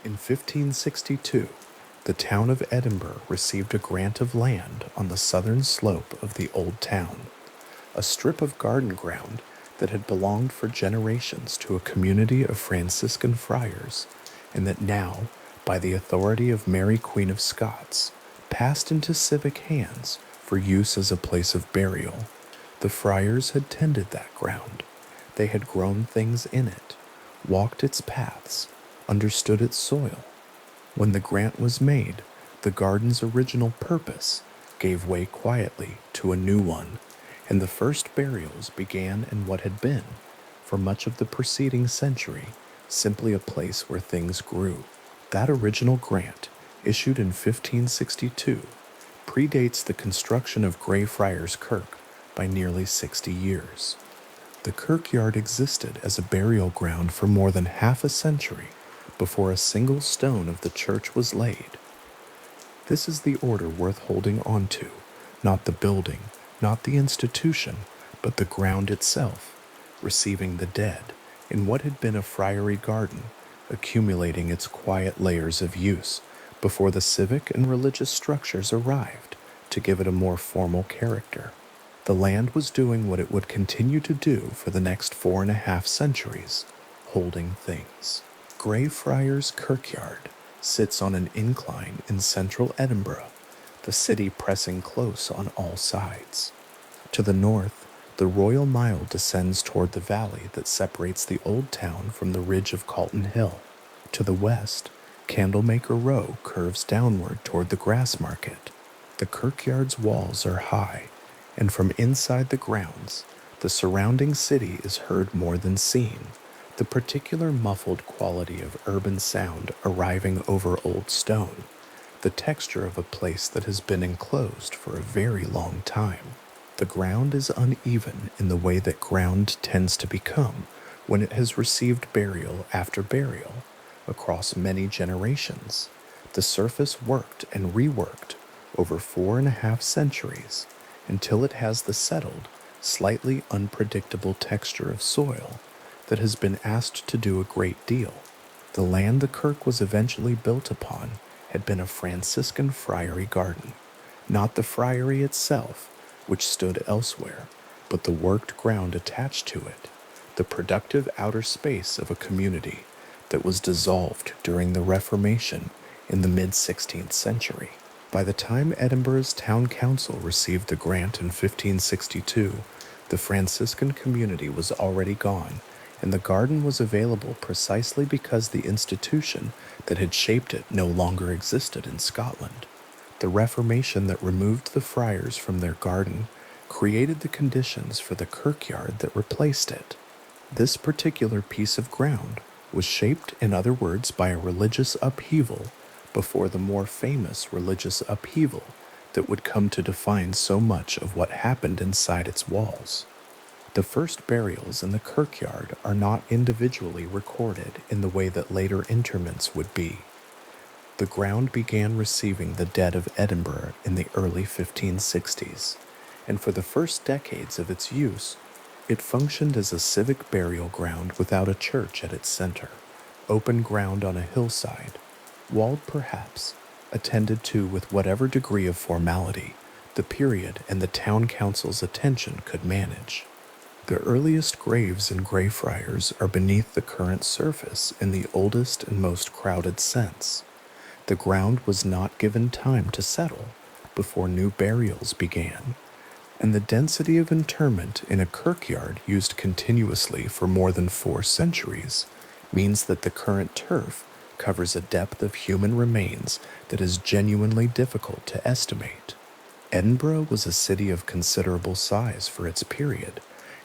In 1562, the town of Edinburgh received a grant of land on the southern slope of the Old Town, a strip of garden ground that had belonged for generations to a community of Franciscan friars, and that now, by the authority of Mary Queen of Scots, passed into civic hands for use as a place of burial. The friars had tended that ground. They had grown things in it, walked its paths, understood its soil. When the grant was made, the garden's original purpose gave way quietly to a new one, and the first burials began in what had been, for much of the preceding century, simply a place where things grew. That original grant, issued in 1562, predates the construction of Greyfriars Kirk by nearly 60 years. The kirkyard existed as a burial ground for more than half a century before a single stone of the church was laid. This is the order worth holding on to, not the building, not the institution, but the ground itself, receiving the dead in what had been a friary garden, accumulating its quiet layers of use before the civic and religious structures arrived to give it a more formal character. The land was doing what it would continue to do for the next 4.5 centuries, holding things. Greyfriars Kirkyard sits on an incline in central Edinburgh, the city pressing close on all sides. To the north, the Royal Mile descends toward the valley that separates the old town from the ridge of Calton Hill. To the west, Candlemaker Row curves downward toward the grass market. The kirkyard's walls are high, and from inside the grounds, the surrounding city is heard more than seen. The particular muffled quality of urban sound arriving over old stone, the texture of a place that has been enclosed for a very long time. The ground is uneven in the way that ground tends to become when it has received burial after burial across many generations. The surface worked and reworked over 4.5 centuries until it has the settled, slightly unpredictable texture of soil that has been asked to do a great deal. The land the kirk was eventually built upon had been a Franciscan friary garden, not the friary itself, which stood elsewhere, but the worked ground attached to it, the productive outer space of a community that was dissolved during the Reformation in the mid-16th century. By the time Edinburgh's town council received the grant in 1562, the Franciscan community was already gone, and the garden was available precisely because the institution that had shaped it no longer existed in Scotland. The Reformation that removed the friars from their garden created the conditions for the kirkyard that replaced it. This particular piece of ground was shaped, in other words, by a religious upheaval before the more famous religious upheaval that would come to define so much of what happened inside its walls. The first burials in the kirkyard are not individually recorded in the way that later interments would be. The ground began receiving the dead of Edinburgh in the early 1560s, and for the first decades of its use, it functioned as a civic burial ground without a church at its center, open ground on a hillside, walled perhaps, attended to with whatever degree of formality the period and the town council's attention could manage. The earliest graves in Greyfriars are beneath the current surface in the oldest and most crowded sense. The ground was not given time to settle before new burials began, and the density of interment in a kirkyard used continuously for more than 4 centuries means that the current turf covers a depth of human remains that is genuinely difficult to estimate. Edinburgh was a city of considerable size for its period,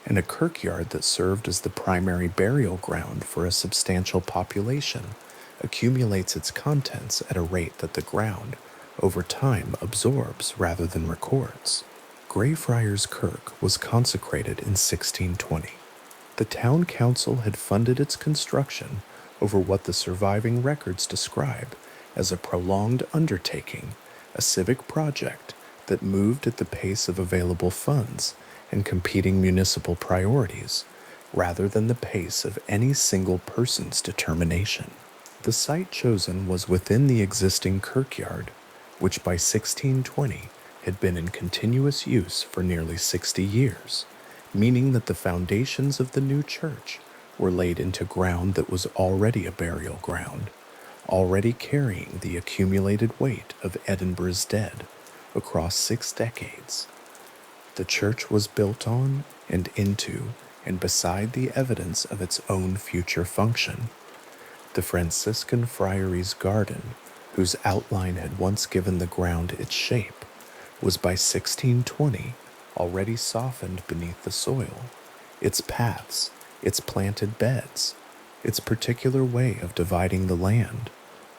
and a kirkyard that served as the primary burial ground for a substantial population accumulates its contents at a rate that the ground, over time, absorbs rather than records. Greyfriars Kirk was consecrated in 1620. The town council had funded its construction over what the surviving records describe as a prolonged undertaking, a civic project that moved at the pace of available funds and competing municipal priorities, rather than the pace of any single person's determination. The site chosen was within the existing kirkyard, which by 1620 had been in continuous use for nearly 60 years, meaning that the foundations of the new church were laid into ground that was already a burial ground, already carrying the accumulated weight of Edinburgh's dead across 6 decades. The church was built on and into and beside the evidence of its own future function. The Franciscan friary's garden, whose outline had once given the ground its shape, was by 1620 already softened beneath the soil. Its paths, its planted beds, its particular way of dividing the land,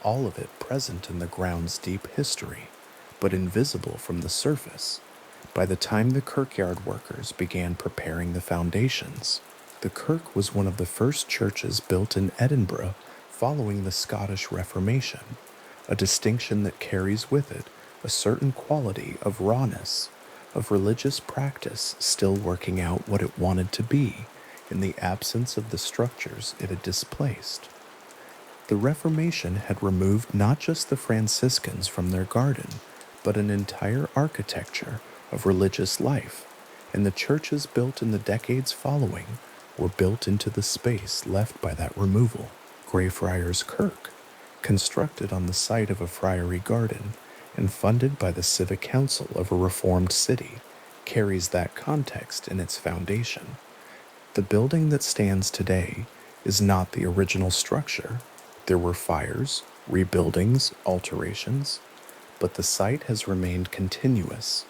all of it present in the ground's deep history, but invisible from the surface. By the time the kirkyard workers began preparing the foundations, the kirk was one of the first churches built in Edinburgh following the Scottish Reformation, a distinction that carries with it a certain quality of rawness, of religious practice still working out what it wanted to be in the absence of the structures it had displaced. The Reformation had removed not just the Franciscans from their garden, but an entire architecture of religious life, and the churches built in the decades following were built into the space left by that removal. Greyfriars Kirk, constructed on the site of a friary garden and funded by the civic council of a reformed city, carries that context in its foundation. The building that stands today is not the original structure. There were fires, rebuildings, alterations, but the site has remained continuous,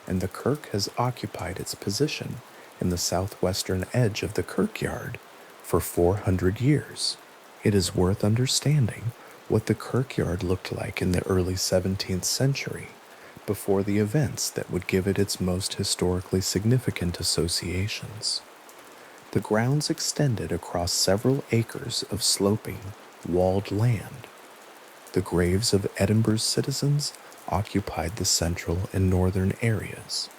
and the kirk has occupied its position in the southwestern edge of the kirkyard for 400 years. It is worth understanding what the kirkyard looked like in the early 17th century, before the events that would give it its most historically significant associations. The grounds extended across several acres of sloping, walled land. The graves of Edinburgh's citizens occupied the central and northern areas.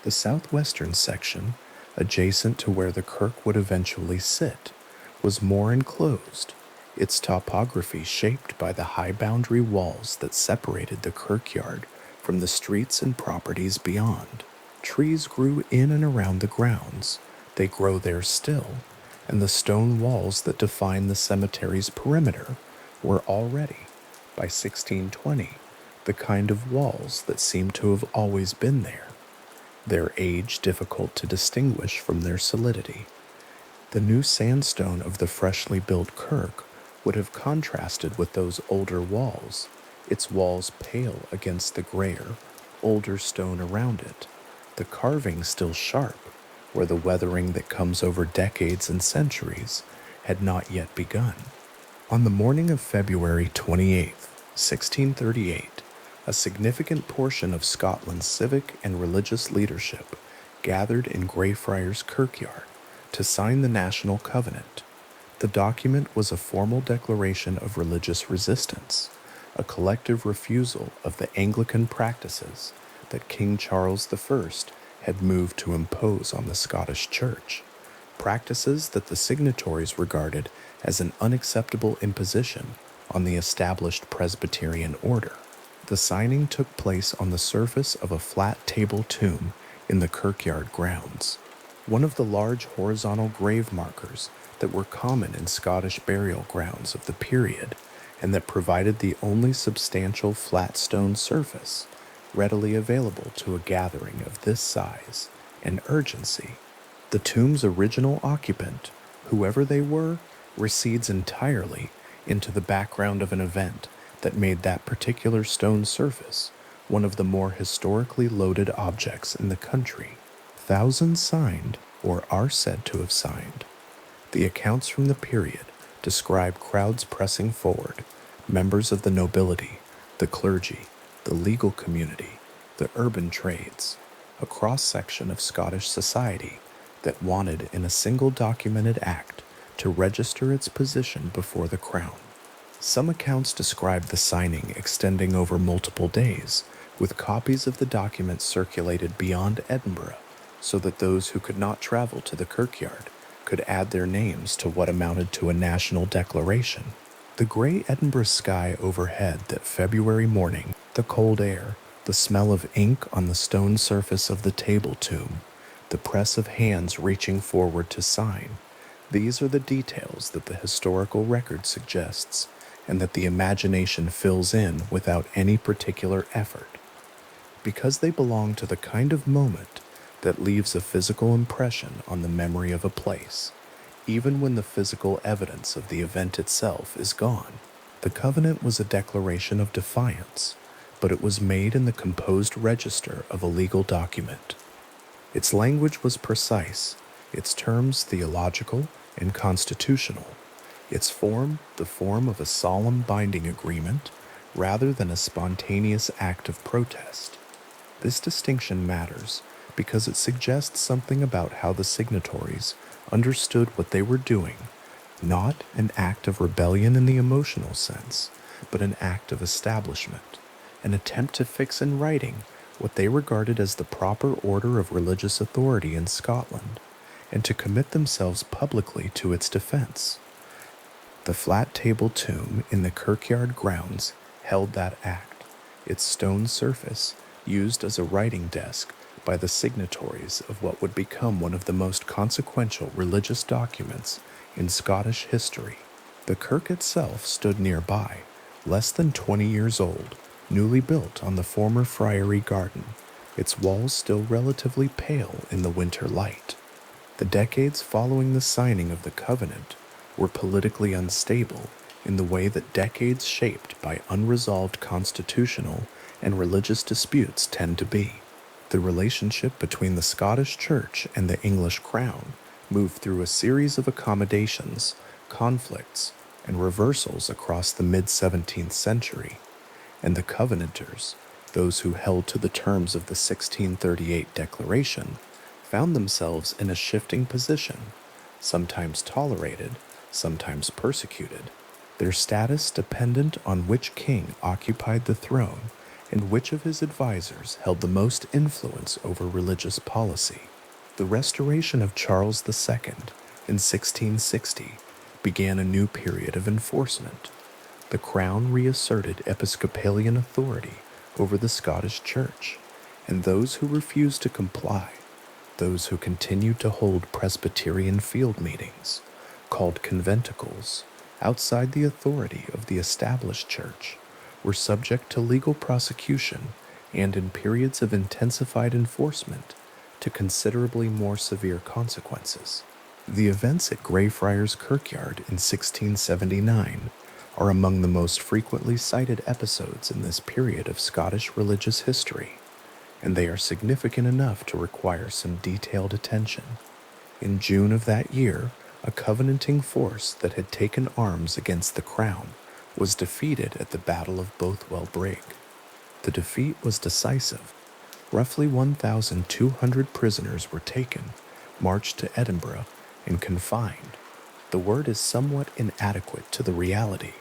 The southwestern section, adjacent to where the kirk would eventually sit, was more enclosed, its topography shaped by the high boundary walls that separated the kirkyard from the streets and properties beyond. Trees grew in and around the grounds. They grow there still, and the stone walls that define the cemetery's perimeter were already, by 1620, the kind of walls that seem to have always been there, their age difficult to distinguish from their solidity. The new sandstone of the freshly built kirk would have contrasted with those older walls, its walls pale against the grayer, older stone around it, the carving still sharp, where the weathering that comes over decades and centuries had not yet begun. On the morning of February 28, 1638, a significant portion of Scotland's civic and religious leadership gathered in Greyfriars Kirkyard to sign the National Covenant. The document was a formal declaration of religious resistance, a collective refusal of the Anglican practices that King Charles I had moved to impose on the Scottish Church, practices that the signatories regarded as an unacceptable imposition on the established Presbyterian order. The signing took place on the surface of a flat table tomb in the kirkyard grounds, one of the large horizontal grave markers that were common in Scottish burial grounds of the period and that provided the only substantial flat stone surface readily available to a gathering of this size and urgency. The tomb's original occupant, whoever they were, recedes entirely into the background of an event that made that particular stone surface one of the more historically loaded objects in the country. Thousands signed, or are said to have signed. The accounts from the period describe crowds pressing forward, members of the nobility, the clergy, the legal community, the urban trades, a cross-section of Scottish society that wanted in a single documented act to register its position before the crown. Some accounts describe the signing extending over multiple days, with copies of the document circulated beyond Edinburgh so that those who could not travel to the kirkyard could add their names to what amounted to a national declaration. The The gray Edinburgh sky overhead that February morning, the cold air, the smell of ink on the stone surface of the table tomb, the press of hands reaching forward to sign, these are the details that the historical record suggests, and that the imagination fills in without any particular effort, because they belong to the kind of moment that leaves a physical impression on the memory of a place, even when the physical evidence of the event itself is gone. The covenant was a declaration of defiance, but it was made in the composed register of a legal document. Its language was precise, its terms theological and constitutional, its form the form of a solemn binding agreement rather than a spontaneous act of protest. This distinction matters because it suggests something about how the signatories understood what they were doing, not an act of rebellion in the emotional sense, but an act of establishment, an attempt to fix in writing what they regarded as the proper order of religious authority in Scotland, and to commit themselves publicly to its defense. The flat table tomb in the kirkyard grounds held that act, its stone surface used as a writing desk by the signatories of what would become one of the most consequential religious documents in Scottish history. The kirk itself stood nearby, less than 20 years old, newly built on the former friary garden, its walls still relatively pale in the winter light. The decades following the signing of the covenant were politically unstable in the way that decades shaped by unresolved constitutional and religious disputes tend to be. The relationship between the Scottish Church and the English Crown moved through a series of accommodations, conflicts, and reversals across the mid-17th century, and the Covenanters, those who held to the terms of the 1638 Declaration, found themselves in a shifting position, sometimes tolerated, sometimes persecuted, their status dependent on which king occupied the throne and which of his advisors held the most influence over religious policy. The restoration of Charles II in 1660 began a new period of enforcement. The Crown reasserted Episcopalian authority over the Scottish Church, and those who refused to comply, those who continued to hold Presbyterian field meetings, called conventicles, outside the authority of the established church, were subject to legal prosecution and, in periods of intensified enforcement, to considerably more severe consequences. The events at Greyfriars Kirkyard in 1679 are among the most frequently cited episodes in this period of Scottish religious history, and they are significant enough to require some detailed attention. In June of that year, a Covenanting force that had taken arms against the Crown was defeated at the Battle of Bothwell Brig. The defeat was decisive. Roughly 1,200 prisoners were taken, marched to Edinburgh, and confined. The word is somewhat inadequate to the reality.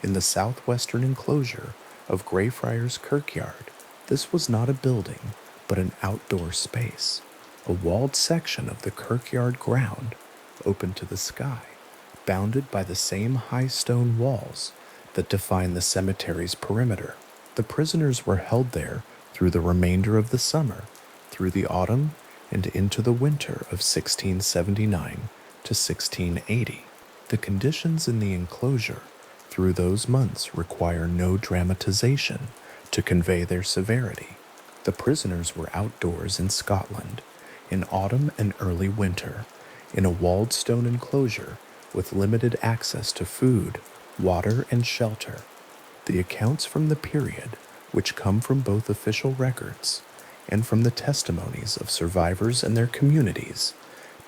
In the southwestern enclosure of Greyfriars Kirkyard, this was not a building, but an outdoor space, a walled section of the kirkyard ground, open to the sky, bounded by the same high stone walls that define the cemetery's perimeter. The prisoners were held there through the remainder of the summer, through the autumn, and into the winter of 1679 to 1680. The conditions in the enclosure through those months require no dramatization to convey their severity. The prisoners were outdoors in Scotland, in autumn and early winter, in a walled stone enclosure with limited access to food, water, and shelter. The accounts from the period, which come from both official records and from the testimonies of survivors and their communities,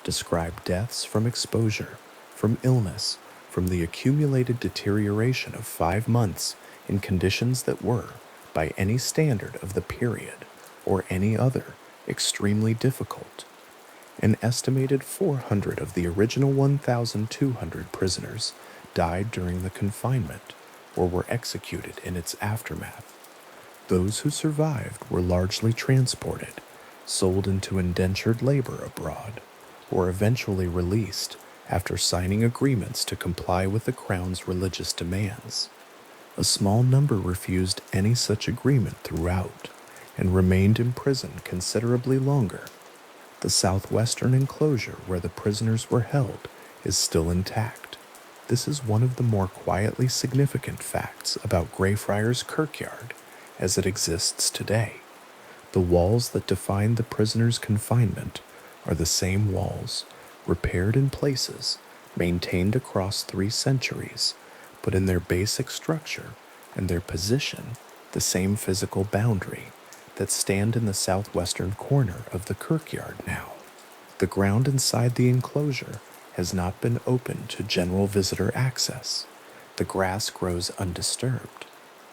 describe deaths from exposure, from illness, from the accumulated deterioration of 5 months in conditions that were, by any standard of the period or any other, extremely difficult. An estimated 400 of the original 1,200 prisoners died during the confinement or were executed in its aftermath. Those who survived were largely transported, sold into indentured labor abroad, or eventually released after signing agreements to comply with the Crown's religious demands. A small number refused any such agreement throughout and remained in prison considerably longer. The southwestern enclosure where the prisoners were held is still intact. This is one of the more quietly significant facts about Greyfriars Kirkyard as it exists today. The walls that define the prisoners' confinement are the same walls, repaired in places, maintained across 3 centuries, but in their basic structure and their position, the same physical boundary, that stand in the southwestern corner of the kirkyard now. The ground inside the enclosure has not been opened to general visitor access. The grass grows undisturbed.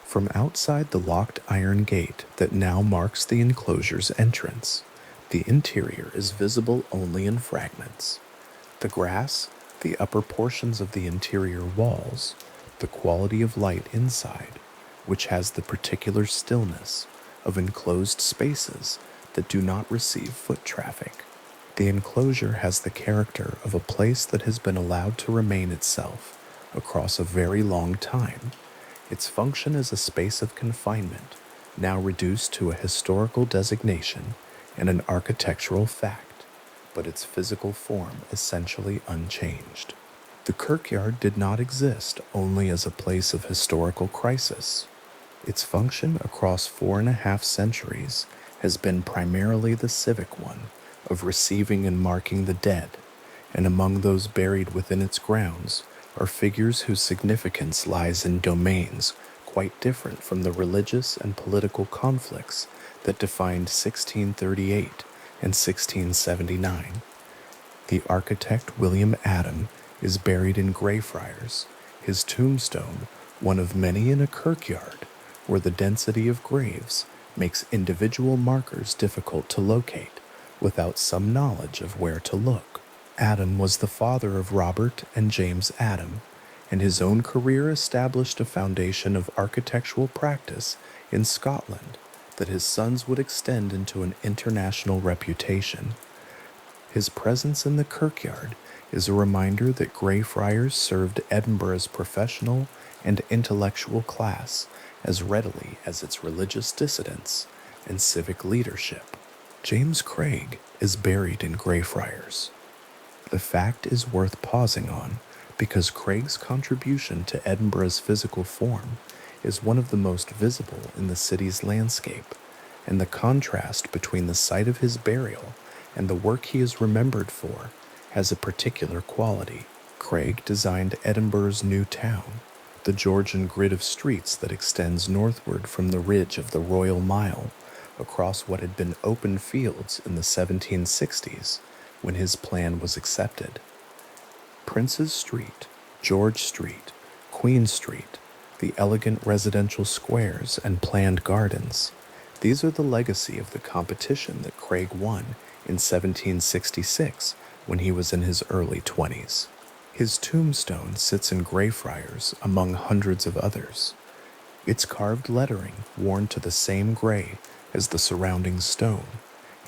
From outside the locked iron gate that now marks the enclosure's entrance, the interior is visible only in fragments. The grass, the upper portions of the interior walls, the quality of light inside, which has the particular stillness of enclosed spaces that do not receive foot traffic. The enclosure has the character of a place that has been allowed to remain itself across a very long time. Its function as a space of confinement, now reduced to a historical designation and an architectural fact, but its physical form essentially unchanged. The kirkyard did not exist only as a place of historical crisis. Its function across 4.5 centuries has been primarily the civic one of receiving and marking the dead, and among those buried within its grounds are figures whose significance lies in domains quite different from the religious and political conflicts that defined 1638 and 1679. The architect William Adam is buried in Greyfriars, his tombstone one of many in a kirkyard where the density of graves makes individual markers difficult to locate without some knowledge of where to look. Adam was the father of Robert and James Adam, and his own career established a foundation of architectural practice in Scotland that his sons would extend into an international reputation. His presence in the kirkyard is a reminder that Greyfriars served Edinburgh's professional and intellectual class as readily as its religious dissidents and civic leadership. James Craig is buried in Greyfriars. The fact is worth pausing on because Craig's contribution to Edinburgh's physical form is one of the most visible in the city's landscape, and the contrast between the site of his burial and the work he is remembered for has a particular quality. Craig designed Edinburgh's new town, the Georgian grid of streets that extends northward from the ridge of the Royal Mile across what had been open fields in the 1760s when his plan was accepted. Prince's Street, George Street, Queen Street, the elegant residential squares and planned gardens, these are the legacy of the competition that Craig won in 1766 when he was in his early 20s. His tombstone sits in Greyfriars among hundreds of others. Its carved lettering worn to the same grey as the surrounding stone,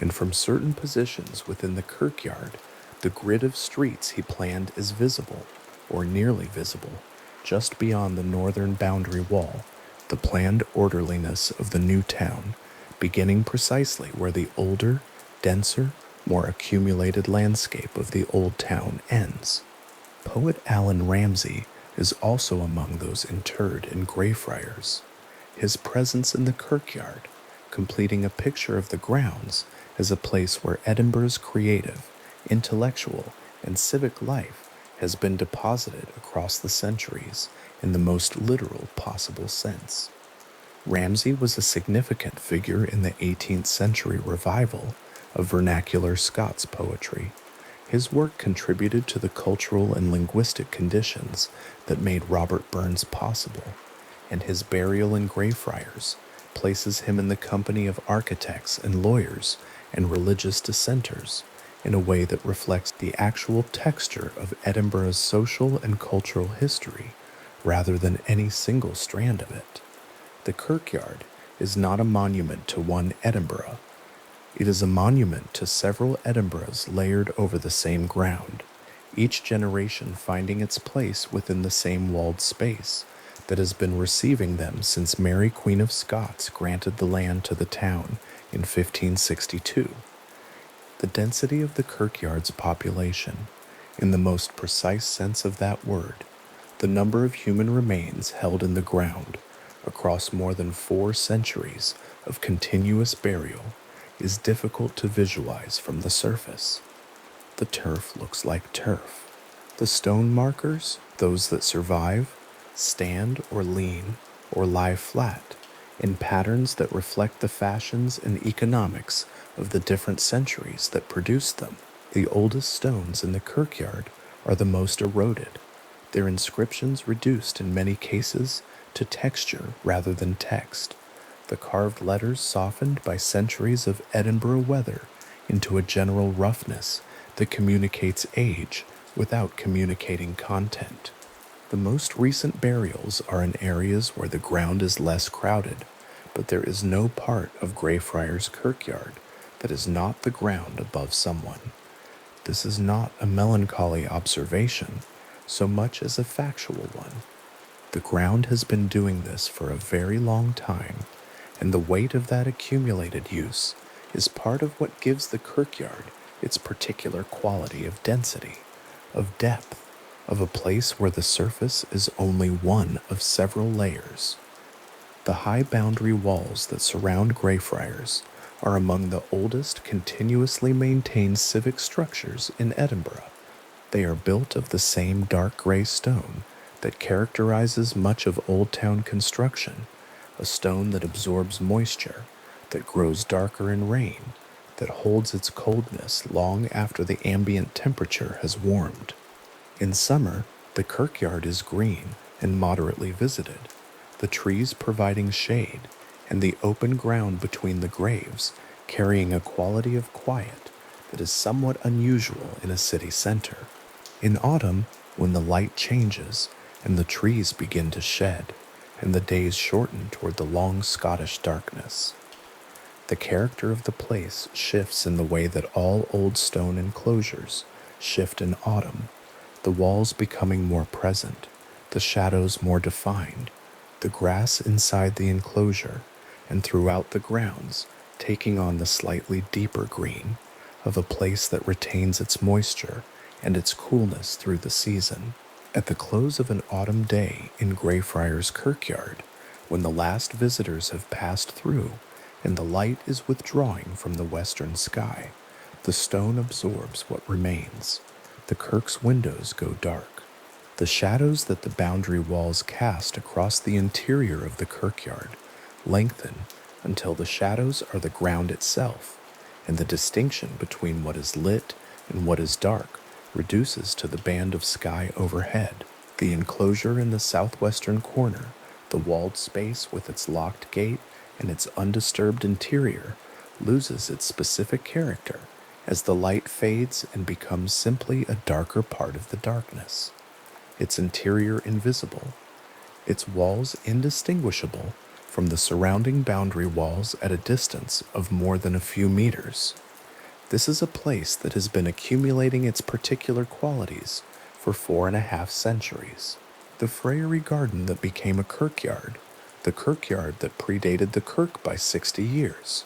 and from certain positions within the kirkyard, the grid of streets he planned is visible, or nearly visible, just beyond the northern boundary wall, the planned orderliness of the new town, beginning precisely where the older, denser, more accumulated landscape of the old town ends. Poet Allan Ramsay is also among those interred in Greyfriars. His presence in the kirkyard, completing a picture of the grounds as a place where Edinburgh's creative, intellectual, and civic life has been deposited across the centuries in the most literal possible sense. Ramsay was a significant figure in the 18th century revival of vernacular Scots poetry. His work contributed to the cultural and linguistic conditions that made Robert Burns possible, and his burial in Greyfriars places him in the company of architects and lawyers and religious dissenters in a way that reflects the actual texture of Edinburgh's social and cultural history rather than any single strand of it. The kirkyard is not a monument to one Edinburgh. It is a monument to several Edinburghs layered over the same ground, each generation finding its place within the same walled space that has been receiving them since Mary Queen of Scots granted the land to the town in 1562. The density of the kirkyard's population, in the most precise sense of that word, the number of human remains held in the ground across more than 4 centuries of continuous burial, is difficult to visualize from the surface. The turf looks like turf. The stone markers, those that survive, stand or lean or lie flat in patterns that reflect the fashions and economics of the different centuries that produced them. The oldest stones in the kirkyard are the most eroded, their inscriptions reduced in many cases to texture rather than text, the carved letters softened by centuries of Edinburgh weather into a general roughness that communicates age without communicating content. The most recent burials are in areas where the ground is less crowded, but there is no part of Greyfriars Kirkyard that is not the ground above someone. This is not a melancholy observation so much as a factual one. The ground has been doing this for a very long time, and the weight of that accumulated use is part of what gives the kirkyard its particular quality of density, of depth, of a place where the surface is only one of several layers. The high boundary walls that surround Greyfriars are among the oldest continuously maintained civic structures in Edinburgh. They are built of the same dark gray stone that characterizes much of Old Town construction, a stone that absorbs moisture, that grows darker in rain, that holds its coldness long after the ambient temperature has warmed. In summer, the kirkyard is green and moderately visited, the trees providing shade, and the open ground between the graves carrying a quality of quiet that is somewhat unusual in a city center. In autumn, when the light changes and the trees begin to shed, and the days shorten toward the long Scottish darkness, the character of the place shifts in the way that all old stone enclosures shift in autumn, the walls becoming more present, the shadows more defined, the grass inside the enclosure and throughout the grounds taking on the slightly deeper green of a place that retains its moisture and its coolness through the season. At the close of an autumn day in Greyfriars Kirkyard, when the last visitors have passed through and the light is withdrawing from the western sky, the stone absorbs what remains. The kirk's windows go dark. The shadows that the boundary walls cast across the interior of the kirkyard lengthen until the shadows are the ground itself, and the distinction between what is lit and what is dark reduces to the band of sky overhead. The enclosure in the southwestern corner, the walled space with its locked gate and its undisturbed interior, loses its specific character as the light fades and becomes simply a darker part of the darkness, its interior invisible, its walls indistinguishable from the surrounding boundary walls at a distance of more than a few meters. This is a place that has been accumulating its particular qualities for 4.5 centuries. The friary garden that became a kirkyard, the kirkyard that predated the kirk by 60 years,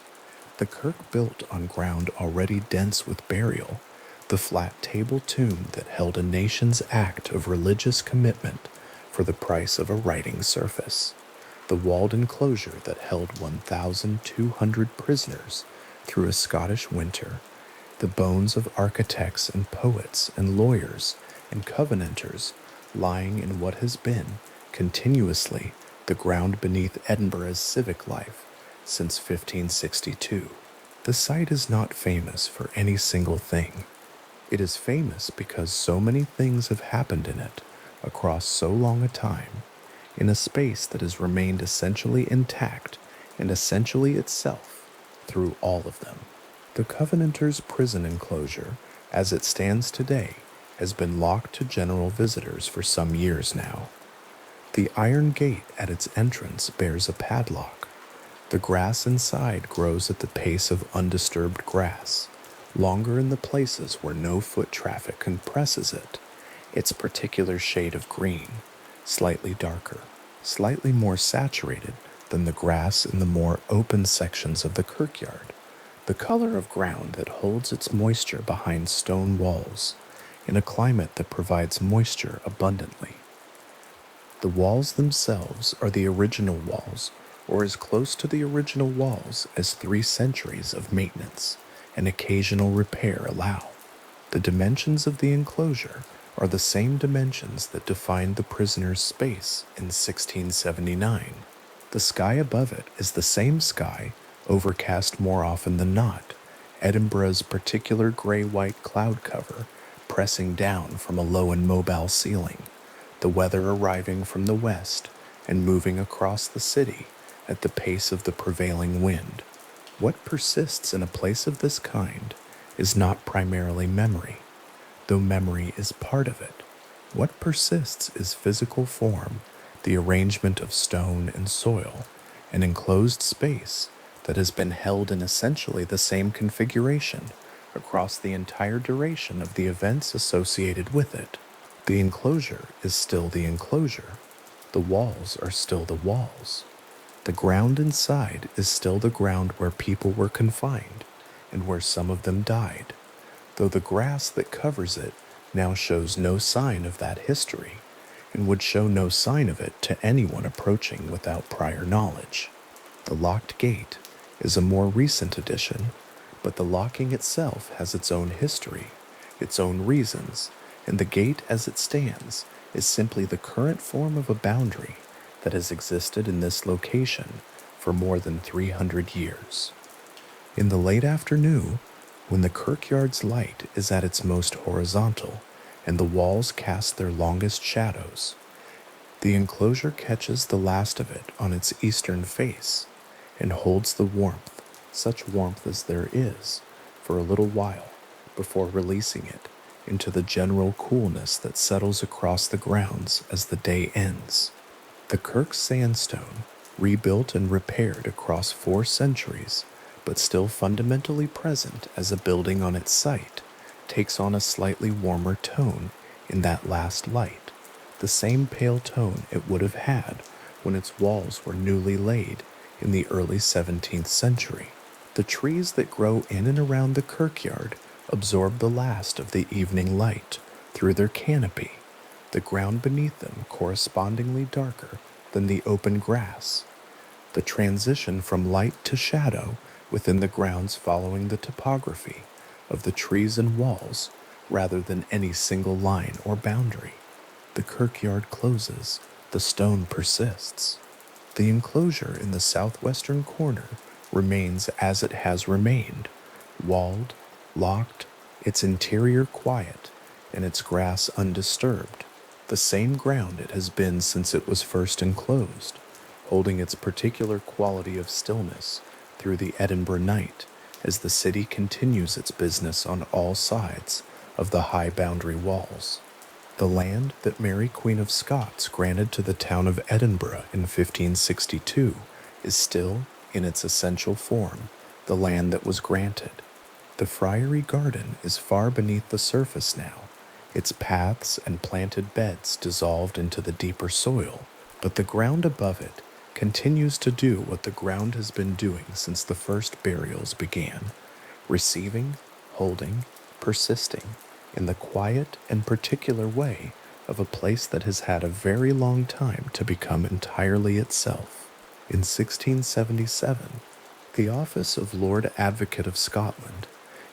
the kirk built on ground already dense with burial, the flat table tomb that held a nation's act of religious commitment for the price of a writing surface, the walled enclosure that held 1,200 prisoners through a Scottish winter, the bones of architects and poets and lawyers and covenanters lying in what has been, continuously, the ground beneath Edinburgh's civic life since 1562. The site is not famous for any single thing. It is famous because so many things have happened in it across so long a time, in a space that has remained essentially intact and essentially itself through all of them. The Covenanters' prison enclosure, as it stands today, has been locked to general visitors for some years now. The iron gate at its entrance bears a padlock. The grass inside grows at the pace of undisturbed grass. longer in the places where no foot traffic compresses it, its particular shade of green, slightly darker, slightly more saturated than the grass in the more open sections of the kirkyard, the color of ground that holds its moisture behind stone walls, in a climate that provides moisture abundantly. The walls themselves are the original walls, or as close to the original walls as 3 centuries of maintenance and occasional repair allow. The dimensions of the enclosure are the same dimensions that defined the prisoner's space in 1679. The sky above it is the same sky, overcast more often than not, Edinburgh's particular gray-white cloud cover pressing down from a low and mobile ceiling, the weather arriving from the west and moving across the city at the pace of the prevailing wind. What persists in a place of this kind is not primarily memory, though memory is part of it. What persists is physical form, the arrangement of stone and soil, an enclosed space that has been held in essentially the same configuration across the entire duration of the events associated with it. The enclosure is still the enclosure. The walls are still the walls. The ground inside is still the ground where people were confined and where some of them died, though the grass that covers it now shows no sign of that history and would show no sign of it to anyone approaching without prior knowledge. The locked gate is a more recent addition, but the locking itself has its own history, its own reasons, and the gate as it stands is simply the current form of a boundary that has existed in this location for more than 300 years. In the late afternoon, when the kirkyard's light is at its most horizontal and the walls cast their longest shadows, the enclosure catches the last of it on its eastern face and holds the warmth, such warmth as there is, for a little while before releasing it into the general coolness that settles across the grounds as the day ends. The kirk's sandstone, rebuilt and repaired across 4 centuries, but still fundamentally present as a building on its site, takes on a slightly warmer tone in that last light, the same pale tone it would have had when its walls were newly laid in the early 17th century. The trees that grow in and around the kirkyard absorb the last of the evening light through their canopy, the ground beneath them correspondingly darker than the open grass. The transition from light to shadow within the grounds following the topography of the trees and walls rather than any single line or boundary. The kirkyard closes, the stone persists. The enclosure in the southwestern corner remains as it has remained, walled, locked, its interior quiet, and its grass undisturbed, the same ground it has been since it was first enclosed, holding its particular quality of stillness through the Edinburgh night as the city continues its business on all sides of the high boundary walls. The land that Mary Queen of Scots granted to the town of Edinburgh in 1562 is still, in its essential form, the land that was granted. The friary garden is far beneath the surface now, its paths and planted beds dissolved into the deeper soil, but the ground above it continues to do what the ground has been doing since the first burials began, receiving, holding, persisting, in the quiet and particular way of a place that has had a very long time to become entirely itself. In 1677, the office of Lord Advocate of Scotland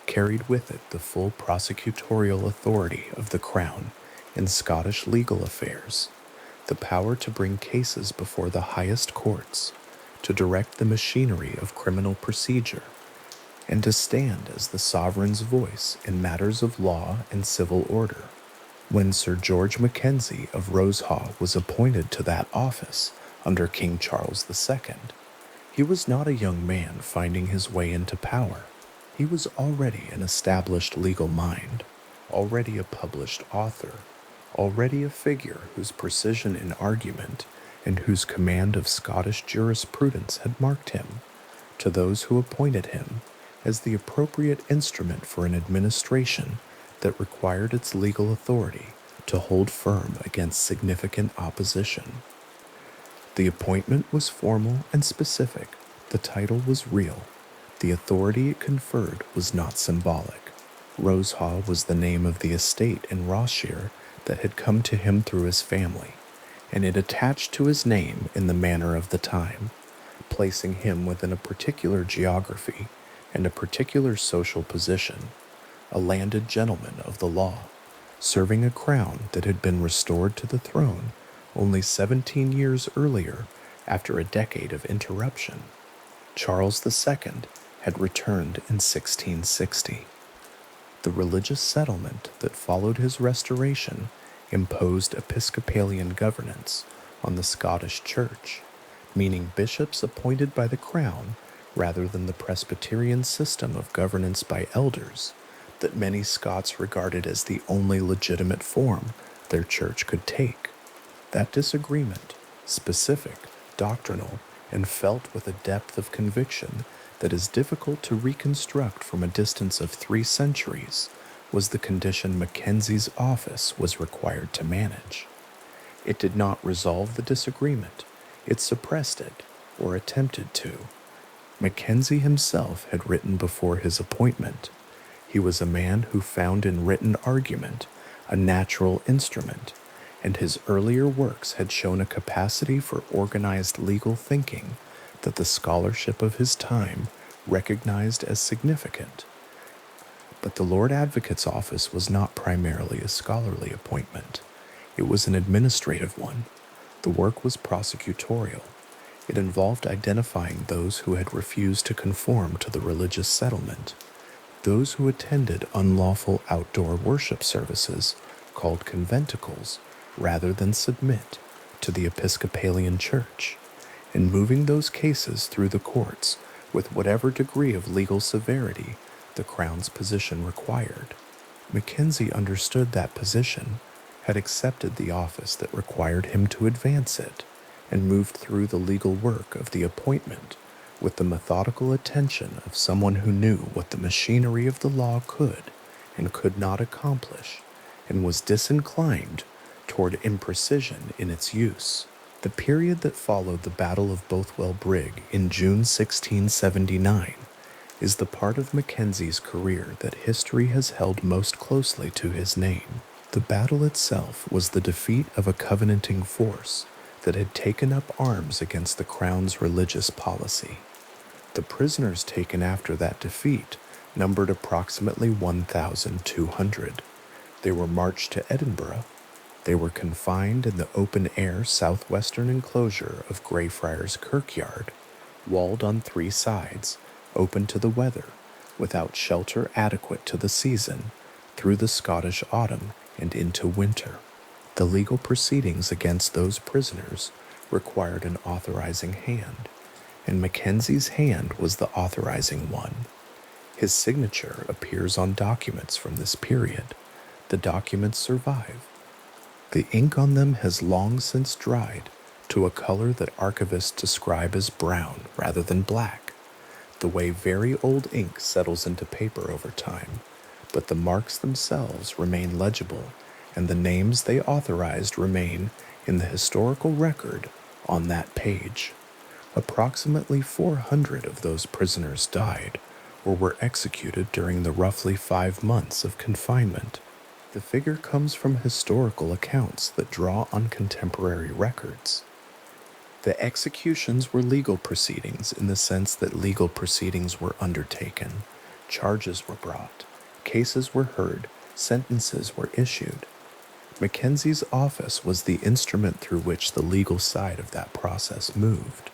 carried with it the full prosecutorial authority of the Crown in Scottish legal affairs, the power to bring cases before the highest courts, to direct the machinery of criminal procedure, and to stand as the sovereign's voice in matters of law and civil order. When Sir George Mackenzie of Rosehaw was appointed to that office under King Charles II, he was not a young man finding his way into power. He was already an established legal mind, already a published author, already a figure whose precision in argument and whose command of Scottish jurisprudence had marked him, to those who appointed him, as the appropriate instrument for an administration that required its legal authority to hold firm against significant opposition. The appointment was formal and specific. The title was real. The authority it conferred was not symbolic. Rosehaw was the name of the estate in Rossshire that had come to him through his family, and it attached to his name in the manner of the time, placing him within a particular geography and a particular social position, a landed gentleman of the law, serving a crown that had been restored to the throne only 17 years earlier after a decade of interruption. Charles II had returned in 1660. The religious settlement that followed his restoration imposed Episcopalian governance on the Scottish Church, meaning bishops appointed by the crown rather than the Presbyterian system of governance by elders that many Scots regarded as the only legitimate form their church could take. That disagreement, specific, doctrinal, and felt with a depth of conviction that is difficult to reconstruct from a distance of 3 centuries, was the condition Mackenzie's office was required to manage. It did not resolve the disagreement, it suppressed it, or attempted to. Mackenzie himself had written before his appointment. He was a man who found in written argument a natural instrument, and his earlier works had shown a capacity for organized legal thinking that the scholarship of his time recognized as significant. But the Lord Advocate's office was not primarily a scholarly appointment. It was an administrative one. The work was prosecutorial. It involved identifying those who had refused to conform to the religious settlement, those who attended unlawful outdoor worship services called conventicles rather than submit to the Episcopalian Church, and moving those cases through the courts with whatever degree of legal severity the Crown's position required. Mackenzie understood that position, had accepted the office that required him to advance it, and moved through the legal work of the appointment with the methodical attention of someone who knew what the machinery of the law could and could not accomplish, and was disinclined toward imprecision in its use. The period that followed the Battle of Bothwell Brig in June 1679 is the part of Mackenzie's career that history has held most closely to his name. The battle itself was the defeat of a covenanting force that had taken up arms against the Crown's religious policy. The prisoners taken after that defeat numbered approximately 1,200. They were marched to Edinburgh. They were confined in the open-air southwestern enclosure of Greyfriars Kirkyard, walled on 3 sides, open to the weather, without shelter adequate to the season, through the Scottish autumn and into winter. The legal proceedings against those prisoners required an authorizing hand, and Mackenzie's hand was the authorizing one. His signature appears on documents from this period. The documents survive. The ink on them has long since dried to a color that archivists describe as brown rather than black, the way very old ink settles into paper over time, but the marks themselves remain legible, and the names they authorized remain in the historical record on that page. Approximately 400 of those prisoners died or were executed during the roughly 5 months of confinement. The figure comes from historical accounts that draw on contemporary records. The executions were legal proceedings in the sense that legal proceedings were undertaken, charges were brought, cases were heard, sentences were issued. Mackenzie's office was the instrument through which the legal side of that process moved.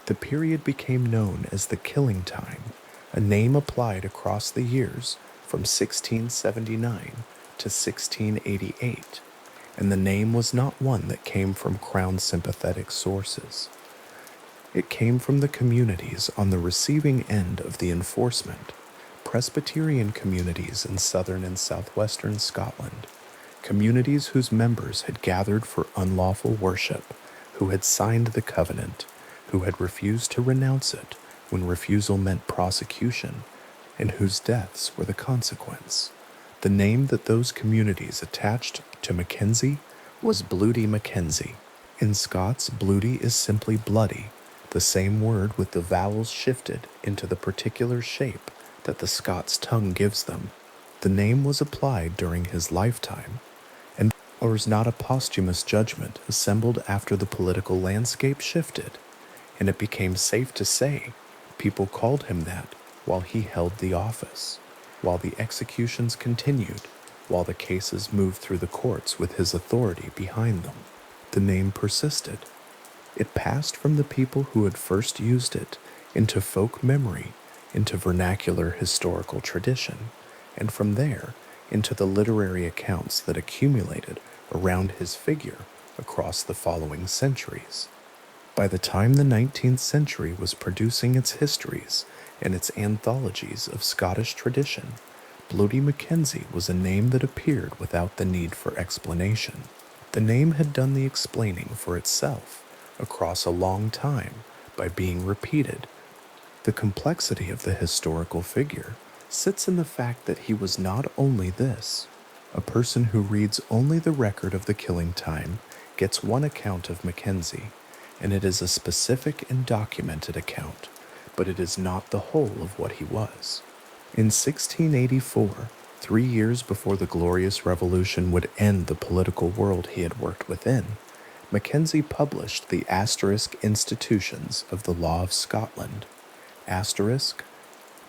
The period became known as the Killing Time, a name applied across the years from 1679 to 1688, and the name was not one that came from Crown sympathetic sources. It came from the communities on the receiving end of the enforcement, Presbyterian communities in southern and southwestern Scotland, communities whose members had gathered for unlawful worship, who had signed the covenant, who had refused to renounce it, when refusal meant prosecution, and whose deaths were the consequence. The name that those communities attached to Mackenzie was Bloody Mackenzie. In Scots, bloody is simply bloody, the same word with the vowels shifted into the particular shape that the Scots tongue gives them. The name was applied during his lifetime, and or is not a posthumous judgment assembled after the political landscape shifted, and it became safe to say people called him that while he held the office, while the executions continued, while the cases moved through the courts with his authority behind them. The name persisted. It passed from the people who had first used it into folk memory, into vernacular historical tradition, and from there into the literary accounts that accumulated around his figure across the following centuries. By the time the 19th century was producing its histories and its anthologies of Scottish tradition, Bloody Mackenzie was a name that appeared without the need for explanation. The name had done the explaining for itself across a long time by being repeated. The complexity of the historical figure sits in the fact that he was not only this. A person who reads only the record of the killing time gets one account of Mackenzie, and it is a specific and documented account, but it is not the whole of what he was. In 1684, 3 years before the Glorious Revolution would end the political world he had worked within, Mackenzie published the Asterisk Institutions of the Law of Scotland. Asterisk?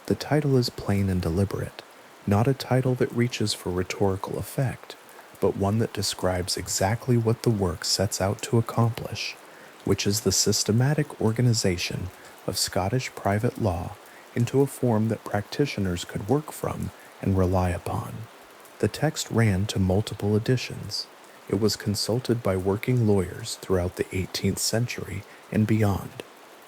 The title is plain and deliberate, not a title that reaches for rhetorical effect, but one that describes exactly what the work sets out to accomplish, which is the systematic organization of Scottish private law into a form that practitioners could work from and rely upon. The text ran to multiple editions. It was consulted by working lawyers throughout the 18th century and beyond.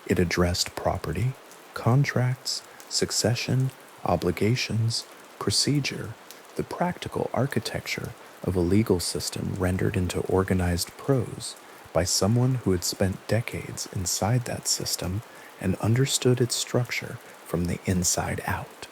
It addressed property, contracts, succession, obligations, procedure, the practical architecture of a legal system rendered into organized prose by someone who had spent decades inside that system and understood its structure from the inside out.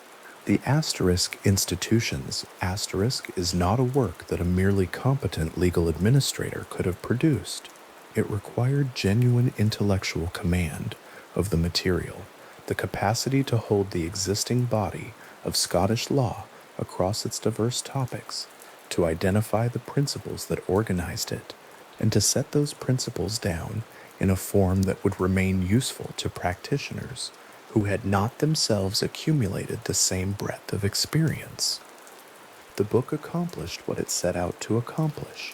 The Asterisk Institutions asterisk is not a work that a merely competent legal administrator could have produced. It required genuine intellectual command of the material, the capacity to hold the existing body of Scottish law across its diverse topics, to identify the principles that organized it, and to set those principles down in a form that would remain useful to practitioners who had not themselves accumulated the same breadth of experience. The book accomplished what it set out to accomplish.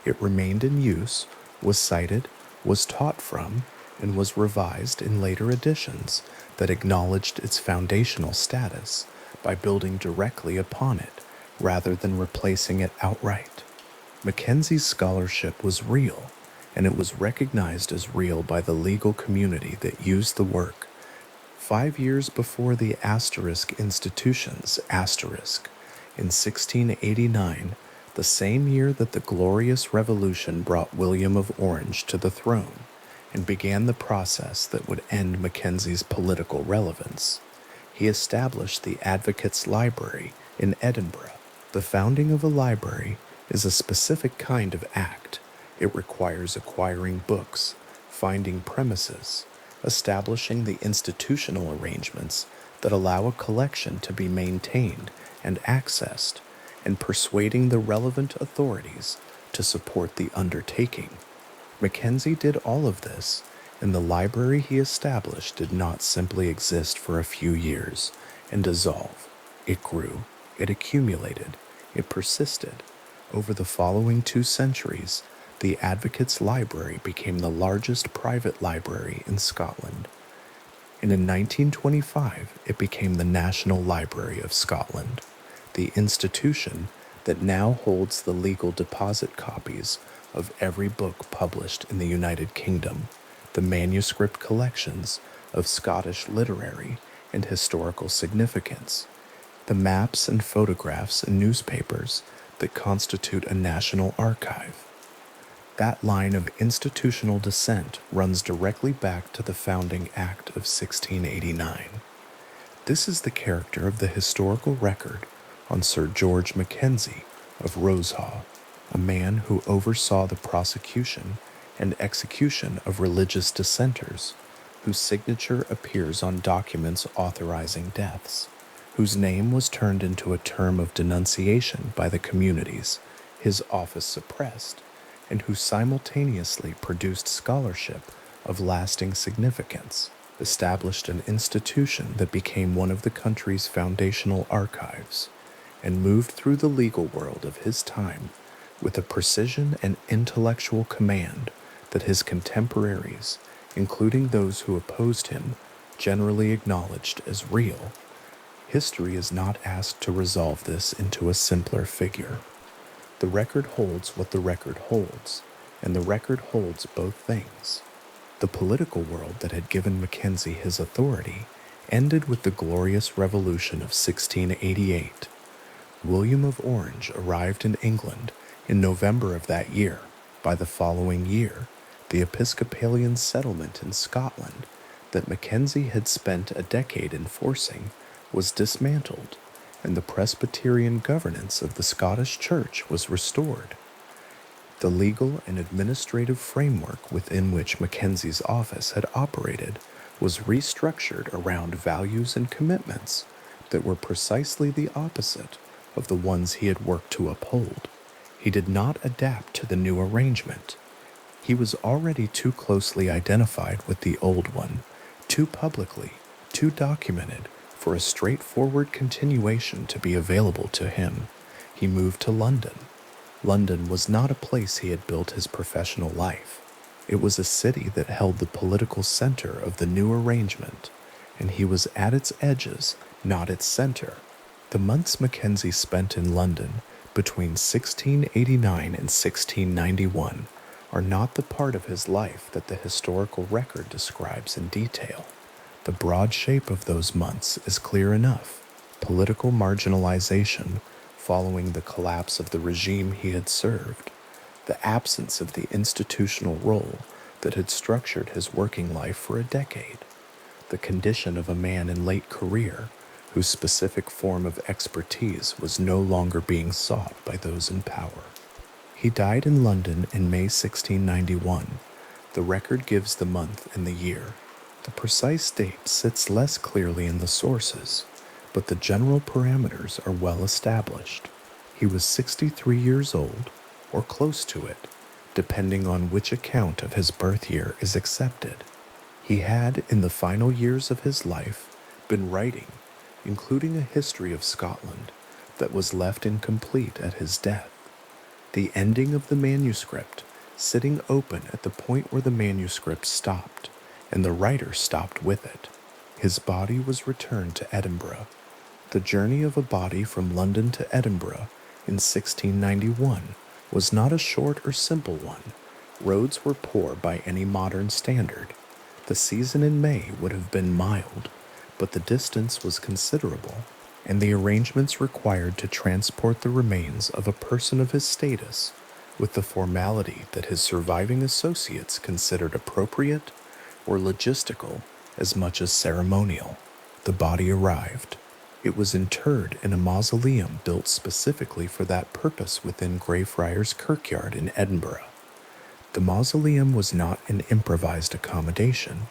It remained in use, was cited, was taught from, and was revised in later editions that acknowledged its foundational status by building directly upon it rather than replacing it outright. Mackenzie's scholarship was real, and it was recognized as real by the legal community that used the work. 5 years before the Asterisk Institutions asterisk, in 1689, the same year that the Glorious Revolution brought William of Orange to the throne and began the process that would end Mackenzie's political relevance, he established the Advocates' Library in Edinburgh. The founding of a library is a specific kind of act. It requires acquiring books, finding premises, establishing the institutional arrangements that allow a collection to be maintained and accessed, and persuading the relevant authorities to support the undertaking. Mackenzie did all of this, and the library he established did not simply exist for a few years and dissolve. It grew, it accumulated, it persisted. Over the following 2 centuries, the Advocates' Library became the largest private library in Scotland, and in 1925 it became the National Library of Scotland, the institution that now holds the legal deposit copies of every book published in the United Kingdom, the manuscript collections of Scottish literary and historical significance, the maps and photographs and newspapers that constitute a national archive. That line of institutional descent runs directly back to the founding act of 1689. This is the character of the historical record on Sir George Mackenzie of Rosehaw, a man who oversaw the prosecution and execution of religious dissenters, whose signature appears on documents authorizing deaths, whose name was turned into a term of denunciation by the communities, his office suppressed, and who simultaneously produced scholarship of lasting significance, established an institution that became one of the country's foundational archives, and moved through the legal world of his time with a precision and intellectual command that his contemporaries, including those who opposed him, generally acknowledged as real. History is not asked to resolve this into a simpler figure. The record holds what the record holds, and the record holds both things. The political world that had given Mackenzie his authority ended with the glorious revolution of 1688. William of Orange arrived in England in November of that year. By the following year, the Episcopalian settlement in Scotland that Mackenzie had spent a decade enforcing was dismantled, and the Presbyterian governance of the Scottish Church was restored. The legal and administrative framework within which Mackenzie's office had operated was restructured around values and commitments that were precisely the opposite of the ones he had worked to uphold. He did not adapt to the new arrangement. He was already too closely identified with the old one, too publicly, too documented, for a straightforward continuation to be available to him. He moved to London. London was not a place he had built his professional life. It was a city that held the political center of the new arrangement, and he was at its edges, not its center. The months Mackenzie spent in London between 1689 and 1691 are not the part of his life that the historical record describes in detail. The broad shape of those months is clear enough: political marginalization following the collapse of the regime he had served, the absence of the institutional role that had structured his working life for a decade, the condition of a man in late career whose specific form of expertise was no longer being sought by those in power. He died in London in May 1691. The record gives the month and the year. The precise date sits less clearly in the sources, but the general parameters are well established. He was 63 years old, or close to it, depending on which account of his birth year is accepted. He had, in the final years of his life, been writing, including a history of Scotland, that was left incomplete at his death. The ending of the manuscript sitting open at the point where the manuscript stopped, and the writer stopped with it. His body was returned to Edinburgh. The journey of a body from London to Edinburgh in 1691 was not a short or simple one. Roads were poor by any modern standard. The season in May would have been mild, but the distance was considerable, and the arrangements required to transport the remains of a person of his status with the formality that his surviving associates considered appropriate were logistical as much as ceremonial. The body arrived. It was interred in a mausoleum built specifically for that purpose within Greyfriars Kirkyard in Edinburgh. The mausoleum was not an improvised accommodation.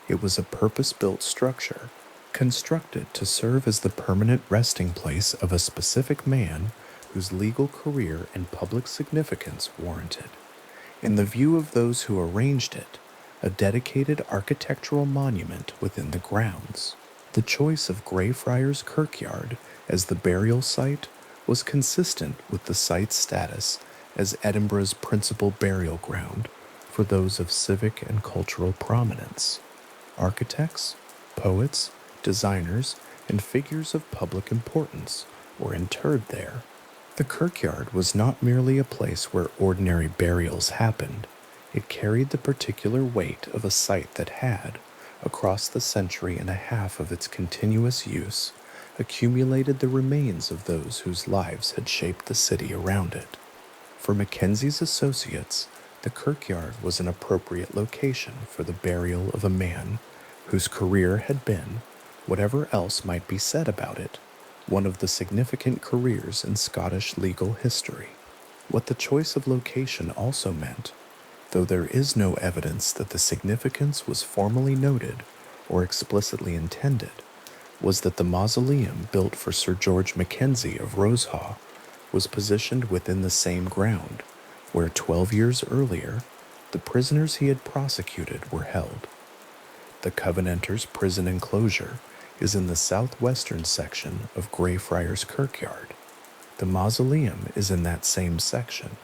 It was a purpose-built structure, constructed to serve as the permanent resting place of a specific man whose legal career and public significance warranted. In the view of those who arranged it, a dedicated architectural monument within the grounds. The choice of Greyfriars Kirkyard as the burial site was consistent with the site's status as Edinburgh's principal burial ground for those of civic and cultural prominence. Architects, poets, designers, and figures of public importance were interred there. The kirkyard was not merely a place where ordinary burials happened. It carried the particular weight of a site that had, across the century and a half of its continuous use, accumulated the remains of those whose lives had shaped the city around it. For Mackenzie's associates, The kirkyard was an appropriate location for the burial of a man whose career had been, whatever else might be said about it, one of the significant careers in Scottish legal history. What the choice of location also meant, though there is no evidence that the significance was formally noted or explicitly intended, was that the mausoleum built for Sir George Mackenzie of Rosehaw was positioned within the same ground where 12 years earlier the prisoners he had prosecuted were held. The Covenanters' prison enclosure is in the southwestern section of Greyfriars Kirkyard. The mausoleum is in that same section.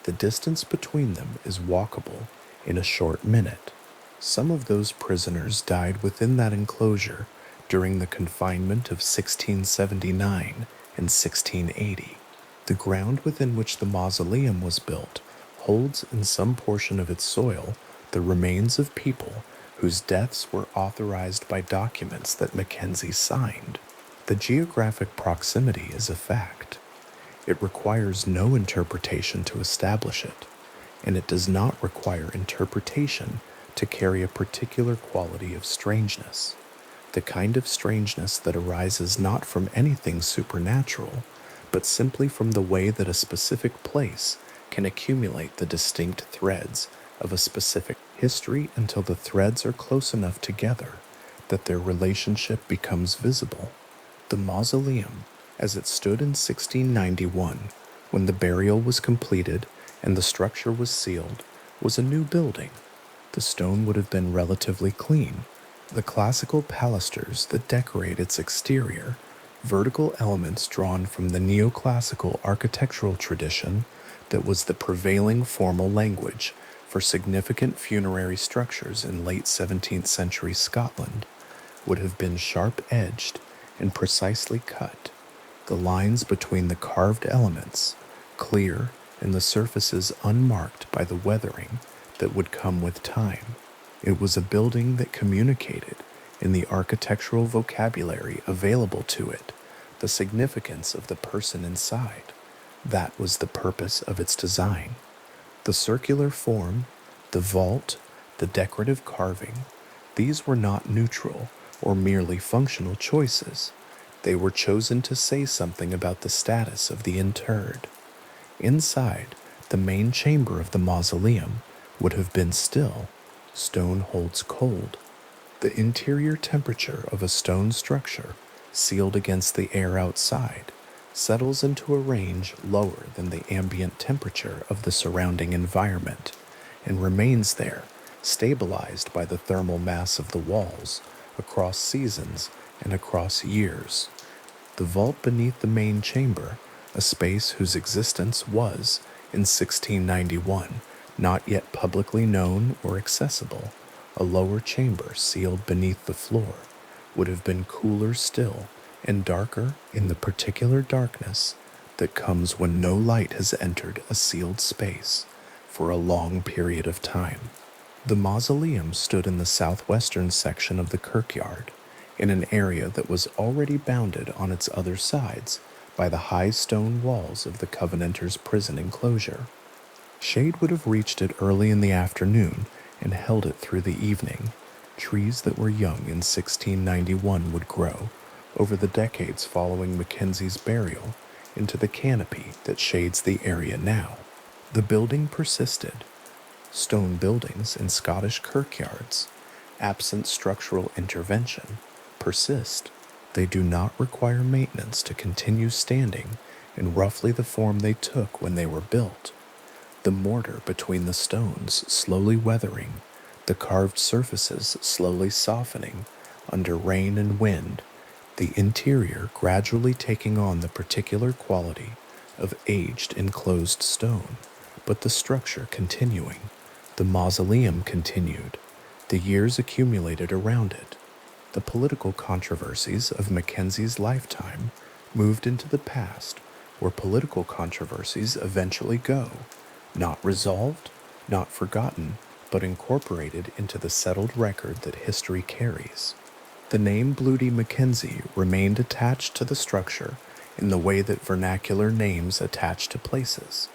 The distance between them is walkable in a short minute. Some of those prisoners died within that enclosure during the confinement of 1679 and 1680. The ground within which the mausoleum was built holds in some portion of its soil the remains of people whose deaths were authorized by documents that Mackenzie signed. The geographic proximity is a fact. It requires no interpretation to establish it, and it does not require interpretation to carry a particular quality of strangeness, the kind of strangeness that arises not from anything supernatural, but simply from the way that a specific place can accumulate the distinct threads of a specific history until the threads are close enough together that their relationship becomes visible. The mausoleum, as it stood in 1691, when the burial was completed and the structure was sealed, was a new building. The stone would have been relatively clean. The classical pilasters that decorate its exterior, vertical elements drawn from the neoclassical architectural tradition that was the prevailing formal language for significant funerary structures in late 17th century Scotland, would have been sharp-edged and precisely cut, the lines between the carved elements clear and the surfaces unmarked by the weathering that would come with time. It was a building that communicated, in the architectural vocabulary available to it, the significance of the person inside. That was the purpose of its design. The circular form, the vault, the decorative carving, these were not neutral or merely functional choices. They were chosen to say something about the status of the interred. Inside, the main chamber of the mausoleum would have been still. Stone holds cold. The interior temperature of a stone structure, sealed against the air outside, settles into a range lower than the ambient temperature of the surrounding environment, and remains there, stabilized by the thermal mass of the walls, across seasons and across years. The vault beneath the main chamber, a space whose existence was, in 1691, not yet publicly known or accessible, a lower chamber sealed beneath the floor, would have been cooler still and darker in the particular darkness that comes when no light has entered a sealed space for a long period of time. The mausoleum stood in the southwestern section of the kirkyard, in an area that was already bounded on its other sides by the high stone walls of the Covenanters' prison enclosure. Shade would have reached it early in the afternoon and held it through the evening. Trees that were young in 1691 would grow, over the decades following Mackenzie's burial, into the canopy that shades the area now. The building persisted. Stone buildings in Scottish kirkyards, absent structural intervention, persist. They do not require maintenance to continue standing in roughly the form they took when they were built. The mortar between the stones slowly weathering, the carved surfaces slowly softening under rain and wind, the interior gradually taking on the particular quality of aged enclosed stone, but the structure continuing. The mausoleum continued. The years accumulated around it. The political controversies of Mackenzie's lifetime moved into the past, where political controversies eventually go, not resolved, not forgotten, but incorporated into the settled record that history carries. The name Bloody Mackenzie remained attached to the structure in the way that vernacular names attach to places,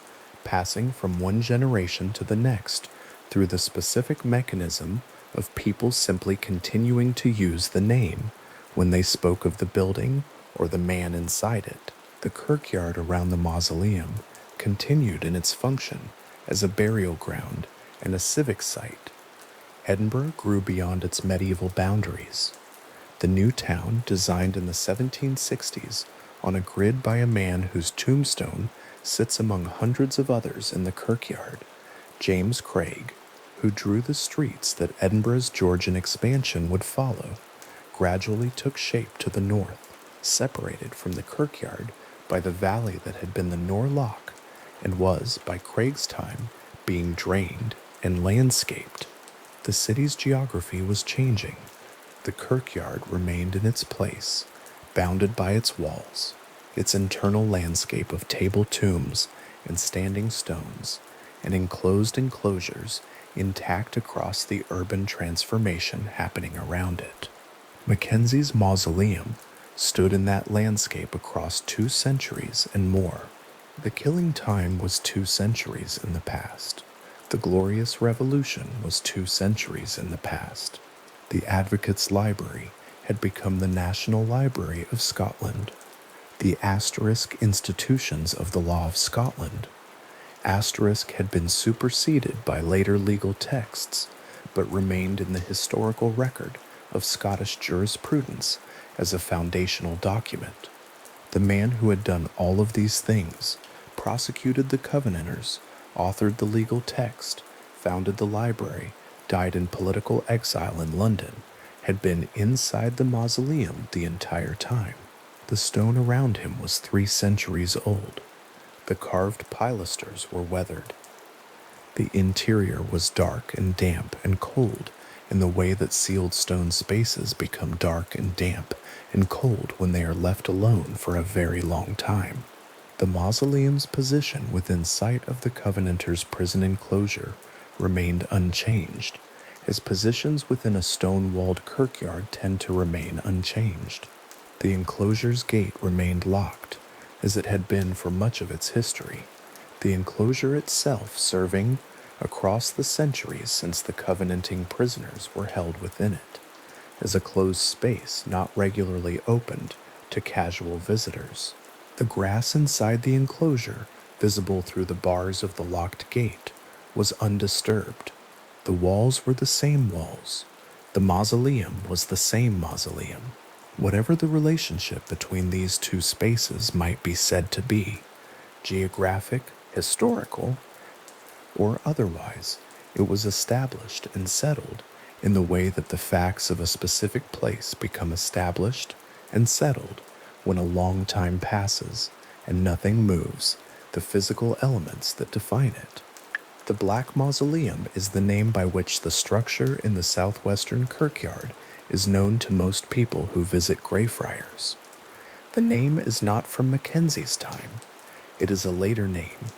passing from one generation to the next through the specific mechanism of people simply continuing to use the name when they spoke of the building or the man inside it. The kirkyard around the mausoleum continued in its function as a burial ground and a civic site. Edinburgh grew beyond its medieval boundaries. The new town, designed in the 1760s on a grid by a man whose tombstone sits among hundreds of others in the kirkyard, James Craig, who drew the streets that Edinburgh's Georgian expansion would follow, gradually took shape to the north, separated from the kirkyard by the valley that had been the Nor Loch and was, by Craig's time, being drained and landscaped. The city's geography was changing. The kirkyard remained in its place, bounded by its walls, its internal landscape of table tombs and standing stones, and enclosed enclosures intact across the urban transformation happening around it. Mackenzie's mausoleum stood in that landscape across 2 centuries and more. The killing time was 2 centuries in the past. The Glorious Revolution was 2 centuries in the past. The Advocates' Library had become the National Library of Scotland. The asterisk institutions of the law of Scotland. Asterisk had been superseded by later legal texts, but remained in the historical record of Scottish jurisprudence as a foundational document. The man who had done all of these things, prosecuted the Covenanters, authored the legal text, founded the library, died in political exile in London, had been inside the mausoleum the entire time. The stone around him was 3 centuries old. The carved pilasters were weathered. The interior was dark and damp and cold in the way that sealed stone spaces become dark and damp and cold when they are left alone for a very long time. The mausoleum's position within sight of the Covenanters' prison enclosure remained unchanged, as positions within a stone-walled kirkyard tend to remain unchanged. The enclosure's gate remained locked, as it had been for much of its history, the enclosure itself serving across the centuries since the Covenanting prisoners were held within it, as a closed space not regularly opened to casual visitors. The grass inside the enclosure, visible through the bars of the locked gate, was undisturbed. The walls were the same walls. The mausoleum was the same mausoleum. Whatever the relationship between these 2 spaces might be said to be, geographic, historical, or otherwise, it was established and settled in the way that the facts of a specific place become established and settled when a long time passes and nothing moves the physical elements that define it. The Black Mausoleum is the name by which the structure in the southwestern kirkyard is known to most people who visit Greyfriars. The name is not from Mackenzie's time. It is a later name,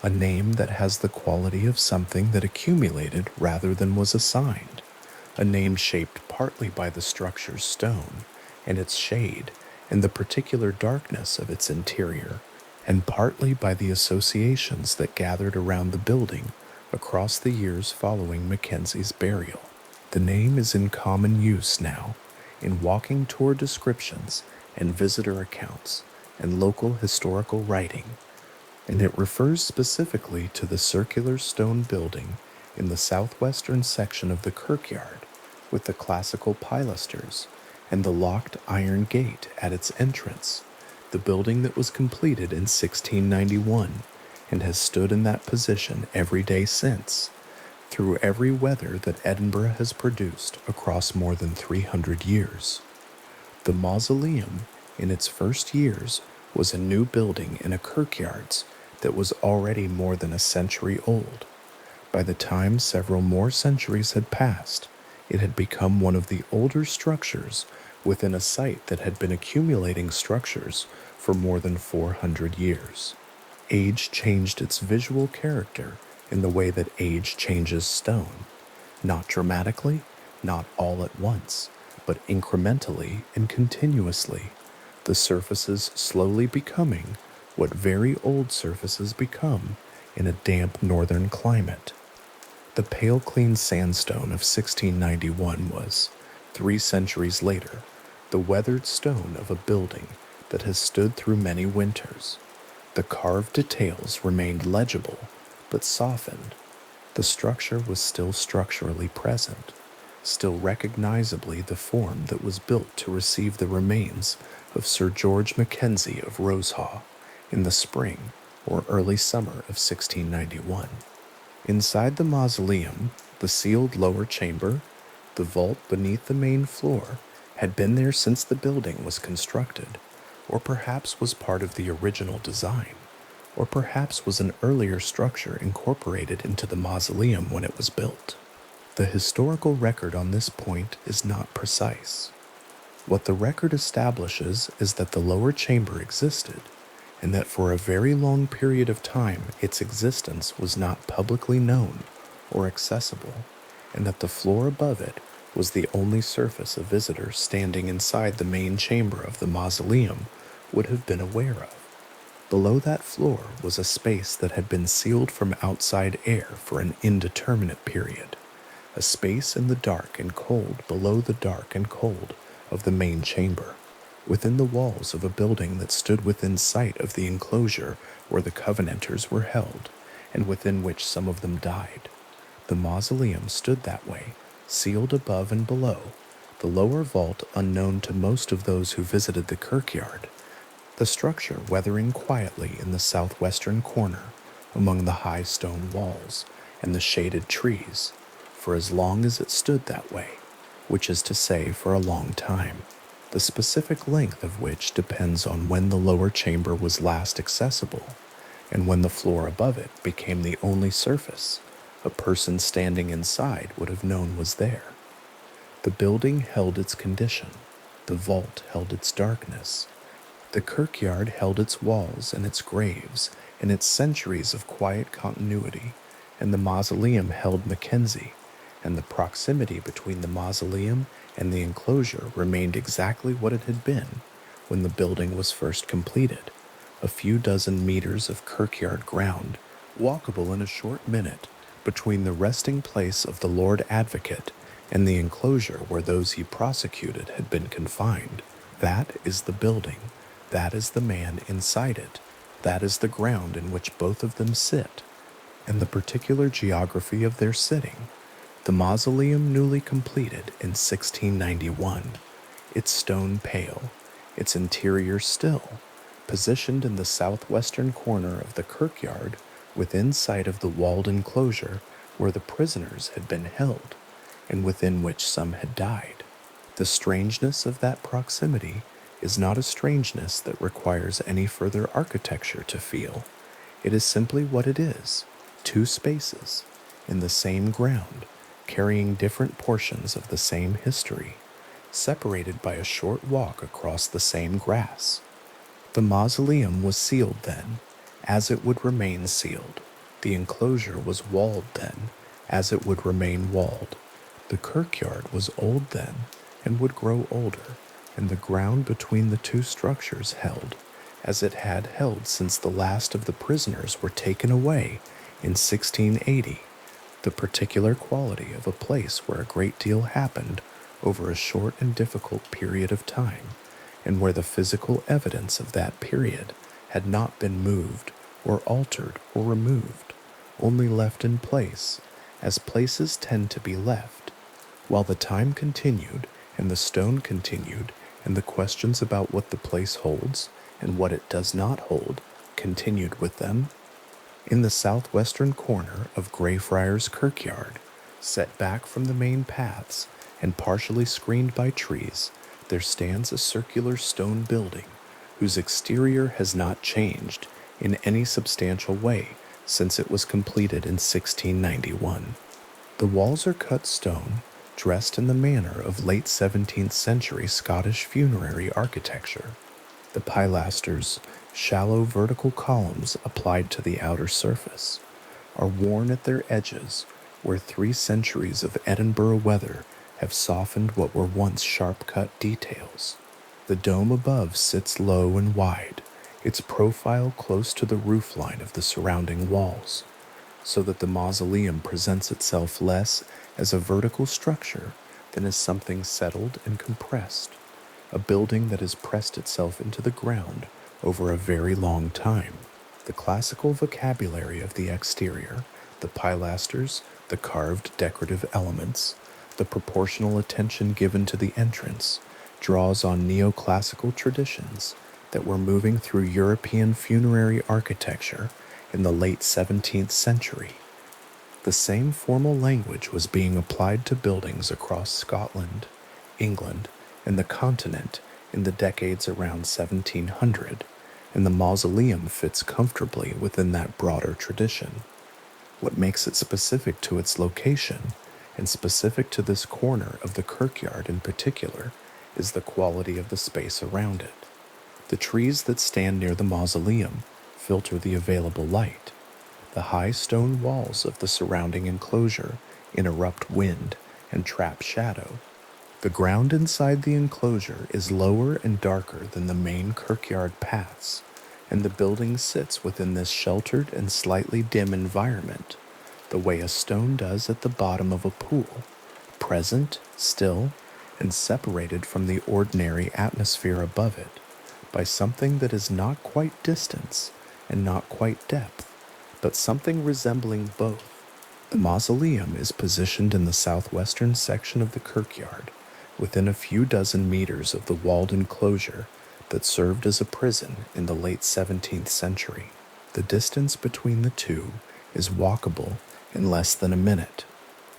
a name that has the quality of something that accumulated rather than was assigned, a name shaped partly by the structure's stone and its shade and the particular darkness of its interior, and partly by the associations that gathered around the building across the years following Mackenzie's burial. The name is in common use now in walking tour descriptions and visitor accounts and local historical writing, and it refers specifically to the circular stone building in the southwestern section of the kirkyard with the classical pilasters and the locked iron gate at its entrance, the building that was completed in 1691 and has stood in that position every day since, through every weather that Edinburgh has produced across more than 300 years. The mausoleum, in its first years, was a new building in a kirkyard that was already more than a century old. By the time several more centuries had passed, it had become one of the older structures within a site that had been accumulating structures for more than 400 years. Age changed its visual character in the way that age changes stone, not dramatically, not all at once, but incrementally and continuously, the surfaces slowly becoming what very old surfaces become in a damp northern climate. The pale clean sandstone of 1691 was, 3 centuries later, the weathered stone of a building that has stood through many winters. The carved details remained legible, but softened. The structure was still structurally present, still recognizably the form that was built to receive the remains of Sir George Mackenzie of Rosehaw in the spring or early summer of 1691. Inside the mausoleum, the sealed lower chamber, the vault beneath the main floor, had been there since the building was constructed, or perhaps was part of the original design, or perhaps was an earlier structure incorporated into the mausoleum when it was built. The historical record on this point is not precise. What the record establishes is that the lower chamber existed, and that for a very long period of time its existence was not publicly known or accessible, and that the floor above it was the only surface a visitor standing inside the main chamber of the mausoleum would have been aware of. Below that floor was a space that had been sealed from outside air for an indeterminate period, a space in the dark and cold below the dark and cold of the main chamber, within the walls of a building that stood within sight of the enclosure where the Covenanters were held, and within which some of them died. The mausoleum stood that way, sealed above and below, the lower vault unknown to most of those who visited the kirkyard, the structure weathering quietly in the southwestern corner, among the high stone walls and the shaded trees, for as long as it stood that way, which is to say for a long time, the specific length of which depends on when the lower chamber was last accessible, and when the floor above it became the only surface a person standing inside would have known was there. The building held its condition, the vault held its darkness, the kirkyard held its walls and its graves and its centuries of quiet continuity, and the mausoleum held Mackenzie, and the proximity between the mausoleum and the enclosure remained exactly what it had been when the building was first completed, a few dozen meters of kirkyard ground, walkable in a short minute, between the resting place of the Lord Advocate and the enclosure where those he prosecuted had been confined. That is the building, that is the man inside it, that is the ground in which both of them sit, and the particular geography of their sitting. The mausoleum newly completed in 1691, its stone pale, its interior still, positioned in the southwestern corner of the kirkyard within sight of the walled enclosure where the prisoners had been held, and within which some had died. The strangeness of that proximity is not a strangeness that requires any further architecture to feel. It is simply what it is, two spaces, in the same ground, carrying different portions of the same history, separated by a short walk across the same grass. The mausoleum was sealed then, as it would remain sealed. The enclosure was walled then, as it would remain walled. The kirkyard was old then, and would grow older, and the ground between the two structures held, as it had held since the last of the prisoners were taken away in 1680, the particular quality of a place where a great deal happened over a short and difficult period of time, and where the physical evidence of that period had not been moved or altered or removed, only left in place, as places tend to be left, while the time continued and the stone continued, and the questions about what the place holds and what it does not hold continued with them. In the southwestern corner of Greyfriars Kirkyard, set back from the main paths and partially screened by trees, there stands a circular stone building whose exterior has not changed in any substantial way since it was completed in 1691. The walls are cut stone, dressed in the manner of late 17th century Scottish funerary architecture. The pilasters, shallow vertical columns applied to the outer surface, are worn at their edges where 3 centuries of Edinburgh weather have softened what were once sharp-cut details. The dome above sits low and wide, its profile close to the roofline of the surrounding walls, so that the mausoleum presents itself less as a vertical structure than as something settled and compressed, a building that has pressed itself into the ground over a very long time. The classical vocabulary of the exterior, the pilasters, the carved decorative elements, the proportional attention given to the entrance, draws on neoclassical traditions that were moving through European funerary architecture in the late 17th century. The same formal language was being applied to buildings across Scotland, England, and the continent in the decades around 1700, and the mausoleum fits comfortably within that broader tradition. What makes it specific to its location, and specific to this corner of the kirkyard in particular, is the quality of the space around it. The trees that stand near the mausoleum filter the available light. The high stone walls of the surrounding enclosure interrupt wind and trap shadow. The ground inside the enclosure is lower and darker than the main kirkyard paths, and the building sits within this sheltered and slightly dim environment, the way a stone does at the bottom of a pool, present, still, and separated from the ordinary atmosphere above it by something that is not quite distance and not quite depth, but something resembling both. The mausoleum is positioned in the southwestern section of the kirkyard, within a few dozen meters of the walled enclosure that served as a prison in the late 17th century. The distance between the two is walkable in less than a minute.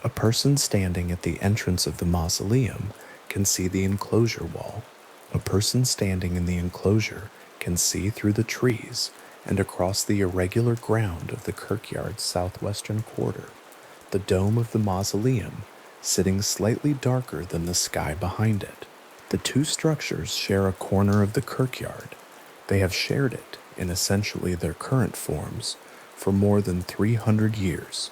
A person standing at the entrance of the mausoleum can see the enclosure wall. A person standing in the enclosure can see through the trees and across the irregular ground of the kirkyard's southwestern quarter, the dome of the mausoleum sitting slightly darker than the sky behind it. The two structures share a corner of the kirkyard. They have shared it, in essentially their current forms, for more than 300 years,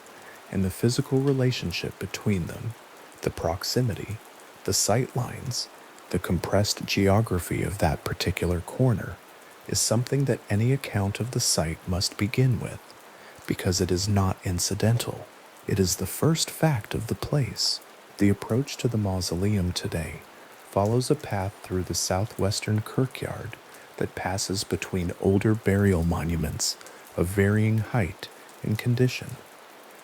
and the physical relationship between them, the proximity, the sight lines, the compressed geography of that particular corner, is something that any account of the site must begin with, because it is not incidental. It is the first fact of the place. The approach to the mausoleum today follows a path through the southwestern kirkyard that passes between older burial monuments of varying height and condition.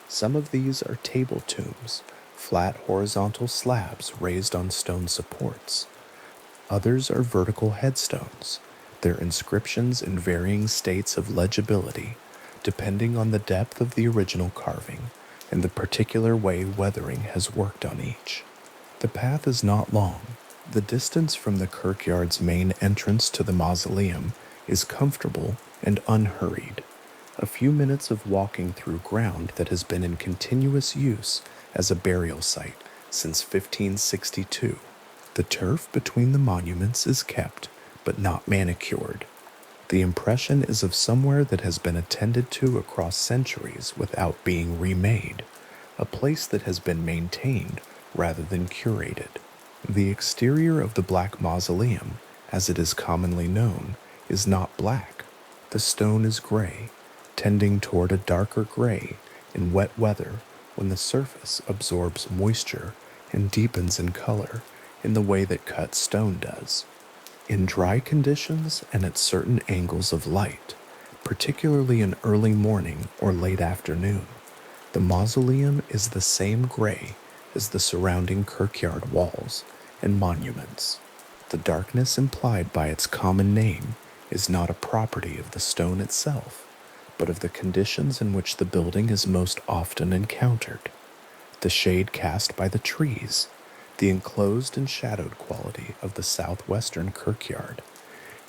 Some of these are table tombs, flat horizontal slabs raised on stone supports. Others are vertical headstones, their inscriptions in varying states of legibility, depending on the depth of the original carving and the particular way weathering has worked on each. The path is not long. The distance from the kirkyard's main entrance to the mausoleum is comfortable and unhurried. A few minutes of walking through ground that has been in continuous use as a burial site since 1562. The turf between the monuments is kept, but not manicured. The impression is of somewhere that has been attended to across centuries without being remade, a place that has been maintained rather than curated. The exterior of the Black Mausoleum, as it is commonly known, is not black. The stone is gray, tending toward a darker gray in wet weather when the surface absorbs moisture and deepens in color in the way that cut stone does. In dry conditions and at certain angles of light, particularly in early morning or late afternoon, the mausoleum is the same gray as the surrounding kirkyard walls and monuments. The darkness implied by its common name is not a property of the stone itself, but of the conditions in which the building is most often encountered. The shade cast by the trees, the enclosed and shadowed quality of the southwestern kirkyard,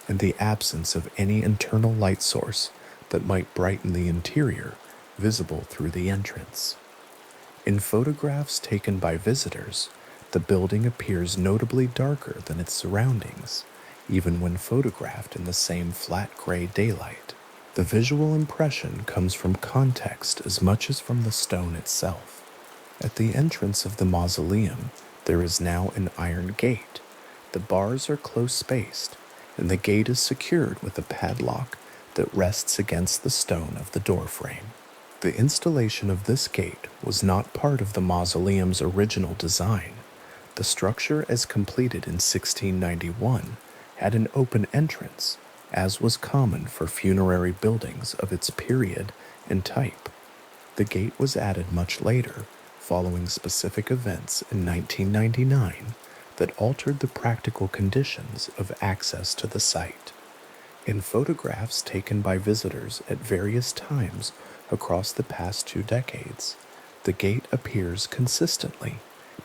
and the absence of any internal light source that might brighten the interior visible through the entrance. In photographs taken by visitors, the building appears notably darker than its surroundings, even when photographed in the same flat gray daylight. The visual impression comes from context as much as from the stone itself. At the entrance of the mausoleum, there is now an iron gate. The bars are close spaced, and the gate is secured with a padlock that rests against the stone of the doorframe. The installation of this gate was not part of the mausoleum's original design. The structure, as completed in 1691, had an open entrance, as was common for funerary buildings of its period and type. The gate was added much later, following specific events in 1999 that altered the practical conditions of access to the site. In photographs taken by visitors at various times across the past 2 decades, the gate appears consistently,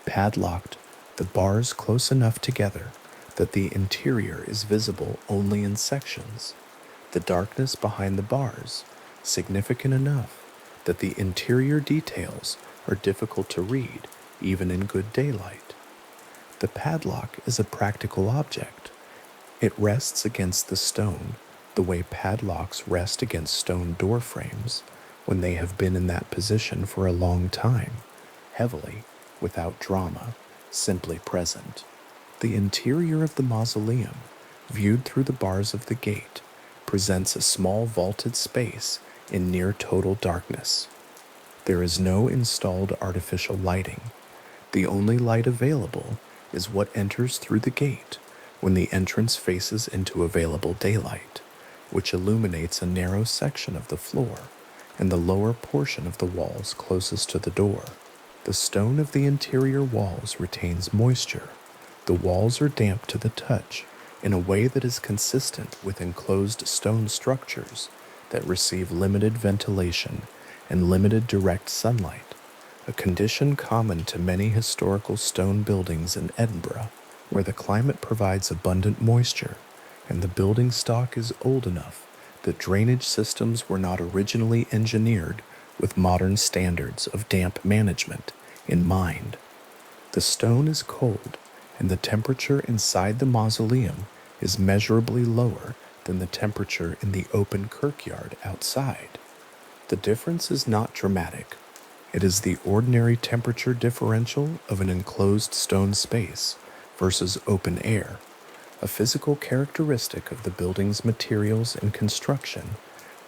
padlocked, the bars close enough together that the interior is visible only in sections, the darkness behind the bars significant enough that the interior details are difficult to read even in good daylight. The padlock is a practical object. It rests against the stone the way padlocks rest against stone door frames when they have been in that position for a long time, heavily, without drama, simply present. The interior of the mausoleum, viewed through the bars of the gate, presents a small vaulted space in near total darkness. There is no installed artificial lighting. The only light available is what enters through the gate when the entrance faces into available daylight, which illuminates a narrow section of the floor and the lower portion of the walls closest to the door. The stone of the interior walls retains moisture. The walls are damp to the touch in a way that is consistent with enclosed stone structures that receive limited ventilation and limited direct sunlight, a condition common to many historical stone buildings in Edinburgh, where the climate provides abundant moisture and the building stock is old enough that drainage systems were not originally engineered with modern standards of damp management in mind. The stone is cold, and the temperature inside the mausoleum is measurably lower than the temperature in the open kirkyard outside. The difference is not dramatic. It is the ordinary temperature differential of an enclosed stone space versus open air, a physical characteristic of the building's materials and construction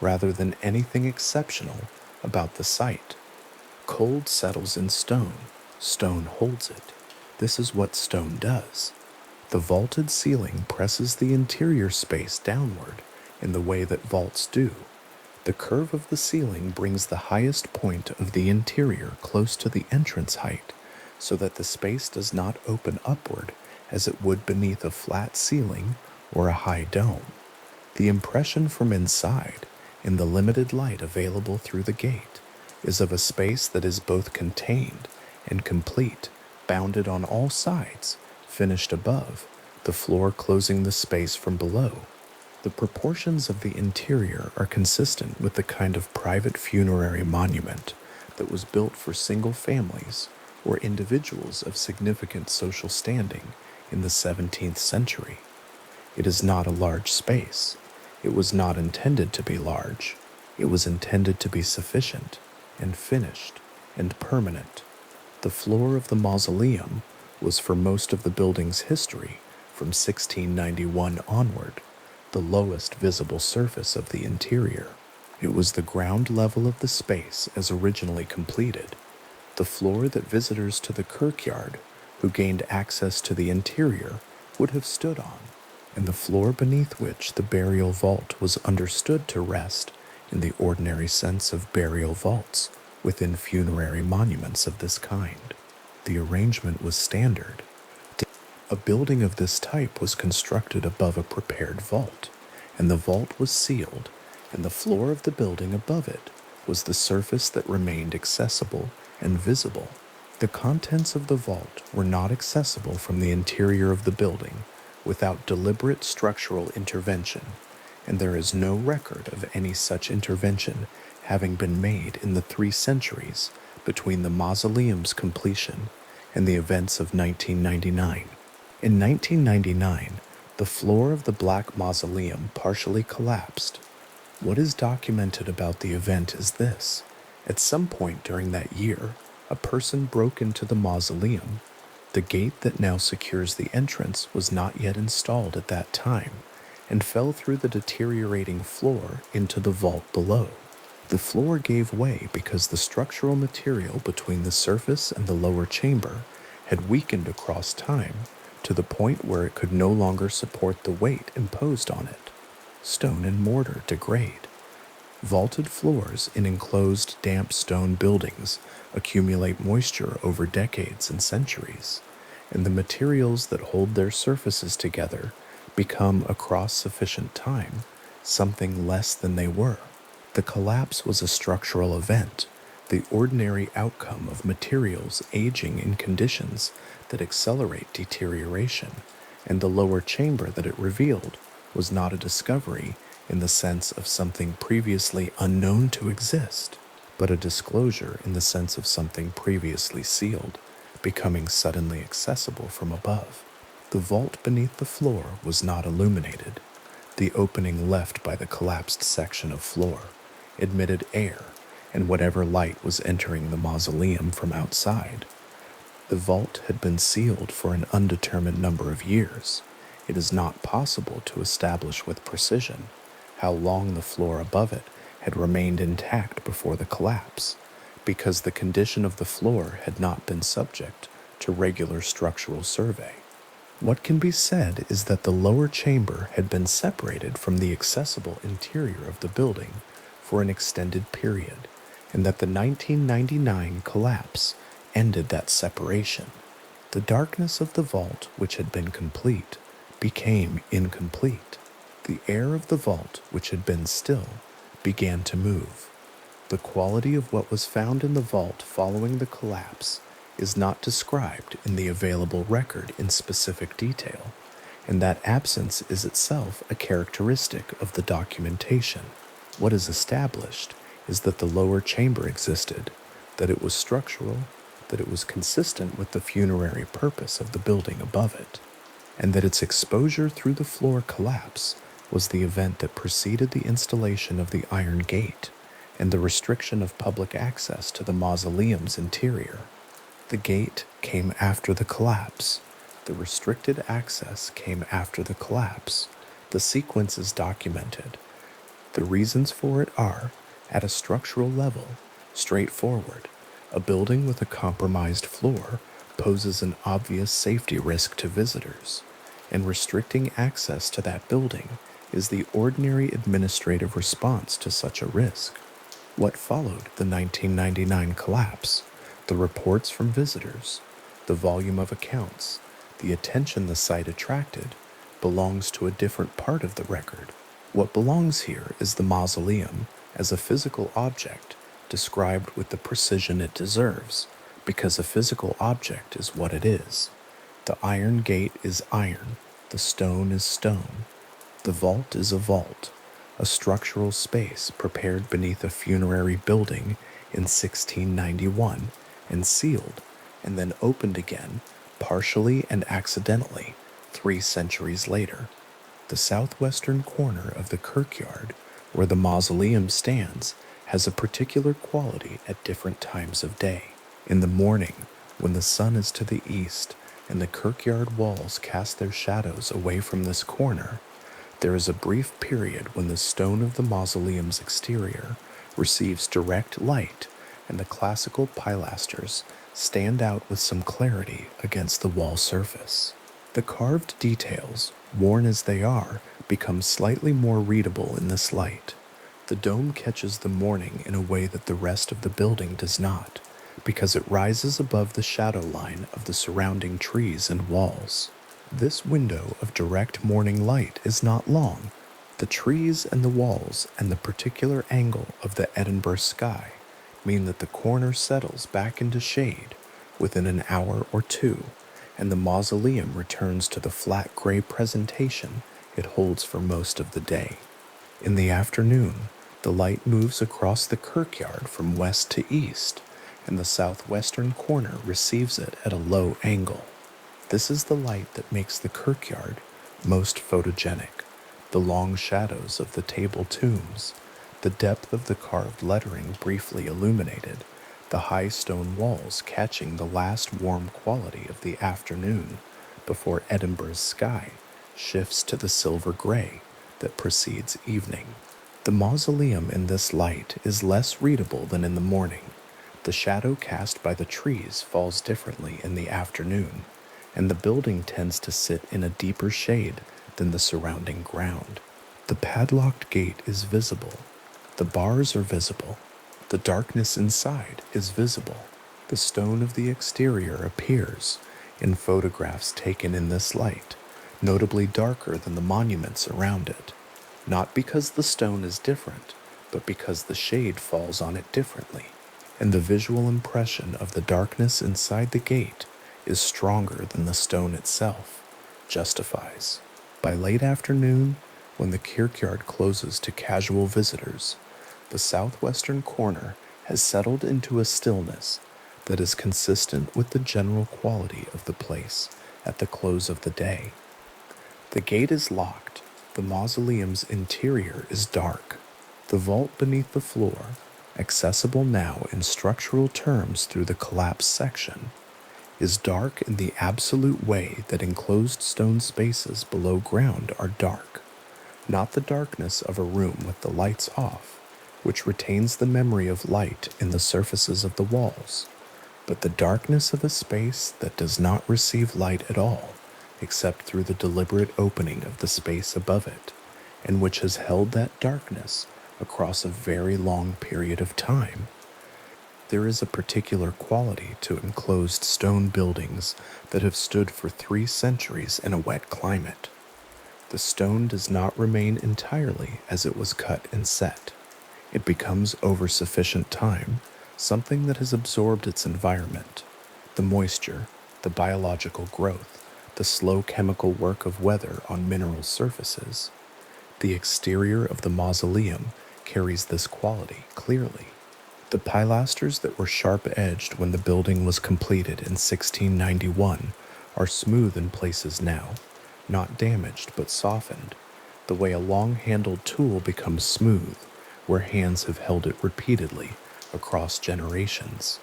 rather than anything exceptional about the site. Cold settles in stone, stone holds it. This is what stone does. The vaulted ceiling presses the interior space downward in the way that vaults do. The curve of the ceiling brings the highest point of the interior close to the entrance height, so that the space does not open upward as it would beneath a flat ceiling or a high dome. The impression from inside, in the limited light available through the gate, is of a space that is both contained and complete, bounded on all sides, finished above, the floor closing the space from below. The proportions of the interior are consistent with the kind of private funerary monument that was built for single families or individuals of significant social standing in the 17th century. It is not a large space. It was not intended to be large. It was intended to be sufficient and finished and permanent. The floor of the mausoleum was for most of the building's history, from 1691 onward, the lowest visible surface of the interior. It was the ground level of the space as originally completed, the floor that visitors to the kirkyard who gained access to the interior would have stood on, and the floor beneath which the burial vault was understood to rest in the ordinary sense of burial vaults within funerary monuments of this kind. The arrangement was standard. A building of this type was constructed above a prepared vault, and the vault was sealed, and the floor of the building above it was the surface that remained accessible and visible. The contents of the vault were not accessible from the interior of the building without deliberate structural intervention, and there is no record of any such intervention having been made in the 3 centuries between the mausoleum's completion and the events of 1999. In 1999, the floor of the Black Mausoleum partially collapsed. What is documented about the event is this. At some point during that year, a person broke into the mausoleum. The gate that now secures the entrance was not yet installed at that time, and fell through the deteriorating floor into the vault below. The floor gave way because the structural material between the surface and the lower chamber had weakened across time to the point where it could no longer support the weight imposed on it. Stone and mortar degrade. Vaulted floors in enclosed damp stone buildings accumulate moisture over decades and centuries, and the materials that hold their surfaces together become, across sufficient time, something less than they were. The collapse was a structural event, the ordinary outcome of materials aging in conditions that accelerate deterioration, and the lower chamber that it revealed was not a discovery in the sense of something previously unknown to exist, but a disclosure in the sense of something previously sealed, becoming suddenly accessible from above. The vault beneath the floor was not illuminated. The opening left by the collapsed section of floor admitted air and whatever light was entering the mausoleum from outside. The vault had been sealed for an undetermined number of years. It is not possible to establish with precision how long the floor above it had remained intact before the collapse, because the condition of the floor had not been subject to regular structural survey. What can be said is that the lower chamber had been separated from the accessible interior of the building for an extended period, and that the 1999 collapse ended that separation. The darkness of the vault, which had been complete, became incomplete. The air of the vault, which had been still, began to move. The quality of what was found in the vault following the collapse is not described in the available record in specific detail, and that absence is itself a characteristic of the documentation. What is established is that the lower chamber existed, that it was structural, that it was consistent with the funerary purpose of the building above it, and that its exposure through the floor collapse was the event that preceded the installation of the iron gate and the restriction of public access to the mausoleum's interior. The gate came after the collapse. The restricted access came after the collapse. The sequence is documented. The reasons for it are, at a structural level, straightforward. A building with a compromised floor poses an obvious safety risk to visitors, and restricting access to that building is the ordinary administrative response to such a risk. What followed the 1999 collapse, the reports from visitors, the volume of accounts, the attention the site attracted, belongs to a different part of the record. What belongs here is the mausoleum as a physical object described with the precision it deserves, because a physical object is what it is. The iron gate is iron, the stone is stone. The vault is a vault, a structural space prepared beneath a funerary building in 1691 and sealed, and then opened again, partially and accidentally, 3 centuries later. The southwestern corner of the kirkyard, where the mausoleum stands, has a particular quality at different times of day. In the morning, when the sun is to the east and the kirkyard walls cast their shadows away from this corner, there is a brief period when the stone of the mausoleum's exterior receives direct light and the classical pilasters stand out with some clarity against the wall surface. The carved details, worn as they are, become slightly more readable in this light. The dome catches the morning in a way that the rest of the building does not, because it rises above the shadow line of the surrounding trees and walls. This window of direct morning light is not long. The trees and the walls and the particular angle of the Edinburgh sky mean that the corner settles back into shade within an hour or two, and the mausoleum returns to the flat gray presentation it holds for most of the day. In the afternoon, the light moves across the kirkyard from west to east, and the southwestern corner receives it at a low angle. This is the light that makes the kirkyard most photogenic, the long shadows of the table tombs, the depth of the carved lettering briefly illuminated, the high stone walls catching the last warm quality of the afternoon before Edinburgh's sky shifts to the silver gray that precedes evening. The mausoleum in this light is less readable than in the morning. The shadow cast by the trees falls differently in the afternoon, and the building tends to sit in a deeper shade than the surrounding ground. The padlocked gate is visible. The bars are visible. The darkness inside is visible. The stone of the exterior appears, in photographs taken in this light, notably darker than the monuments around it. Not because the stone is different, but because the shade falls on it differently, and the visual impression of the darkness inside the gate is stronger than the stone itself justifies. By late afternoon, when the kirkyard closes to casual visitors, the southwestern corner has settled into a stillness that is consistent with the general quality of the place at the close of the day. The gate is locked. The mausoleum's interior is dark. The vault beneath the floor, accessible now in structural terms through the collapsed section, is dark in the absolute way that enclosed stone spaces below ground are dark. Not the darkness of a room with the lights off, which retains the memory of light in the surfaces of the walls, but the darkness of a space that does not receive light at all, except through the deliberate opening of the space above it, and which has held that darkness across a very long period of time. There is a particular quality to enclosed stone buildings that have stood for 3 centuries in a wet climate. The stone does not remain entirely as it was cut and set. It becomes, over sufficient time, something that has absorbed its environment, the moisture, the biological growth, the slow chemical work of weather on mineral surfaces. The exterior of the mausoleum carries this quality clearly. The pilasters that were sharp-edged when the building was completed in 1691 are smooth in places now, not damaged but softened, the way a long-handled tool becomes smooth, where hands have held it repeatedly across generations.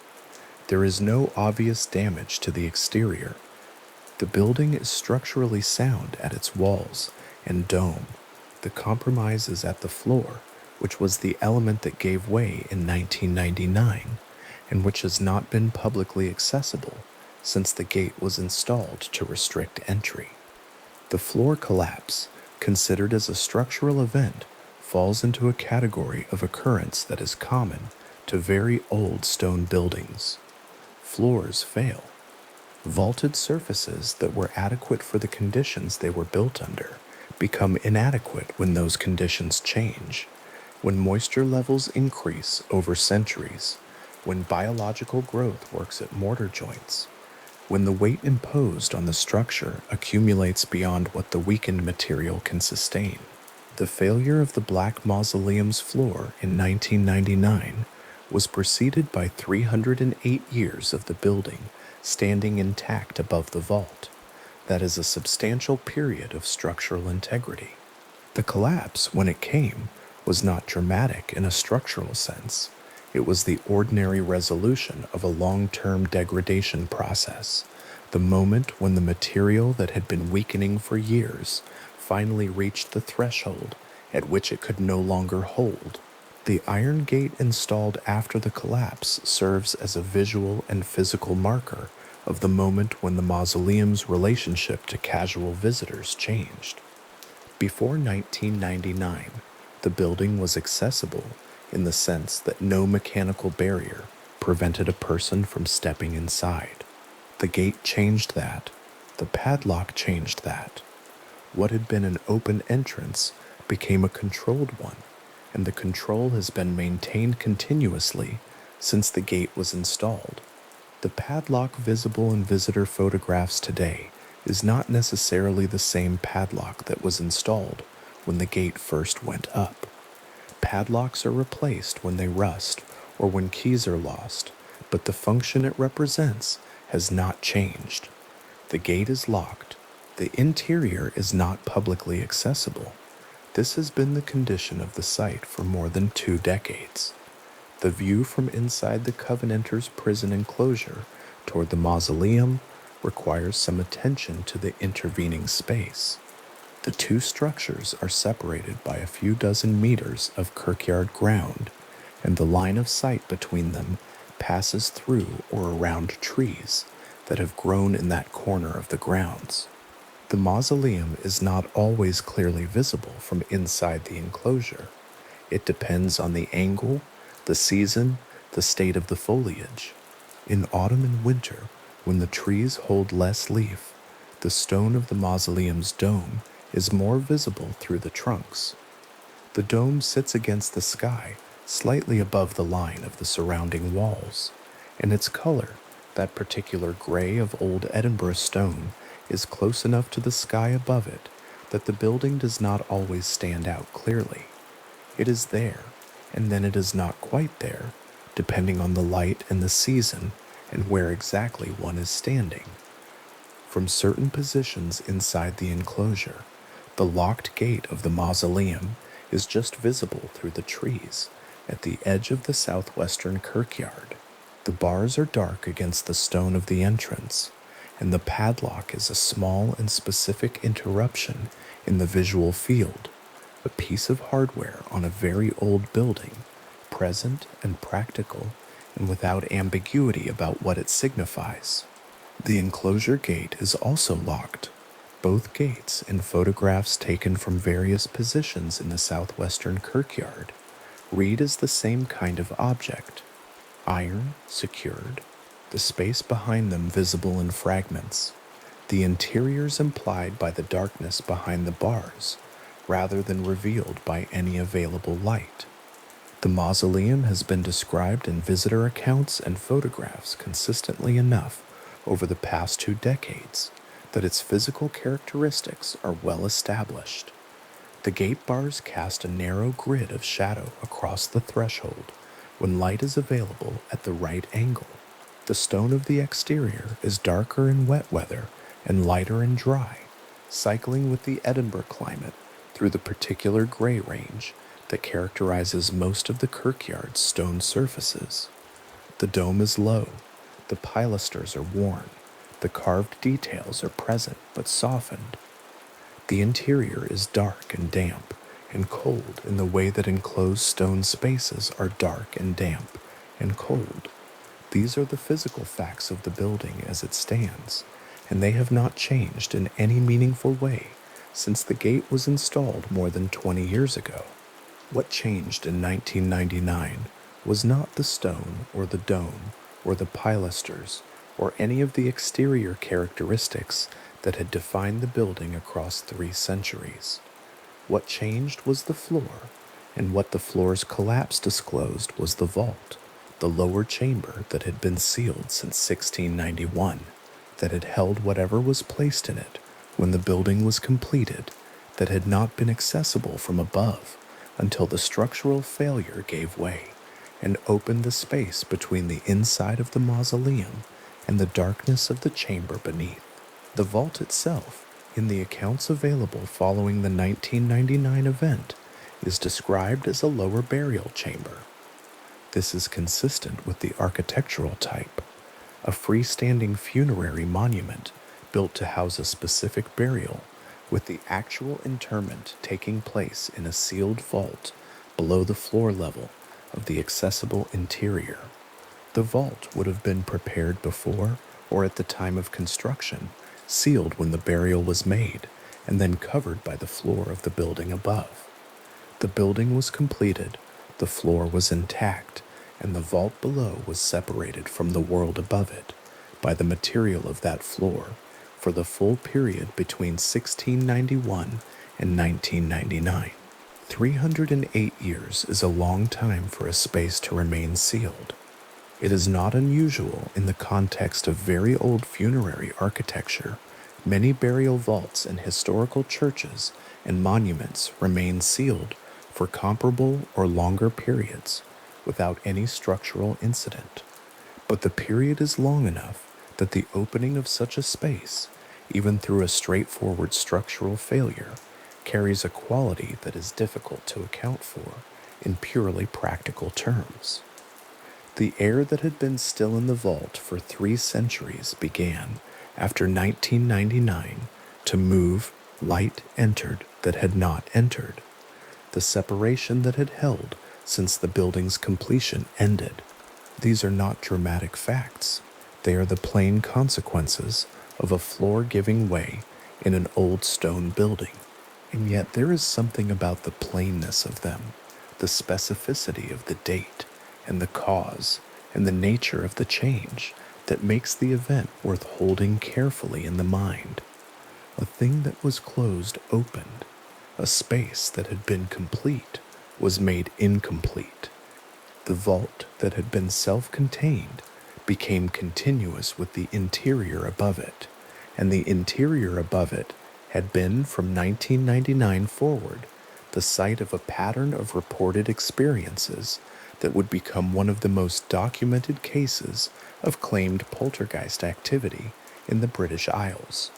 There is no obvious damage to the exterior. The building is structurally sound at its walls and dome. The compromise is at the floor, which was the element that gave way in 1999, and which has not been publicly accessible since the gate was installed to restrict entry. The floor collapse, considered as a structural event, falls into a category of occurrence that is common to very old stone buildings. Floors fail. Vaulted surfaces that were adequate for the conditions they were built under become inadequate when those conditions change, when moisture levels increase over centuries, when biological growth works at mortar joints, when the weight imposed on the structure accumulates beyond what the weakened material can sustain. The failure of the Black Mausoleum's floor in 1999 was preceded by 308 years of the building standing intact above the vault. That is a substantial period of structural integrity. The collapse, when it came, was not dramatic in a structural sense. It was the ordinary resolution of a long-term degradation process, the moment when the material that had been weakening for years finally reached the threshold at which it could no longer hold. The iron gate installed after the collapse serves as a visual and physical marker of the moment when the mausoleum's relationship to casual visitors changed. Before 1999, the building was accessible in the sense that no mechanical barrier prevented a person from stepping inside. The gate changed that. The padlock changed that. What had been an open entrance became a controlled one, and the control has been maintained continuously since the gate was installed. The padlock visible in visitor photographs today is not necessarily the same padlock that was installed when the gate first went up. Padlocks are replaced when they rust or when keys are lost, but the function it represents has not changed. The gate is locked. The interior is not publicly accessible. This has been the condition of the site for more than 2 decades. The view from inside the Covenanters' prison enclosure toward the mausoleum requires some attention to the intervening space. The two structures are separated by a few dozen meters of kirkyard ground, and the line of sight between them passes through or around trees that have grown in that corner of the grounds. The mausoleum is not always clearly visible from inside the enclosure. It depends on the angle, the season, the state of the foliage. In autumn and winter, when the trees hold less leaf, the stone of the mausoleum's dome is more visible through the trunks. The dome sits against the sky, slightly above the line of the surrounding walls, and its color, that particular gray of old Edinburgh stone, is close enough to the sky above it that the building does not always stand out clearly. It is there, and then it is not quite there, depending on the light and the season and where exactly one is standing. From certain positions inside the enclosure, the locked gate of the mausoleum is just visible through the trees at the edge of the southwestern kirkyard. The bars are dark against the stone of the entrance, and the padlock is a small and specific interruption in the visual field, a piece of hardware on a very old building, present and practical and without ambiguity about what it signifies. The enclosure gate is also locked. Both gates, in photographs taken from various positions in the southwestern kirkyard, read as the same kind of object: iron, secured, the space behind them visible in fragments, the interiors implied by the darkness behind the bars, rather than revealed by any available light. The mausoleum has been described in visitor accounts and photographs consistently enough over the past 2 decades that its physical characteristics are well established. The gate bars cast a narrow grid of shadow across the threshold when light is available at the right angle. The stone of the exterior is darker in wet weather and lighter in dry, cycling with the Edinburgh climate through the particular gray range that characterizes most of the kirkyard's stone surfaces. The dome is low, the pilasters are worn, the carved details are present but softened. The interior is dark and damp and cold in the way that enclosed stone spaces are dark and damp and cold. These are the physical facts of the building as it stands, and they have not changed in any meaningful way since the gate was installed more than 20 years ago. What changed in 1999 was not the stone or the dome or the pilasters or any of the exterior characteristics that had defined the building across 3 centuries. What changed was the floor, and what the floor's collapse disclosed was the vault, the lower chamber that had been sealed since 1691, that had held whatever was placed in it when the building was completed, that had not been accessible from above until the structural failure gave way and opened the space between the inside of the mausoleum and the darkness of the chamber beneath. The vault itself, in the accounts available following the 1999 event, is described as a lower burial chamber. This is consistent with the architectural type, a freestanding funerary monument built to house a specific burial, with the actual interment taking place in a sealed vault below the floor level of the accessible interior. The vault would have been prepared before or at the time of construction, sealed when the burial was made, and then covered by the floor of the building above. The building was completed, the floor was intact, and the vault below was separated from the world above it by the material of that floor for the full period between 1691 and 1999. 308 years is a long time for a space to remain sealed. It is not unusual in the context of very old funerary architecture. Many burial vaults in historical churches and monuments remain sealed for comparable or longer periods without any structural incident. But the period is long enough that the opening of such a space, even through a straightforward structural failure, carries a quality that is difficult to account for in purely practical terms. The air that had been still in the vault for 3 centuries began, after 1999, to move, Light entered that had not entered. The separation that had held since the building's completion ended. These are not dramatic facts. They are the plain consequences of a floor giving way in an old stone building. And yet there is something about the plainness of them, the specificity of the date and the cause and the nature of the change that makes the event worth holding carefully in the mind. A thing that was closed opened. A space that had been complete was made incomplete. The vault that had been self-contained became continuous with the interior above it, and the interior above it had been, from 1999 forward, the site of a pattern of reported experiences that would become one of the most documented cases of claimed poltergeist activity in the British Isles.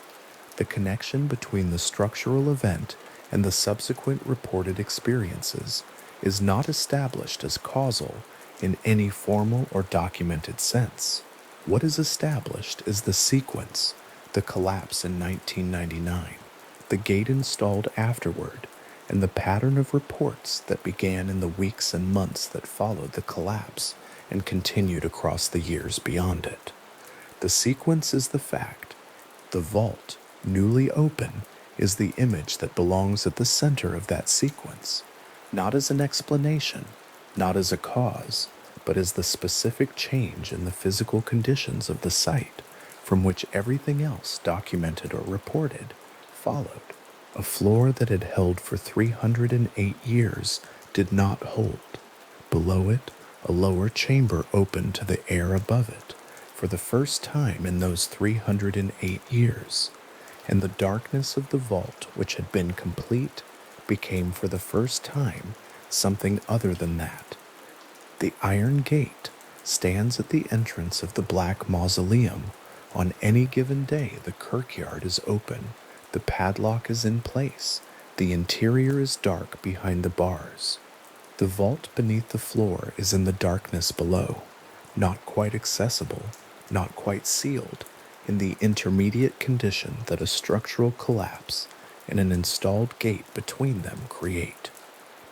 The connection between the structural event and the subsequent reported experiences is not established as causal in any formal or documented sense. What is established is the sequence, the collapse in 1999, the gate installed afterward, and the pattern of reports that began in the weeks and months that followed the collapse and continued across the years beyond it. The sequence is the fact. The vault, newly open, is the image that belongs at the center of that sequence, not as an explanation, not as a cause, but as the specific change in the physical conditions of the site from which everything else documented or reported followed. A floor that had held for 308 years did not hold. Below it, a lower chamber opened to the air above it for the first time in those 308 years, and the darkness of the vault, which had been complete, became for the first time something other than that. The iron gate stands at the entrance of the Black Mausoleum. On any given day, the kirkyard is open, the padlock is in place, the interior is dark behind the bars. The vault beneath the floor is in the darkness below, not quite accessible, not quite sealed, in the intermediate condition that a structural collapse and an installed gate between them create.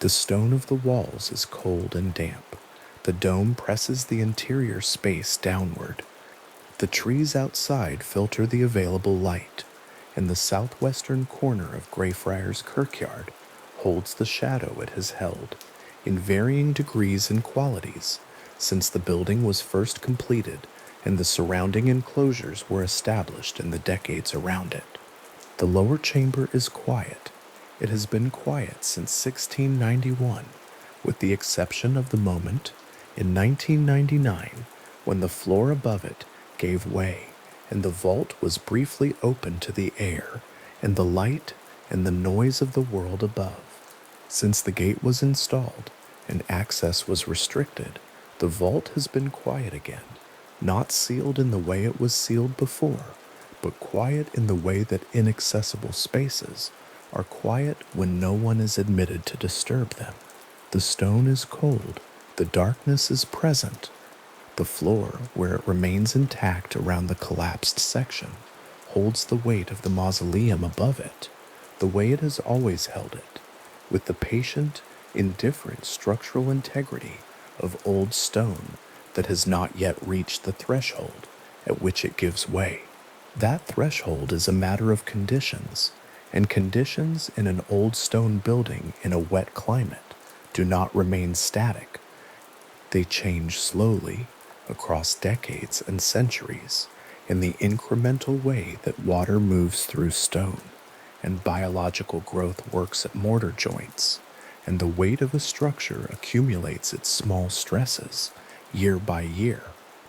The stone of the walls is cold and damp. The dome presses the interior space downward. The trees outside filter the available light, and the southwestern corner of Greyfriars Kirkyard holds the shadow it has held, in varying degrees and qualities, since the building was first completed and the surrounding enclosures were established in the decades around it. The lower chamber is quiet. It has been quiet since 1691, with the exception of the moment in 1999 when the floor above it gave way and the vault was briefly opened to the air and the light and the noise of the world above. Since the gate was installed and access was restricted, the vault has been quiet again, not sealed in the way it was sealed before, but quiet in the way that inaccessible spaces are quiet when no one is admitted to disturb them. The stone is cold, the darkness is present. The floor, where it remains intact around the collapsed section, holds the weight of the mausoleum above it, the way it has always held it, with the patient, indifferent structural integrity of old stone that has not yet reached the threshold at which it gives way. That threshold is a matter of conditions, and conditions in an old stone building in a wet climate do not remain static. They change slowly across decades and centuries in the incremental way that water moves through stone and biological growth works at mortar joints, and the weight of a structure accumulates its small stresses year by year.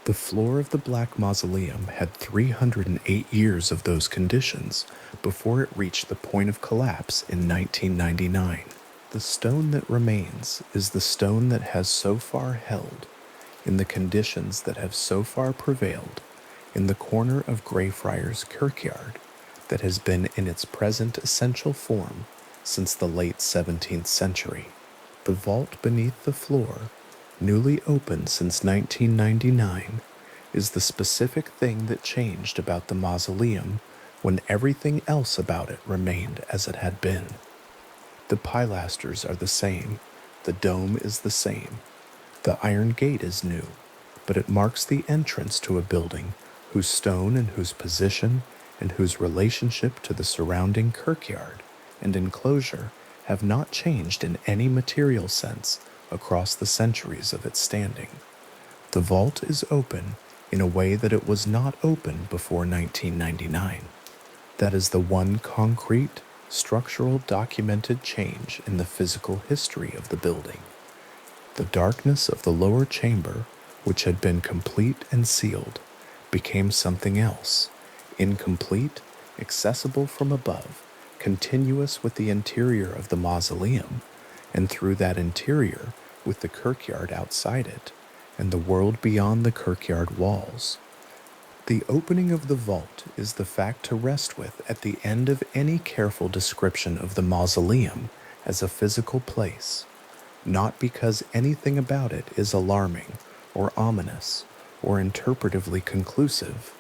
The floor of the Black Mausoleum had 308 years of those conditions before it reached the point of collapse in 1999. The stone that remains is the stone that has so far held, in the conditions that have so far prevailed, in the corner of Greyfriars Kirkyard that has been in its present essential form since the late 17th century. The vault beneath the floor, newly opened since 1999, is the specific thing that changed about the mausoleum when everything else about it remained as it had been. The pilasters are the same, the dome is the same, the iron gate is new, but it marks the entrance to a building whose stone and whose position and whose relationship to the surrounding kirkyard and enclosure have not changed in any material sense across the centuries of its standing. The vault is open in a way that it was not open before 1999. That is the one concrete, structural documented change in the physical history of the building. The darkness of the lower chamber, which had been complete and sealed, became something else, incomplete, accessible from above, continuous with the interior of the mausoleum, and through that interior with the kirkyard outside it, and the world beyond the kirkyard walls. The opening of the vault is the fact to rest with at the end of any careful description of the mausoleum as a physical place, not because anything about it is alarming or ominous or interpretively conclusive,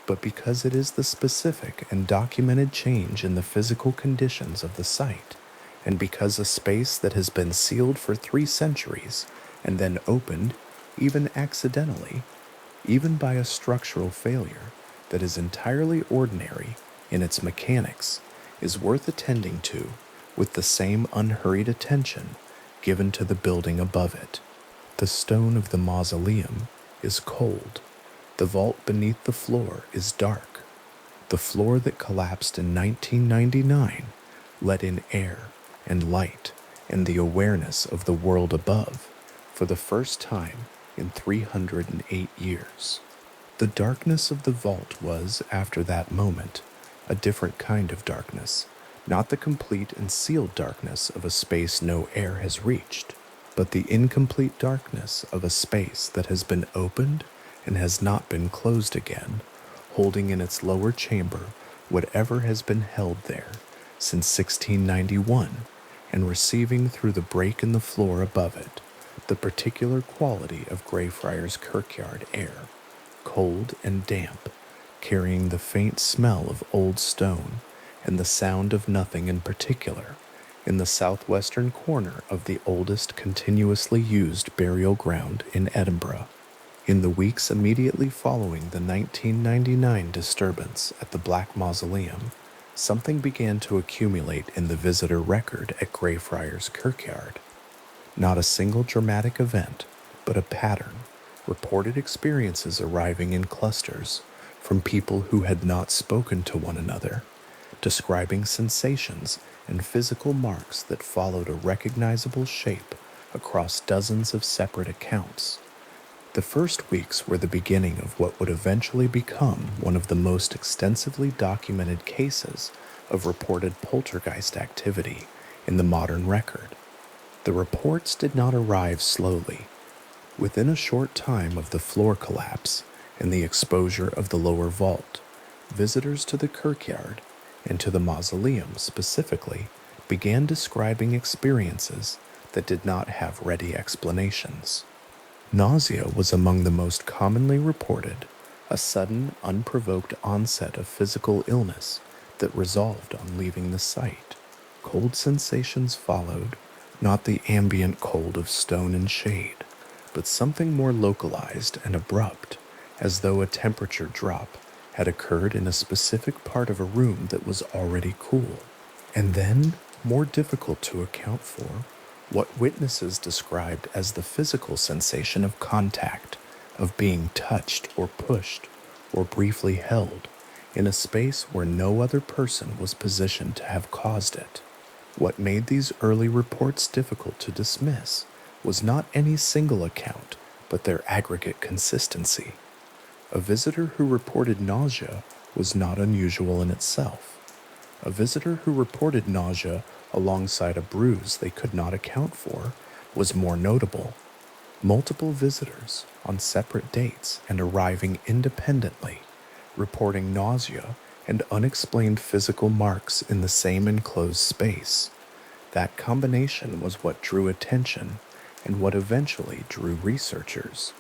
but because it is the specific and documented change in the physical conditions of the site, and because a space that has been sealed for 3 centuries and then opened, even accidentally, even by a structural failure that is entirely ordinary in its mechanics, is worth attending to with the same unhurried attention given to the building above it. The stone of the mausoleum is cold. The vault beneath the floor is dark. The floor that collapsed in 1999 let in air and light and the awareness of the world above for the first time in 308 years. The darkness of the vault was, after that moment, a different kind of darkness, not the complete and sealed darkness of a space no air has reached, but the incomplete darkness of a space that has been opened and has not been closed again, holding in its lower chamber whatever has been held there since 1691, and receiving through the break in the floor above it the particular quality of Greyfriars Kirkyard air, cold and damp, carrying the faint smell of old stone and the sound of nothing in particular, in the southwestern corner of the oldest continuously used burial ground in Edinburgh. In the weeks immediately following the 1999 disturbance at the Black Mausoleum, something began to accumulate in the visitor record at Greyfriars Kirkyard. Not a single dramatic event, but a pattern, reported experiences arriving in clusters from people who had not spoken to one another, describing sensations and physical marks that followed a recognizable shape across dozens of separate accounts. The first weeks were the beginning of what would eventually become one of the most extensively documented cases of reported poltergeist activity in the modern record. The reports did not arrive slowly. Within a short time of the floor collapse and the exposure of the lower vault, visitors to the kirkyard, and to the mausoleum specifically, began describing experiences that did not have ready explanations. Nausea was among the most commonly reported, a sudden, unprovoked onset of physical illness that resolved on leaving the site. Cold sensations followed, not the ambient cold of stone and shade, but something more localized and abrupt, as though a temperature drop had occurred in a specific part of a room that was already cool. And then, more difficult to account for, what witnesses described as the physical sensation of contact, of being touched or pushed or briefly held in a space where no other person was positioned to have caused it. What made these early reports difficult to dismiss was not any single account, but their aggregate consistency. A visitor who reported nausea was not unusual in itself. A visitor who reported nausea alongside a bruise they could not account for was more notable. Multiple visitors on separate dates and arriving independently, reporting nausea and unexplained physical marks in the same enclosed space. That combination was what drew attention and what eventually drew researchers.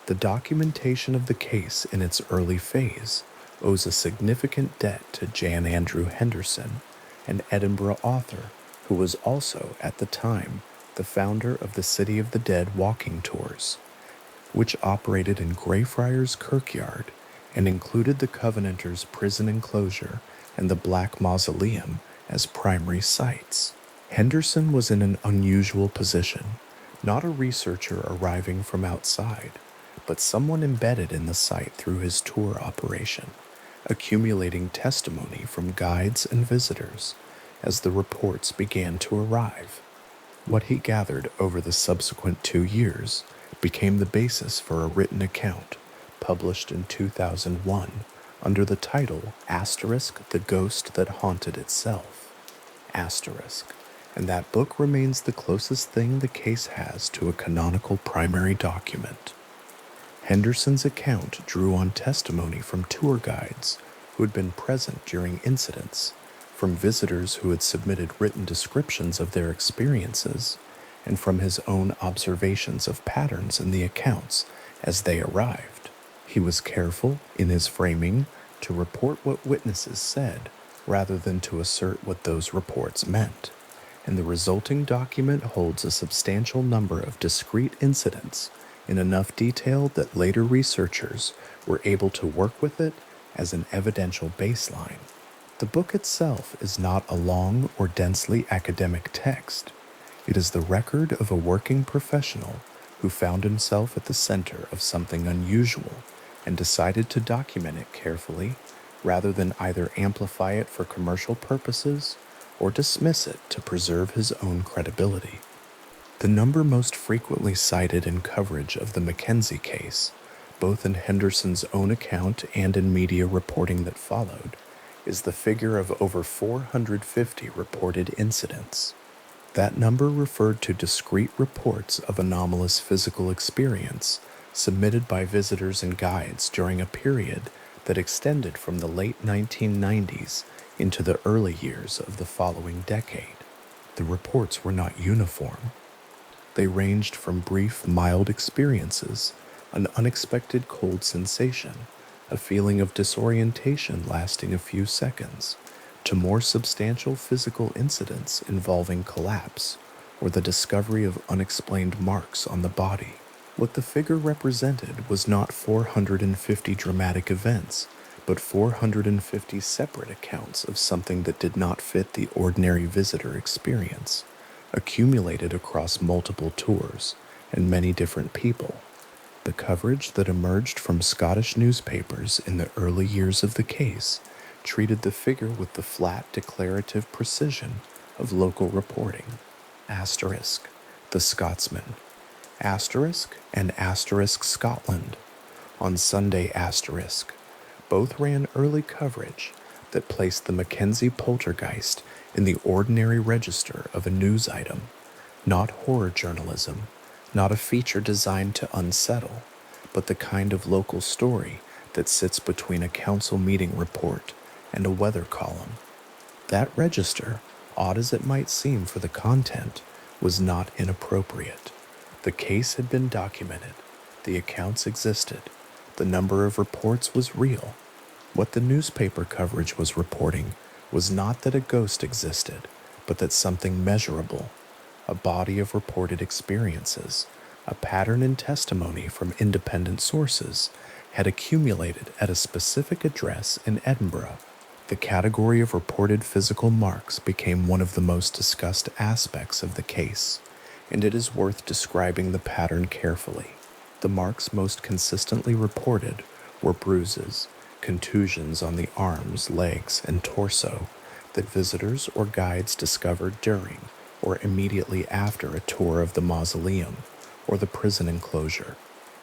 The documentation of the case in its early phase owes a significant debt to Jan Andrew Henderson, an Edinburgh author who was also, at the time, the founder of the City of the Dead walking tours, which operated in Greyfriars Kirkyard and included the Covenanters' prison enclosure and the Black Mausoleum as primary sites. Henderson was in an unusual position, not a researcher arriving from outside, but someone embedded in the site through his tour operation, accumulating testimony from guides and visitors as the reports began to arrive. What he gathered over the subsequent 2 years became the basis for a written account published in 2001 under the title **The Ghost That Haunted Itself**. And that book remains the closest thing the case has to a canonical primary document. Henderson's account drew on testimony from tour guides who had been present during incidents, from visitors who had submitted written descriptions of their experiences, and from his own observations of patterns in the accounts as they arrived. He was careful in his framing to report what witnesses said rather than to assert what those reports meant, and the resulting document holds a substantial number of discrete incidents in enough detail that later researchers were able to work with it as an evidential baseline. The book itself is not a long or densely academic text. It is the record of a working professional who found himself at the center of something unusual and decided to document it carefully rather than either amplify it for commercial purposes or dismiss it to preserve his own credibility. The number most frequently cited in coverage of the Mackenzie case, both in Henderson's own account and in media reporting that followed, is the figure of over 450 reported incidents. That number referred to discrete reports of anomalous physical experience submitted by visitors and guides during a period that extended from the late 1990s into the early years of the following decade. The reports were not uniform. They ranged from brief, mild experiences, an unexpected cold sensation, a feeling of disorientation lasting a few seconds, to more substantial physical incidents involving collapse or the discovery of unexplained marks on the body. What the figure represented was not 450 dramatic events, but 450 separate accounts of something that did not fit the ordinary visitor experience, accumulated across multiple tours and many different people. The coverage that emerged from Scottish newspapers in the early years of the case treated the figure with the flat declarative precision of local reporting. The Scotsman. And Scotland. On Sunday both ran early coverage that placed the Mackenzie Poltergeist in the ordinary register of a news item, not horror journalism, not a feature designed to unsettle, but the kind of local story that sits between a council meeting report and a weather column. That register, odd as it might seem for the content, was not inappropriate. The case had been documented, the accounts existed, the number of reports was real. What the newspaper coverage was reporting was not that a ghost existed, but that something measurable, a body of reported experiences, a pattern in testimony from independent sources, had accumulated at a specific address in Edinburgh. The category of reported physical marks became one of the most discussed aspects of the case, and it is worth describing the pattern carefully. The marks most consistently reported were bruises, contusions on the arms, legs, and torso that visitors or guides discovered during or immediately after a tour of the mausoleum or the prison enclosure.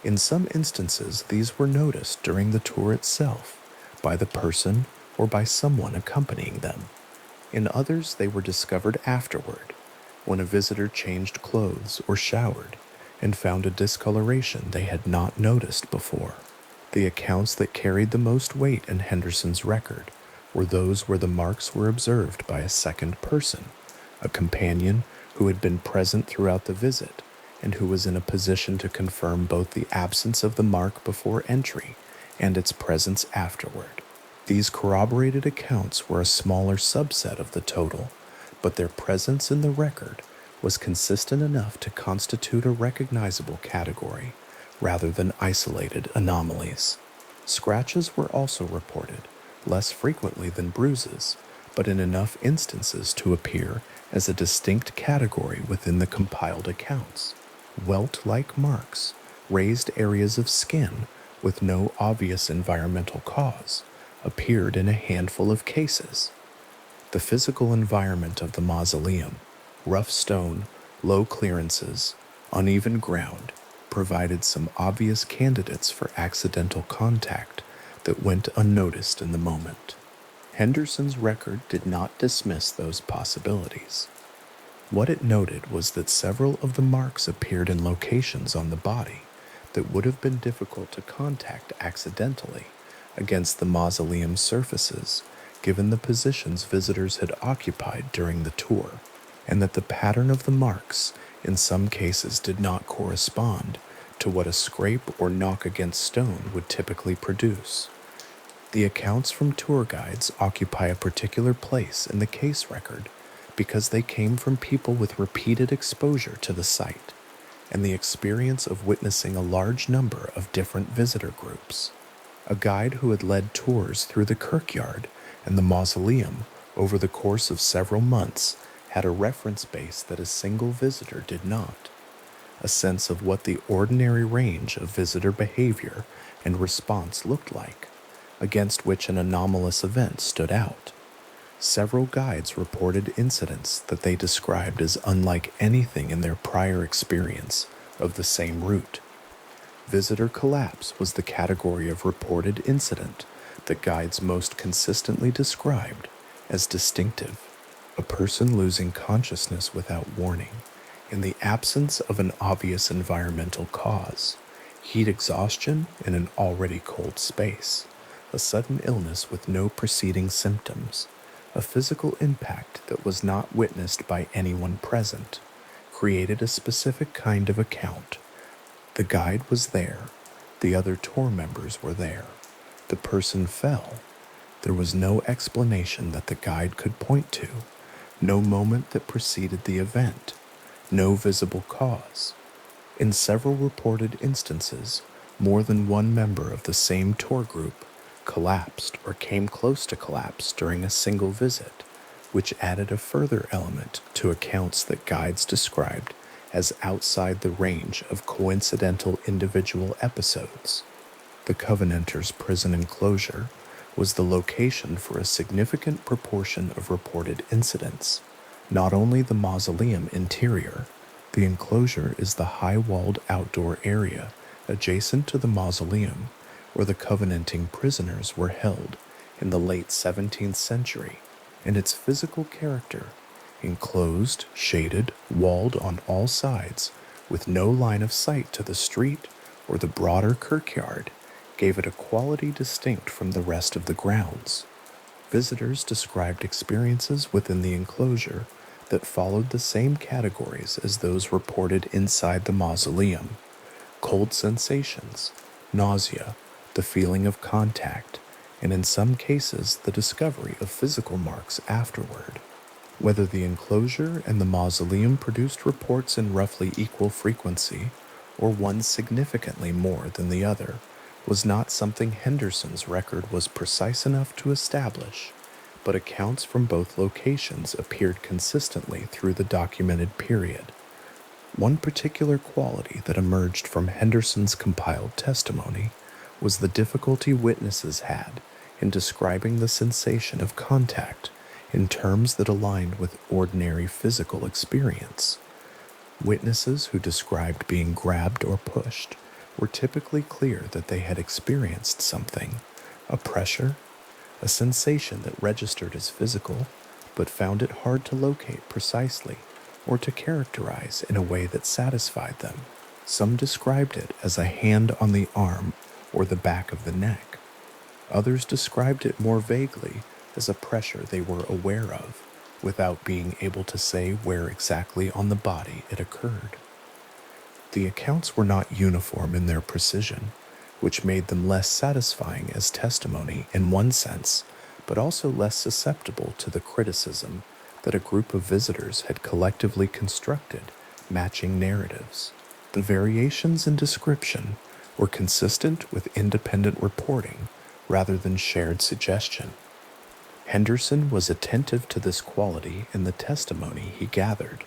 In some instances, these were noticed during the tour itself by the person or by someone accompanying them. In others, they were discovered afterward, when a visitor changed clothes or showered and found a discoloration they had not noticed before. The accounts that carried the most weight in Henderson's record were those where the marks were observed by a second person, a companion who had been present throughout the visit and who was in a position to confirm both the absence of the mark before entry and its presence afterward. These corroborated accounts were a smaller subset of the total, but their presence in the record was consistent enough to constitute a recognizable category rather than isolated anomalies. Scratches were also reported, less frequently than bruises, but in enough instances to appear as a distinct category within the compiled accounts. Welt-like marks, raised areas of skin with no obvious environmental cause, appeared in a handful of cases. The physical environment of the mausoleum, rough stone, low clearances, uneven ground, provided some obvious candidates for accidental contact that went unnoticed in the moment. Henderson's record did not dismiss those possibilities. What it noted was that several of the marks appeared in locations on the body that would have been difficult to contact accidentally against the mausoleum's surfaces, given the positions visitors had occupied during the tour, and that the pattern of the marks in some cases did not correspond to what a scrape or knock against stone would typically produce. The accounts from tour guides occupy a particular place in the case record because they came from people with repeated exposure to the site and the experience of witnessing a large number of different visitor groups. A guide who had led tours through the kirkyard and the mausoleum over the course of several months had a reference base that a single visitor did not, a sense of what the ordinary range of visitor behavior and response looked like, against which an anomalous event stood out. Several guides reported incidents that they described as unlike anything in their prior experience of the same route. Visitor collapse was the category of reported incident that guides most consistently described as distinctive, a person losing consciousness without warning, in the absence of an obvious environmental cause, heat exhaustion in an already cold space, a sudden illness with no preceding symptoms, a physical impact that was not witnessed by anyone present, created a specific kind of account. The guide was there. The other tour members were there. The person fell. There was no explanation that the guide could point to, no moment that preceded the event, no visible cause. In several reported instances, more than one member of the same tour group collapsed or came close to collapse during a single visit, which added a further element to accounts that guides described as outside the range of coincidental individual episodes. The Covenanters' prison enclosure was the location for a significant proportion of reported incidents. Not only the mausoleum interior, the enclosure is the high-walled outdoor area adjacent to the mausoleum where the Covenanting prisoners were held in the late 17th century, and its physical character, enclosed, shaded, walled on all sides, with no line of sight to the street or the broader kirkyard, gave it a quality distinct from the rest of the grounds. Visitors described experiences within the enclosure that followed the same categories as those reported inside the mausoleum: cold sensations, nausea, the feeling of contact, and in some cases the discovery of physical marks afterward. Whether the enclosure and the mausoleum produced reports in roughly equal frequency, or one significantly more than the other, was not something Henderson's record was precise enough to establish, but accounts from both locations appeared consistently through the documented period. One particular quality that emerged from Henderson's compiled testimony was the difficulty witnesses had in describing the sensation of contact in terms that aligned with ordinary physical experience. Witnesses who described being grabbed or pushed were typically clear that they had experienced something, a pressure, a sensation that registered as physical, but found it hard to locate precisely or to characterize in a way that satisfied them. Some described it as a hand on the arm or the back of the neck. Others described it more vaguely as a pressure they were aware of, without being able to say where exactly on the body it occurred. The accounts were not uniform in their precision, which made them less satisfying as testimony in one sense, but also less susceptible to the criticism that a group of visitors had collectively constructed matching narratives. The variations in description were consistent with independent reporting rather than shared suggestion. Henderson was attentive to this quality in the testimony he gathered.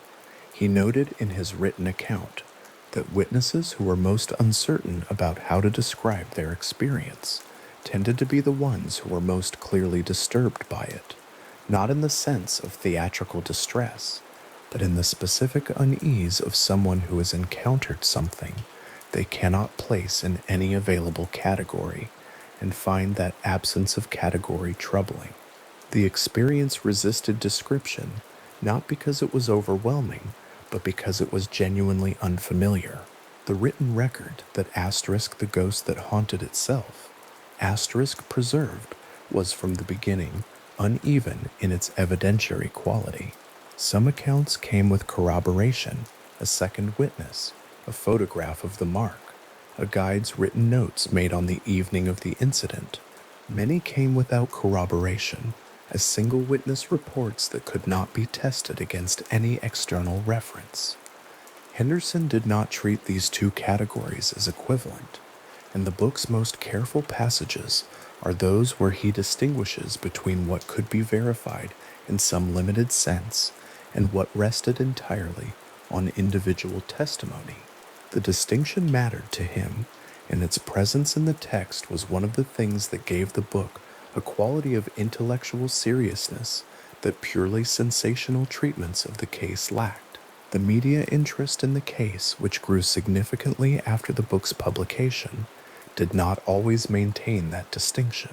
He noted in his written account that witnesses who were most uncertain about how to describe their experience tended to be the ones who were most clearly disturbed by it, not in the sense of theatrical distress, but in the specific unease of someone who has encountered something they cannot place in any available category and find that absence of category troubling. The experience resisted description, not because it was overwhelming, but because it was genuinely unfamiliar. The written record that the ghost that haunted itself, preserved, was from the beginning uneven in its evidentiary quality. Some accounts came with corroboration, a second witness, a photograph of the mark, a guide's written notes made on the evening of the incident. Many came without corroboration, as single witness reports that could not be tested against any external reference. Henderson did not treat these two categories as equivalent, and the book's most careful passages are those where he distinguishes between what could be verified in some limited sense and what rested entirely on individual testimony. The distinction mattered to him, and its presence in the text was one of the things that gave the book a quality of intellectual seriousness that purely sensational treatments of the case lacked. The media interest in the case, which grew significantly after the book's publication, did not always maintain that distinction.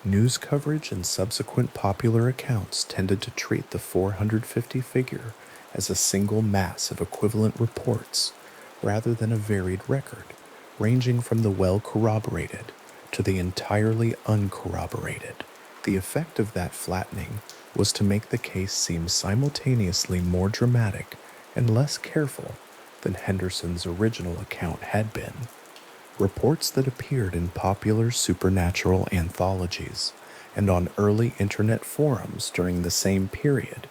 News coverage and subsequent popular accounts tended to treat the 450 figure as a single mass of equivalent reports rather than a varied record, ranging from the well-corroborated to the entirely uncorroborated. The effect of that flattening was to make the case seem simultaneously more dramatic and less careful than Henderson's original account had been. Reports that appeared in popular supernatural anthologies and on early internet forums during the same period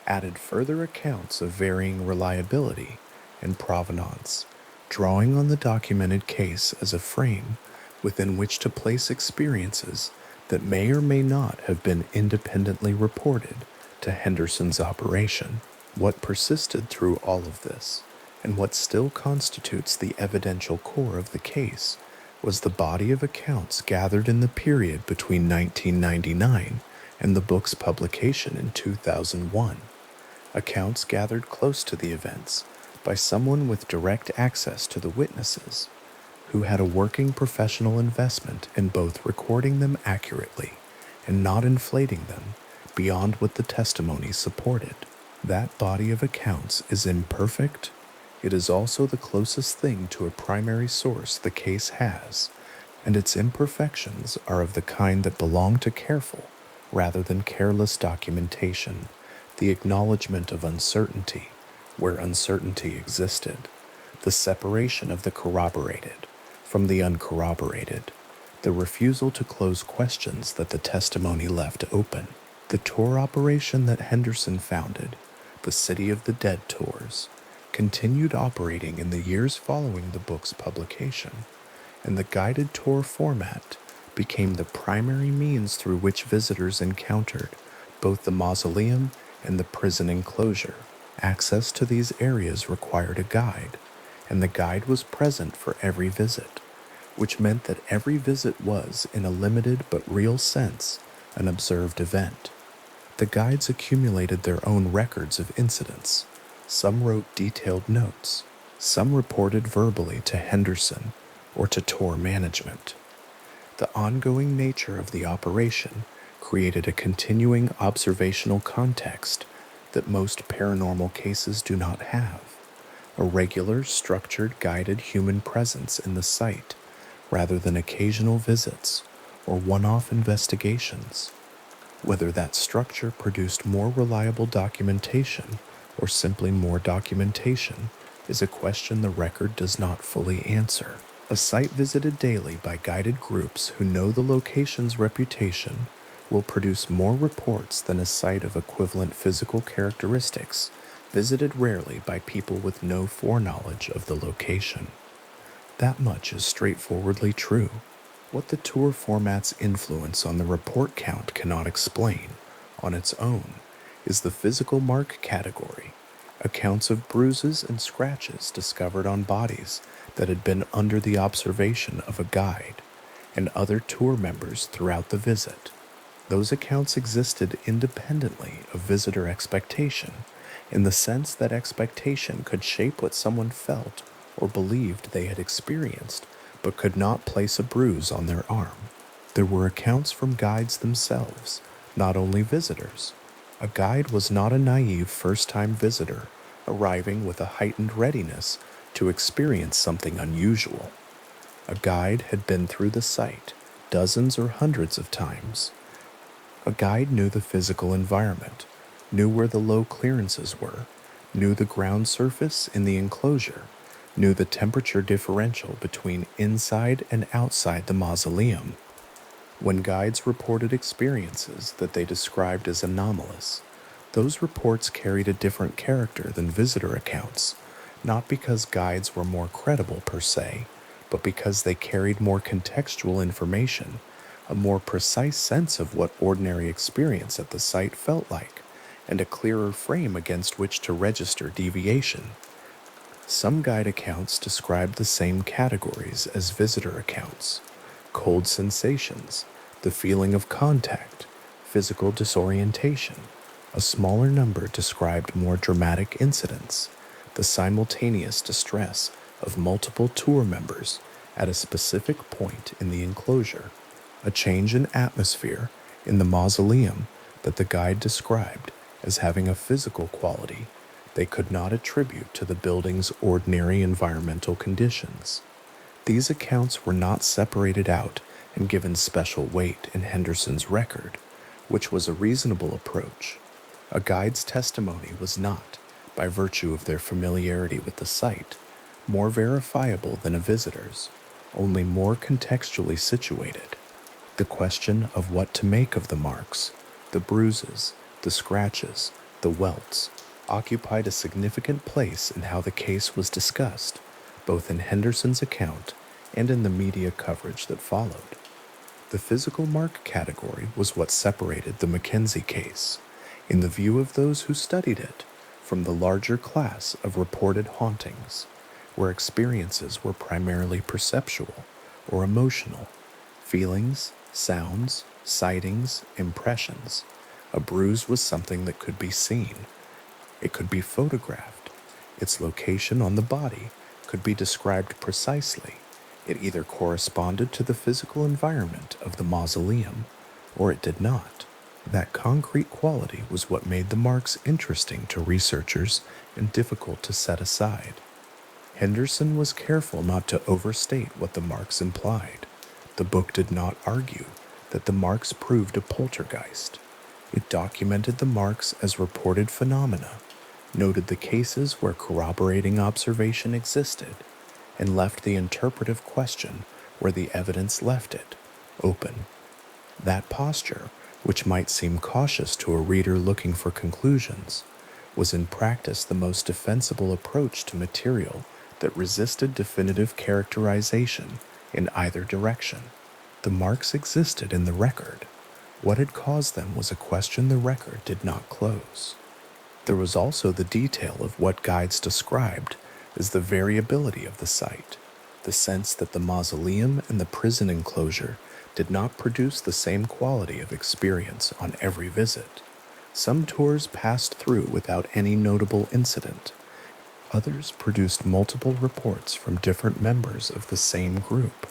added further accounts of varying reliability and provenance, drawing on the documented case as a frame within which to place experiences that may or may not have been independently reported to Henderson's operation. What persisted through all of this, and what still constitutes the evidential core of the case, was the body of accounts gathered in the period between 1999 and the book's publication in 2001. Accounts gathered close to the events by someone with direct access to the witnesses, who had a working professional investment in both recording them accurately and not inflating them beyond what the testimony supported. That body of accounts is imperfect. It is also the closest thing to a primary source the case has, and its imperfections are of the kind that belong to careful rather than careless documentation, the acknowledgement of uncertainty where uncertainty existed, the separation of the corroborated from the uncorroborated, the refusal to close questions that the testimony left open. The tour operation that Henderson founded, the City of the Dead tours, continued operating in the years following the book's publication, and the guided tour format became the primary means through which visitors encountered both the mausoleum and the prison enclosure. Access to these areas required a guide, and the guide was present for every visit, which meant that every visit was, in a limited but real sense, an observed event. The guides accumulated their own records of incidents. Some wrote detailed notes. Some reported verbally to Henderson or to tour management. The ongoing nature of the operation created a continuing observational context that most paranormal cases do not have. A regular, structured, guided human presence in the site, rather than occasional visits or one-off investigations. Whether that structure produced more reliable documentation or simply more documentation is a question the record does not fully answer. A site visited daily by guided groups who know the location's reputation will produce more reports than a site of equivalent physical characteristics visited rarely by people with no foreknowledge of the location. That much is straightforwardly true. What the tour format's influence on the report count cannot explain, on its own, is the physical mark category, accounts of bruises and scratches discovered on bodies that had been under the observation of a guide and other tour members throughout the visit. Those accounts existed independently of visitor expectation, in the sense that expectation could shape what someone felt or believed they had experienced, but could not place a bruise on their arm. There were accounts from guides themselves, not only visitors. A guide was not a naive first-time visitor, arriving with a heightened readiness to experience something unusual. A guide had been through the site dozens or hundreds of times. A guide knew the physical environment, knew where the low clearances were, knew the ground surface in the enclosure, knew the temperature differential between inside and outside the mausoleum. When guides reported experiences that they described as anomalous, those reports carried a different character than visitor accounts, not because guides were more credible per se, but because they carried more contextual information, a more precise sense of what ordinary experience at the site felt like, and a clearer frame against which to register deviation. Some guide accounts described the same categories as visitor accounts: cold sensations, the feeling of contact, physical disorientation. A smaller number described more dramatic incidents, the simultaneous distress of multiple tour members at a specific point in the enclosure, a change in atmosphere in the mausoleum that the guide described as having a physical quality they could not attribute to the building's ordinary environmental conditions. These accounts were not separated out and given special weight in Henderson's record, which was a reasonable approach. A guide's testimony was not, by virtue of their familiarity with the site, more verifiable than a visitor's, only more contextually situated. The question of what to make of the marks, the bruises, the scratches, the welts, occupied a significant place in how the case was discussed, both in Henderson's account and in the media coverage that followed. The physical mark category was what separated the Mackenzie case, in the view of those who studied it, from the larger class of reported hauntings, where experiences were primarily perceptual or emotional, feelings, sounds, sightings, impressions. A bruise was something that could be seen. It could be photographed. Its location on the body could be described precisely. It either corresponded to the physical environment of the mausoleum, or it did not. That concrete quality was what made the marks interesting to researchers and difficult to set aside. Henderson was careful not to overstate what the marks implied. The book did not argue that the marks proved a poltergeist. It documented the marks as reported phenomena, noted the cases where corroborating observation existed, and left the interpretive question where the evidence left it, open. That posture, which might seem cautious to a reader looking for conclusions, was in practice the most defensible approach to material that resisted definitive characterization in either direction. The marks existed in the record. What had caused them was a question the record did not close. There was also the detail of what guides described as the variability of the site, the sense that the mausoleum and the prison enclosure did not produce the same quality of experience on every visit. Some tours passed through without any notable incident. Others produced multiple reports from different members of the same group.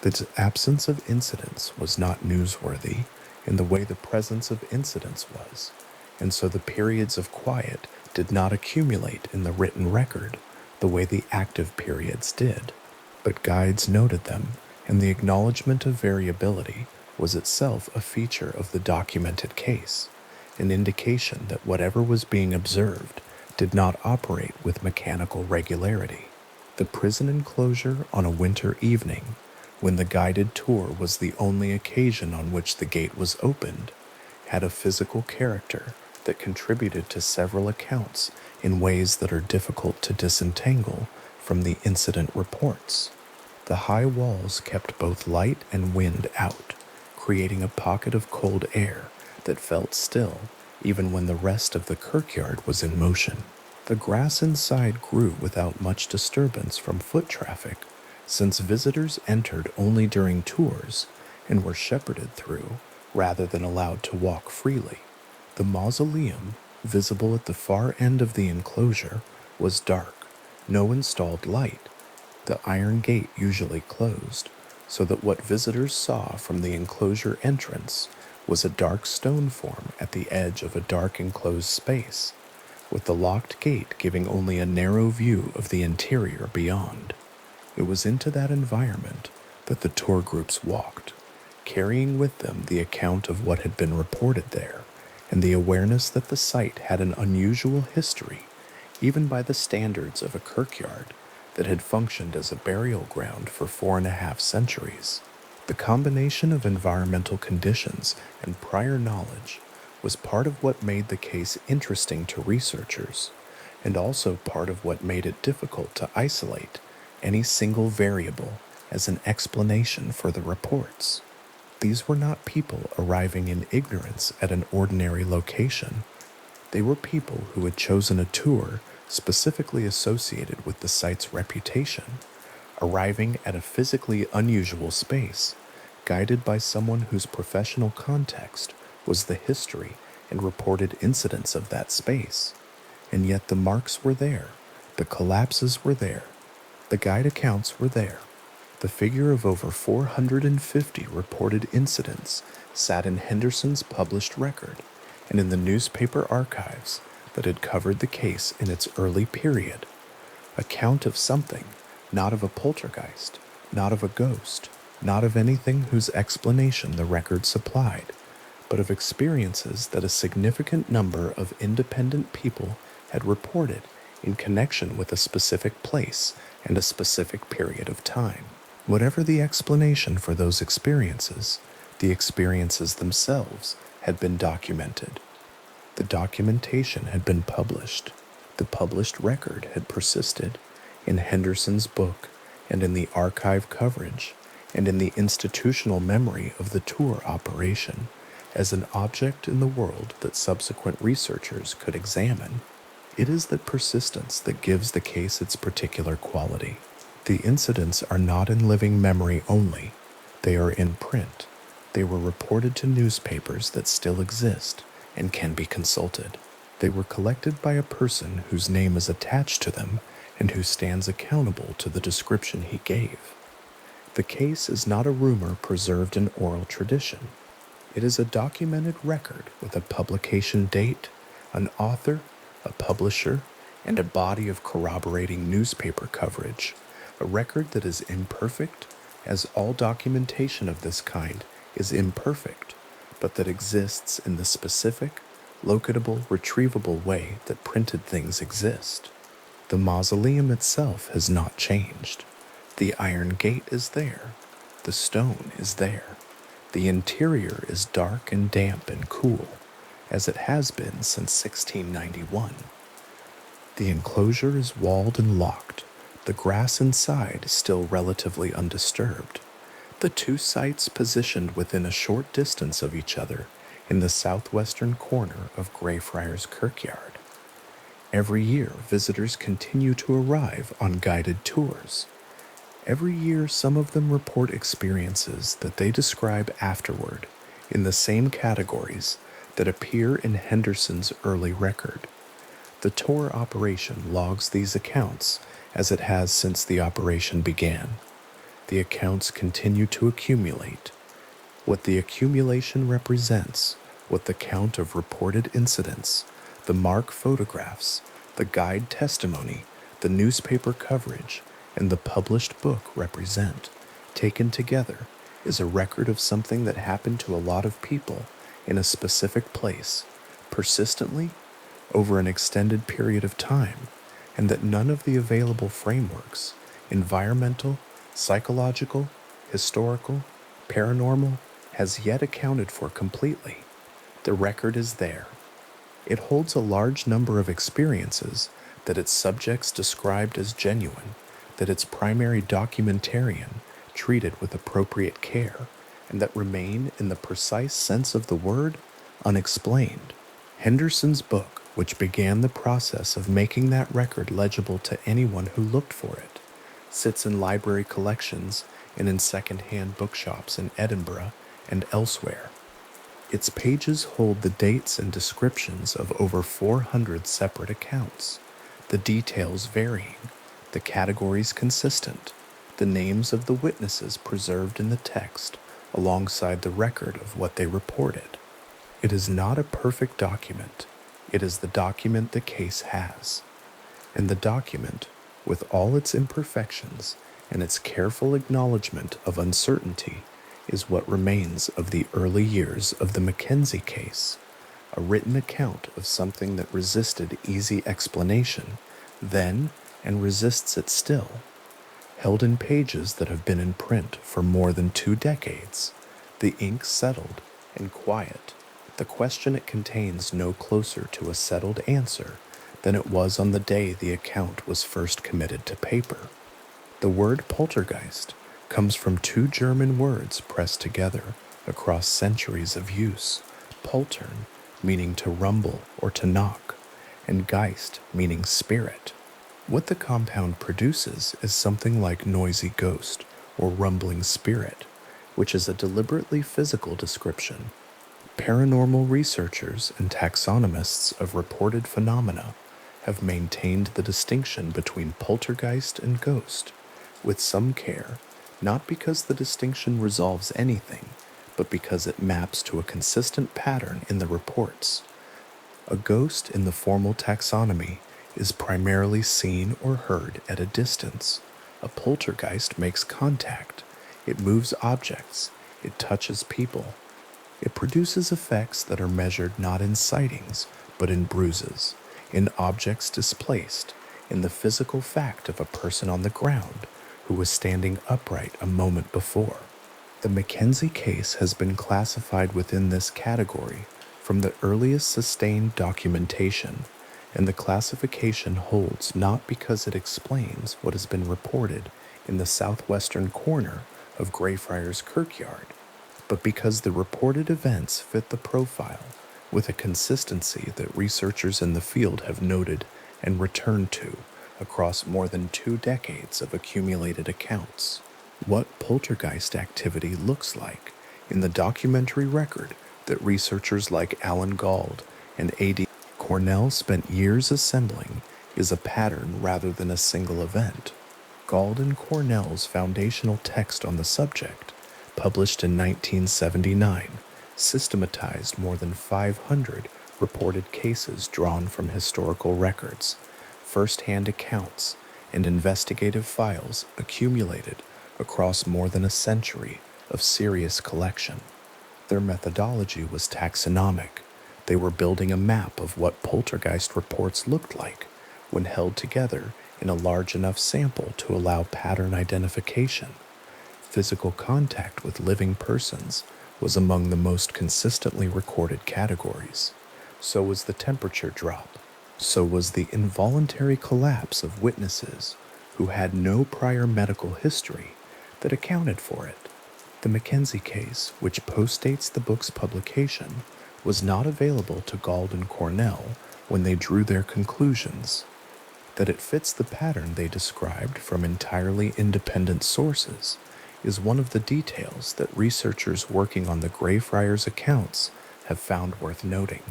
The absence of incidents was not newsworthy in the way the presence of incidents was, and so the periods of quiet did not accumulate in the written record the way the active periods did. But guides noted them, and the acknowledgement of variability was itself a feature of the documented case, an indication that whatever was being observed did not operate with mechanical regularity. The prison enclosure on a winter evening, when the guided tour was the only occasion on which the gate was opened, had a physical character that contributed to several accounts in ways that are difficult to disentangle from the incident reports. The high walls kept both light and wind out, creating a pocket of cold air that felt still even when the rest of the kirkyard was in motion. The grass inside grew without much disturbance from foot traffic, since visitors entered only during tours and were shepherded through rather than allowed to walk freely. The mausoleum, visible at the far end of the enclosure, was dark, no installed light. The iron gate usually closed, so that what visitors saw from the enclosure entrance was a dark stone form at the edge of a dark enclosed space, with the locked gate giving only a narrow view of the interior beyond. It was into that environment that the tour groups walked, carrying with them the account of what had been reported there, and the awareness that the site had an unusual history, even by the standards of a kirkyard that had functioned as a burial ground for 4.5 centuries. The combination of environmental conditions and prior knowledge was part of what made the case interesting to researchers, and also part of what made it difficult to isolate any single variable as an explanation for the reports. These were not people arriving in ignorance at an ordinary location. They were people who had chosen a tour specifically associated with the site's reputation, arriving at a physically unusual space, guided by someone whose professional context was the history and reported incidents of that space. And yet the marks were there, the collapses were there, the guide accounts were there. The figure of over 450 reported incidents sat in Henderson's published record and in the newspaper archives that had covered the case in its early period. Account of something, not of a poltergeist, not of a ghost, not of anything whose explanation the record supplied, but of experiences that a significant number of independent people had reported in connection with a specific place and a specific period of time. Whatever the explanation for those experiences, the experiences themselves had been documented. The documentation had been published. The published record had persisted in Henderson's book and in the archive coverage and in the institutional memory of the tour operation as an object in the world that subsequent researchers could examine. It is that persistence that gives the case its particular quality. The incidents are not in living memory only. They are in print. They were reported to newspapers that still exist and can be consulted. They were collected by a person whose name is attached to them and who stands accountable to the description he gave. The case is not a rumor preserved in oral tradition. It is a documented record with a publication date, an author, a publisher, and a body of corroborating newspaper coverage, a record that is imperfect, as all documentation of this kind is imperfect, but that exists in the specific, locatable, retrievable way that printed things exist. The mausoleum itself has not changed. The iron gate is there. The stone is there. The interior is dark and damp and cool, as it has been since 1691. The enclosure is walled and locked. The grass inside is still relatively undisturbed. The two sites positioned within a short distance of each other in the southwestern corner of Greyfriars Kirkyard. Every year, visitors continue to arrive on guided tours. Every year, some of them report experiences that they describe afterward in the same categories that appear in Henderson's early record. The tour operation logs these accounts as it has since the operation began. The accounts continue to accumulate. What the accumulation represents, what the count of reported incidents, the mark photographs, the guide testimony, the newspaper coverage, and the published book represent, taken together, is a record of something that happened to a lot of people in a specific place, persistently, over an extended period of time, and that none of the available frameworks environmental, psychological, historical, paranormal, has yet accounted for completely. The record is there. It holds a large number of experiences that its subjects described as genuine, that its primary documentarian treated with appropriate care, and that remain, in the precise sense of the word, unexplained. Henderson's book, which began the process of making that record legible to anyone who looked for it, sits in library collections and in second-hand bookshops in Edinburgh and elsewhere. Its pages hold the dates and descriptions of over 400 separate accounts, the details varying, the categories consistent, the names of the witnesses preserved in the text alongside the record of what they reported. It is not a perfect document. It is the document the case has. And the document, with all its imperfections and its careful acknowledgement of uncertainty, is what remains of the early years of the Mackenzie case, a written account of something that resisted easy explanation then and resists it still, held in pages that have been in print for more than 2 decades, the ink settled and quiet. The question it contains no closer to a settled answer than it was on the day the account was first committed to paper. The word poltergeist comes from 2 German words pressed together across centuries of use, poltern, meaning to rumble or to knock, and geist, meaning spirit. What the compound produces is something like noisy ghost or rumbling spirit, which is a deliberately physical description. Paranormal researchers and taxonomists of reported phenomena have maintained the distinction between poltergeist and ghost, with some care, not because the distinction resolves anything, but because it maps to a consistent pattern in the reports. A ghost in the formal taxonomy is primarily seen or heard at a distance. A poltergeist makes contact. It moves objects. It touches people. It produces effects that are measured not in sightings, but in bruises, in objects displaced, in the physical fact of a person on the ground who was standing upright a moment before. The Mackenzie case has been classified within this category from the earliest sustained documentation, and the classification holds not because it explains what has been reported in the southwestern corner of Greyfriars Kirkyard, but because the reported events fit the profile with a consistency that researchers in the field have noted and returned to across more than 2 decades of accumulated accounts. What poltergeist activity looks like in the documentary record that researchers like Alan Gauld and A.D. Cornell spent years assembling is a pattern rather than a single event. Gauld and Cornell's foundational text on the subject, published in 1979, systematized more than 500 reported cases drawn from historical records, first-hand accounts, and investigative files accumulated across more than a century of serious collection. Their methodology was taxonomic. They were building a map of what poltergeist reports looked like when held together in a large enough sample to allow pattern identification. Physical contact with living persons was among the most consistently recorded categories. So was the temperature drop. So was the involuntary collapse of witnesses who had no prior medical history that accounted for it. The Mackenzie case, which postdates the book's publication, was not available to Gauld and Cornell when they drew their conclusions. That it fits the pattern they described from entirely independent sources is one of the details that researchers working on the Greyfriars accounts have found worth noting,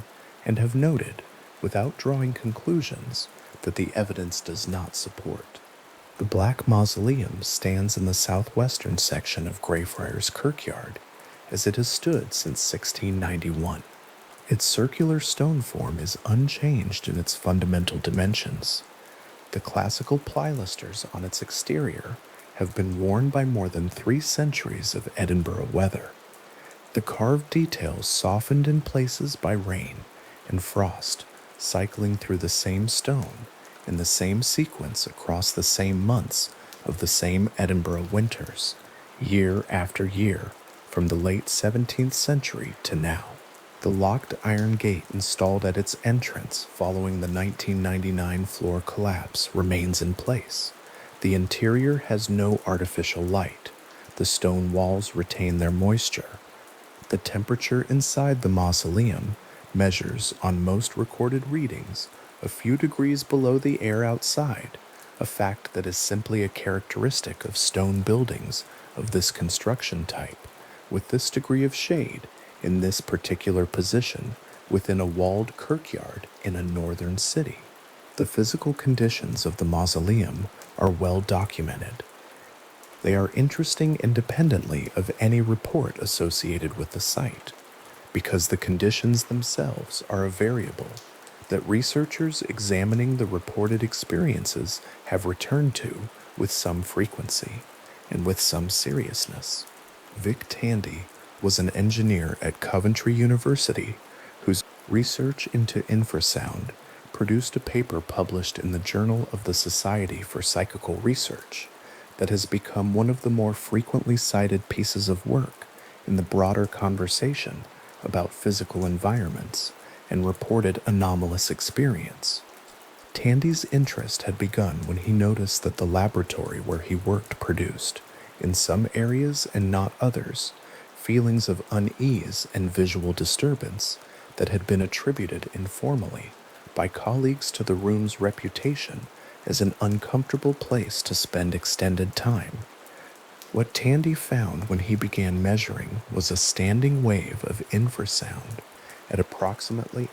and have noted, without drawing conclusions, that the evidence does not support. The Black Mausoleum stands in the southwestern section of Greyfriars Kirkyard, as it has stood since 1691. Its circular stone form is unchanged in its fundamental dimensions. The classical pilasters on its exterior have been worn by more than 3 centuries of Edinburgh weather. The carved details softened in places by rain and frost, cycling through the same stone in the same sequence across the same months of the same Edinburgh winters, year after year, from the late 17th century to now. The locked iron gate installed at its entrance following the 1999 floor collapse remains in place. The interior has no artificial light. The stone walls retain their moisture. The temperature inside the mausoleum measures, on most recorded readings, a few degrees below the air outside, a fact that is simply a characteristic of stone buildings of this construction type, with this degree of shade in this particular position within a walled kirkyard in a northern city. The physical conditions of the mausoleum are well documented. They are interesting independently of any report associated with the site, because the conditions themselves are a variable that researchers examining the reported experiences have returned to with some frequency and with some seriousness. Vic Tandy was an engineer at Coventry University whose research into infrasound produced a paper published in the Journal of the Society for Psychical Research that has become one of the more frequently cited pieces of work in the broader conversation about physical environments and reported anomalous experience. Tandy's interest had begun when he noticed that the laboratory where he worked produced, in some areas and not others, feelings of unease and visual disturbance that had been attributed informally by colleagues to the room's reputation as an uncomfortable place to spend extended time. What Tandy found when he began measuring was a standing wave of infrasound at approximately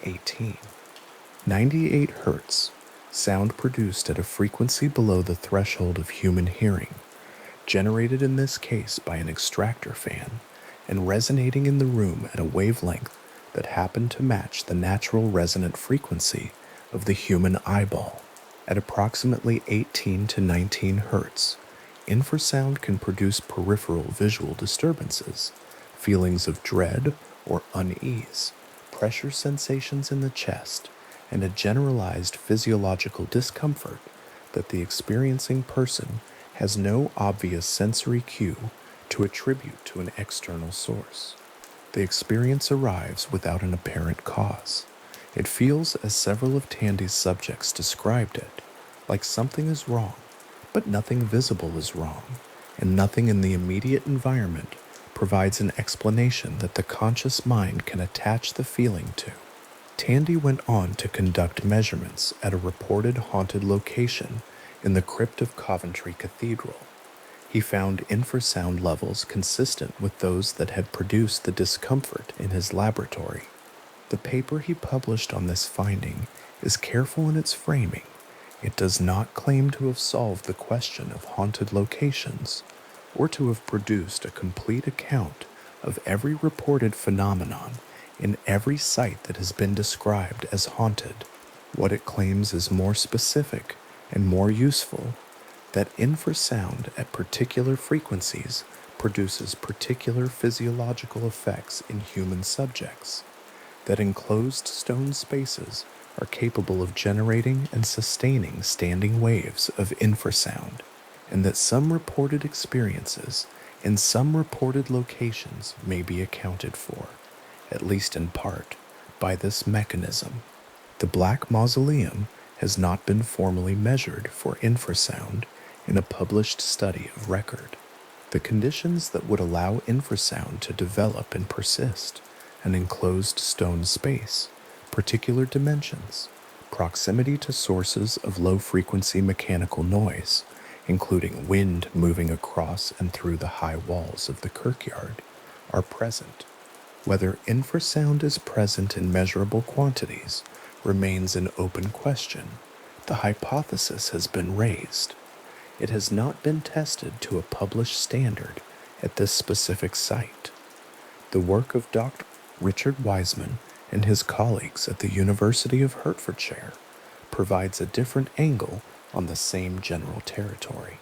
98 hertz, sound produced at a frequency below the threshold of human hearing, generated in this case by an extractor fan, and resonating in the room at a wavelength that happened to match the natural resonant frequency of the human eyeball. At approximately 18 to 19 hertz, infrasound can produce peripheral visual disturbances, feelings of dread or unease, pressure sensations in the chest, and a generalized physiological discomfort that the experiencing person has no obvious sensory cue to attribute to an external source. The experience arrives without an apparent cause. It feels, as several of Tandy's subjects described it, like something is wrong, but nothing visible is wrong, and nothing in the immediate environment provides an explanation that the conscious mind can attach the feeling to. Tandy went on to conduct measurements at a reported haunted location in the crypt of Coventry Cathedral. He found infrasound levels consistent with those that had produced the discomfort in his laboratory. The paper he published on this finding is careful in its framing. It does not claim to have solved the question of haunted locations or to have produced a complete account of every reported phenomenon in every site that has been described as haunted. What it claims is more specific and more useful, that infrasound at particular frequencies produces particular physiological effects in human subjects, that enclosed stone spaces are capable of generating and sustaining standing waves of infrasound, and that some reported experiences in some reported locations may be accounted for, at least in part, by this mechanism. The Black Mausoleum has not been formally measured for infrasound in a published study of record. The conditions that would allow infrasound to develop and persist, an enclosed stone space, particular dimensions, proximity to sources of low-frequency mechanical noise, including wind moving across and through the high walls of the kirkyard, are present. Whether infrasound is present in measurable quantities remains an open question. The hypothesis has been raised. It has not been tested to a published standard at this specific site. The work of Dr. Richard Wiseman and his colleagues at the University of Hertfordshire provides a different angle on the same general territory.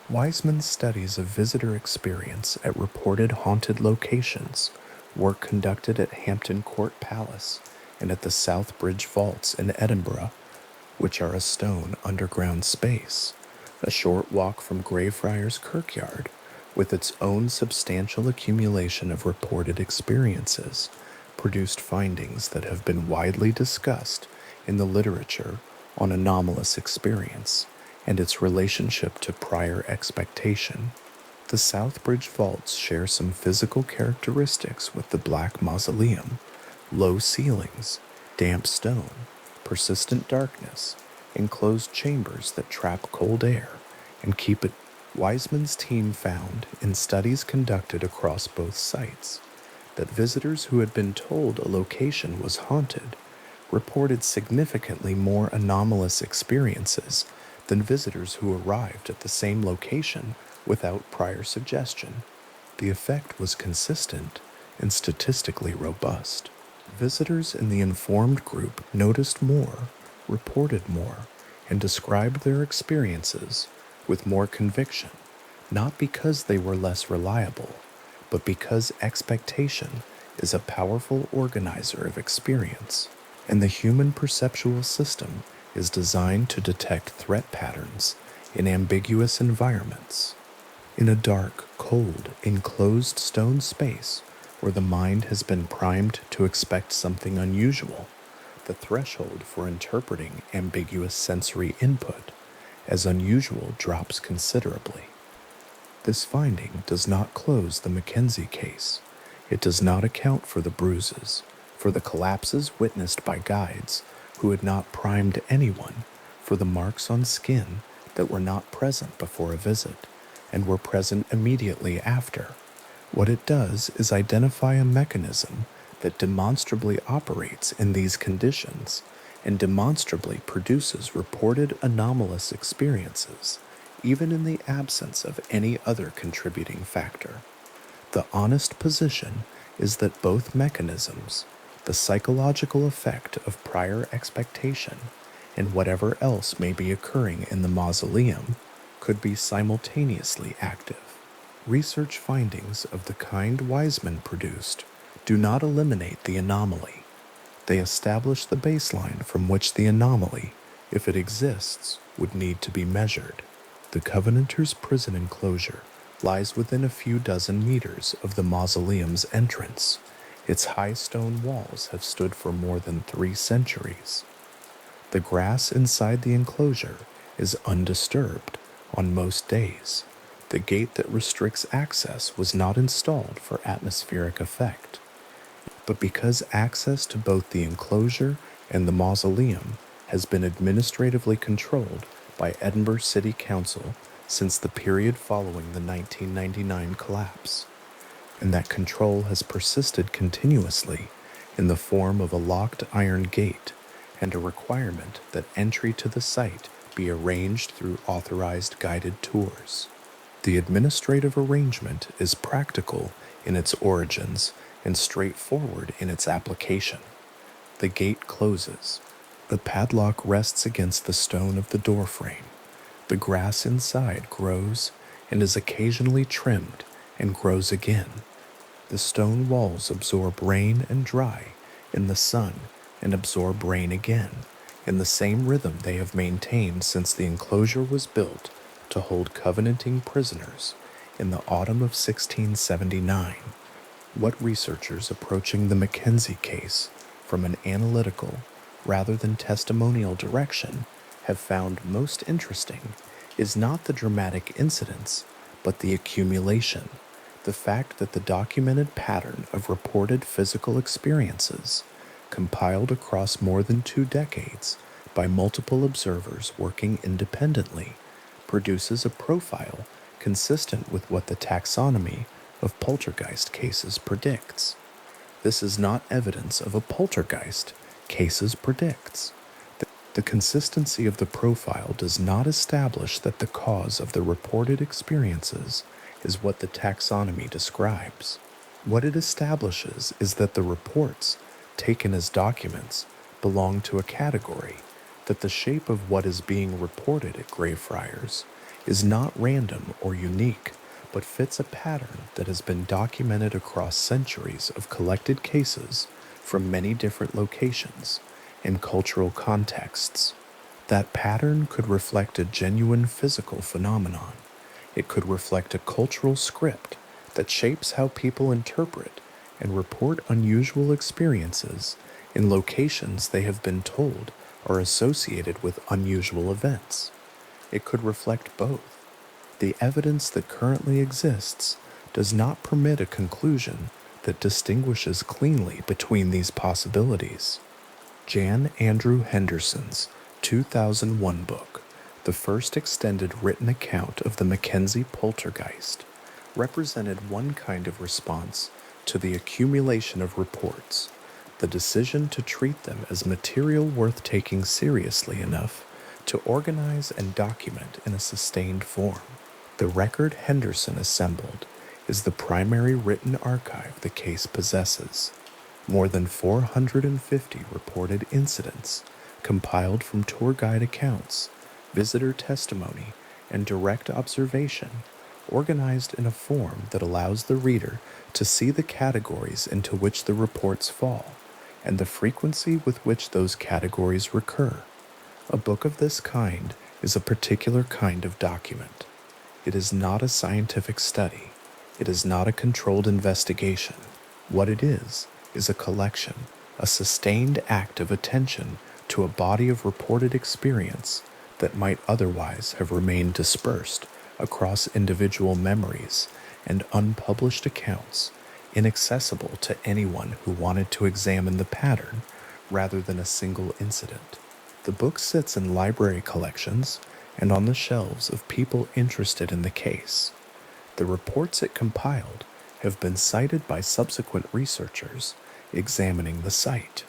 Wiseman's studies of visitor experience at reported haunted locations, work conducted at Hampton Court Palace and at the South Bridge Vaults in Edinburgh, which are a stone underground space, A short walk from Greyfriars Kirkyard, with its own substantial accumulation of reported experiences, produced findings that have been widely discussed in the literature on anomalous experience and its relationship to prior expectation. The Southbridge vaults share some physical characteristics with the Black Mausoleum: low ceilings, damp stone, persistent darkness, enclosed chambers that trap cold air and keep it. Wiseman's team found, in studies conducted across both sites, that visitors who had been told a location was haunted reported significantly more anomalous experiences than visitors who arrived at the same location without prior suggestion. The effect was consistent and statistically robust. Visitors in the informed group noticed more, reported more, and described their experiences with more conviction, not because they were less reliable, but because expectation is a powerful organizer of experience, and the human perceptual system is designed to detect threat patterns in ambiguous environments. In a dark, cold, enclosed stone space where the mind has been primed to expect something unusual, the threshold for interpreting ambiguous sensory input as unusual drops considerably. This finding does not close the Mackenzie case. It does not account for the bruises, for the collapses witnessed by guides who had not primed anyone, for the marks on skin that were not present before a visit and were present immediately after. What it does is identify a mechanism that demonstrably operates in these conditions and demonstrably produces reported anomalous experiences, even in the absence of any other contributing factor. The honest position is that both mechanisms, the psychological effect of prior expectation and whatever else may be occurring in the mausoleum, could be simultaneously active. Research findings of the kind Wiseman produced do not eliminate the anomaly. They establish the baseline from which the anomaly, if it exists, would need to be measured. The Covenanters' prison enclosure lies within a few dozen meters of the mausoleum's entrance. Its high stone walls have stood for more than 3 centuries. The grass inside the enclosure is undisturbed on most days. The gate that restricts access was not installed for atmospheric effect, but because access to both the enclosure and the mausoleum has been administratively controlled by Edinburgh City Council since the period following the 1999 collapse, and that control has persisted continuously in the form of a locked iron gate and a requirement that entry to the site be arranged through authorized guided tours. The administrative arrangement is practical in its origins and straightforward in its application. The gate closes. The padlock rests against the stone of the doorframe. The grass inside grows and is occasionally trimmed and grows again. The stone walls absorb rain and dry in the sun and absorb rain again in the same rhythm they have maintained since the enclosure was built to hold covenanting prisoners in the autumn of 1679. What researchers approaching the Mackenzie case from an analytical rather than testimonial direction have found most interesting is not the dramatic incidents, but the accumulation, the fact that the documented pattern of reported physical experiences, compiled across more than 2 decades by multiple observers working independently, produces a profile consistent with what the taxonomy of poltergeist cases predicts. This is not evidence of a poltergeist, cases predicts. The consistency of the profile does not establish that the cause of the reported experiences is what the taxonomy describes. What it establishes is that the reports, taken as documents, belong to a category, that the shape of what is being reported at Greyfriars is not random or unique, but fits a pattern that has been documented across centuries of collected cases from many different locations and cultural contexts. That pattern could reflect a genuine physical phenomenon. It could reflect a cultural script that shapes how people interpret and report unusual experiences in locations they have been told are associated with unusual events. It could reflect both. The evidence that currently exists does not permit a conclusion that distinguishes cleanly between these possibilities. Jan Andrew Henderson's 2001 book, the first extended written account of the Mackenzie Poltergeist, represented one kind of response to the accumulation of reports, the decision to treat them as material worth taking seriously enough to organize and document in a sustained form. The record Henderson assembled is the primary written archive the case possesses. More than 450 reported incidents, compiled from tour guide accounts, visitor testimony, and direct observation, organized in a form that allows the reader to see the categories into which the reports fall, and the frequency with which those categories recur. A book of this kind is a particular kind of document. It is not a scientific study. It is not a controlled investigation. What it is a collection, a sustained act of attention to a body of reported experience that might otherwise have remained dispersed across individual memories and unpublished accounts, inaccessible to anyone who wanted to examine the pattern rather than a single incident. The book sits in library collections and on the shelves of people interested in the case. The reports it compiled have been cited by subsequent researchers examining the site.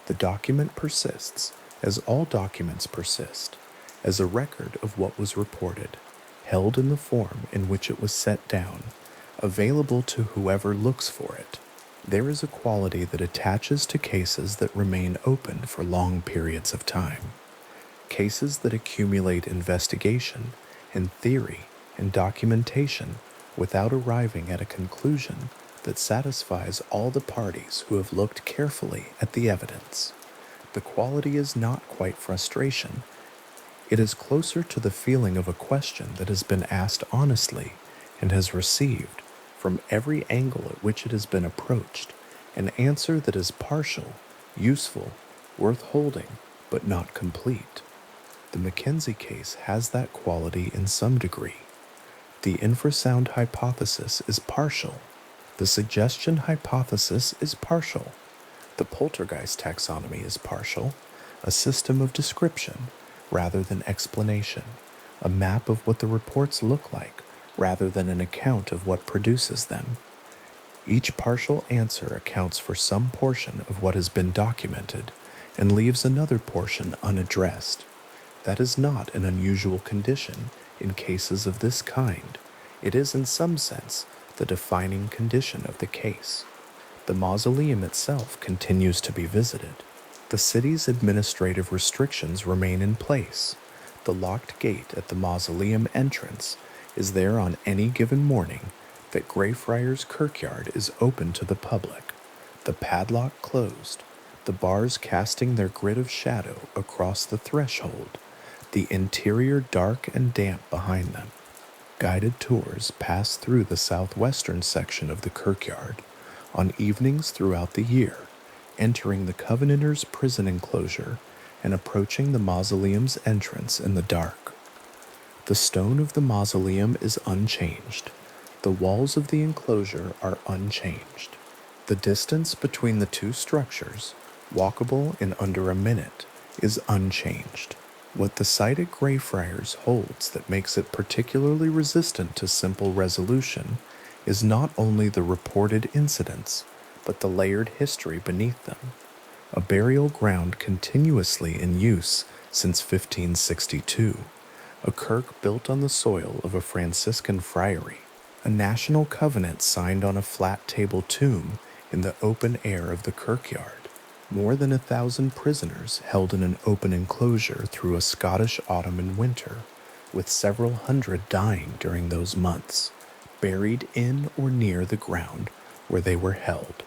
The document persists, as all documents persist, as a record of what was reported, held in the form in which it was set down, available to whoever looks for it. There is a quality that attaches to cases that remain open for long periods of time. Cases that accumulate investigation and theory and documentation without arriving at a conclusion that satisfies all the parties who have looked carefully at the evidence. The quality is not quite frustration. It is closer to the feeling of a question that has been asked honestly and has received, from every angle at which it has been approached, an answer that is partial, useful, worth holding, but not complete. The Mackenzie case has that quality in some degree. The infrasound hypothesis is partial. The suggestion hypothesis is partial. The poltergeist taxonomy is partial, a system of description rather than explanation, a map of what the reports look like rather than an account of what produces them. Each partial answer accounts for some portion of what has been documented and leaves another portion unaddressed. That is not an unusual condition in cases of this kind. It is in some sense the defining condition of the case. The mausoleum itself continues to be visited. The city's administrative restrictions remain in place. The locked gate at the mausoleum entrance is there on any given morning that Greyfriars Kirkyard is open to the public, the padlock closed, the bars casting their grid of shadow across the threshold, the interior dark and damp behind them. Guided tours pass through the southwestern section of the Kirkyard on evenings throughout the year, entering the Covenanters' prison enclosure and approaching the mausoleum's entrance in the dark. The stone of the mausoleum is unchanged. The walls of the enclosure are unchanged. The distance between the two structures, walkable in under a minute, is unchanged. What the site at Greyfriars holds that makes it particularly resistant to simple resolution is not only the reported incidents, but the layered history beneath them. A burial ground continuously in use since 1562, a kirk built on the soil of a Franciscan friary, a national covenant signed on a flat table tomb in the open air of the kirkyard, more than 1,000 prisoners held in an open enclosure through a Scottish autumn and winter, with several hundred dying during those months, buried in or near the ground where they were held.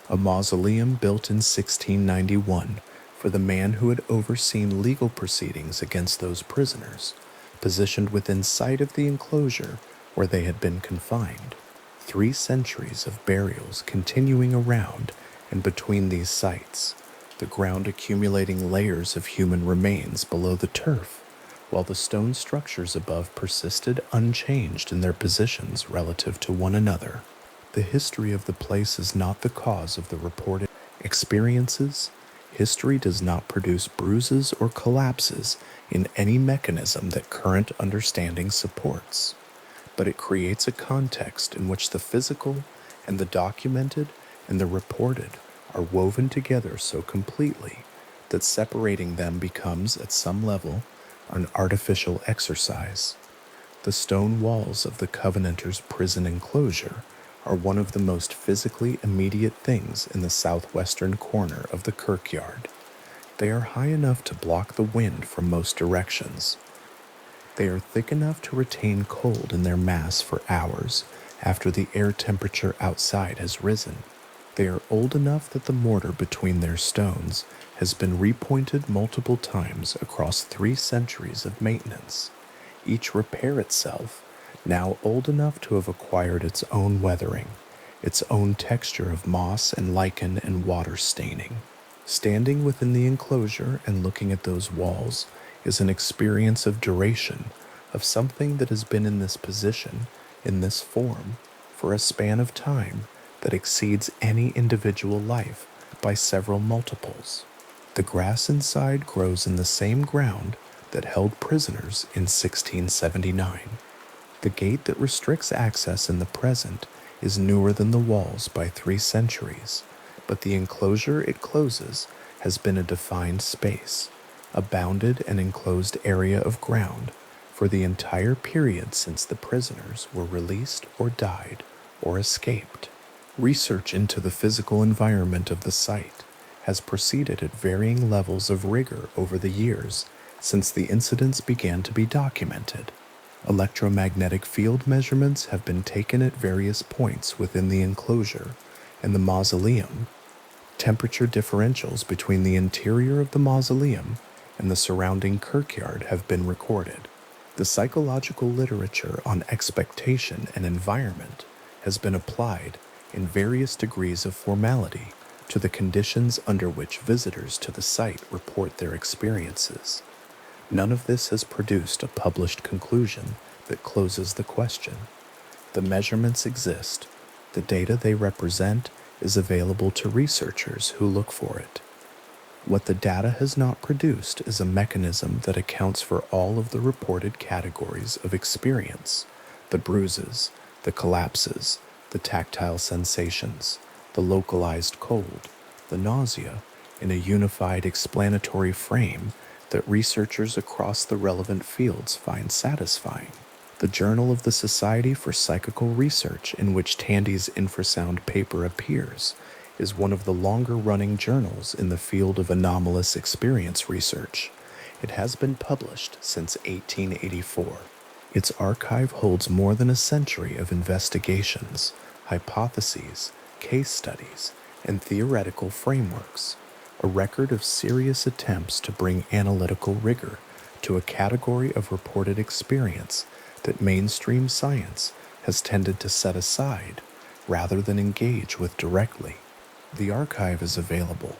A mausoleum built in 1691 for the man who had overseen legal proceedings against those prisoners, positioned within sight of the enclosure where they had been confined. 3 centuries of burials continuing around and between these sites, the ground accumulating layers of human remains below the turf, while the stone structures above persisted unchanged in their positions relative to one another. The history of the place is not the cause of the reported experiences. History does not produce bruises or collapses in any mechanism that current understanding supports, but it creates a context in which the physical and the documented and the reported are woven together so completely that separating them becomes, at some level, an artificial exercise. The stone walls of the Covenanters' prison enclosure are one of the most physically immediate things in the southwestern corner of the Kirkyard. They are high enough to block the wind from most directions. They are thick enough to retain cold in their mass for hours after the air temperature outside has risen. They are old enough that the mortar between their stones has been repointed multiple times across 3 centuries of maintenance, each repair itself now old enough to have acquired its own weathering, its own texture of moss and lichen and water staining. Standing within the enclosure and looking at those walls is an experience of duration, of something that has been in this position, in this form, for a span of time that exceeds any individual life by several multiples. The grass inside grows in the same ground that held prisoners in 1679. The gate that restricts access in the present is newer than the walls by 3 centuries, but the enclosure it closes has been a defined space, a bounded and enclosed area of ground for the entire period since the prisoners were released or died or escaped. Research into the physical environment of the site has proceeded at varying levels of rigor over the years since the incidents began to be documented. Electromagnetic field measurements have been taken at various points within the enclosure and the mausoleum. Temperature differentials between the interior of the mausoleum and the surrounding kirkyard have been recorded. The psychological literature on expectation and environment has been applied in various degrees of formality to the conditions under which visitors to the site report their experiences. None of this has produced a published conclusion that closes the question. The measurements exist. The data they represent is available to researchers who look for it. What the data has not produced is a mechanism that accounts for all of the reported categories of experience: the bruises, the collapses, the tactile sensations, the localized cold, the nausea, in a unified explanatory frame that researchers across the relevant fields find satisfying. The Journal of the Society for Psychical Research, in which Tandy's infrasound paper appears, is one of the longer-running journals in the field of anomalous experience research. It has been published since 1884. Its archive holds more than a century of investigations, hypotheses, case studies, and theoretical frameworks, a record of serious attempts to bring analytical rigor to a category of reported experience that mainstream science has tended to set aside rather than engage with directly. The archive is available.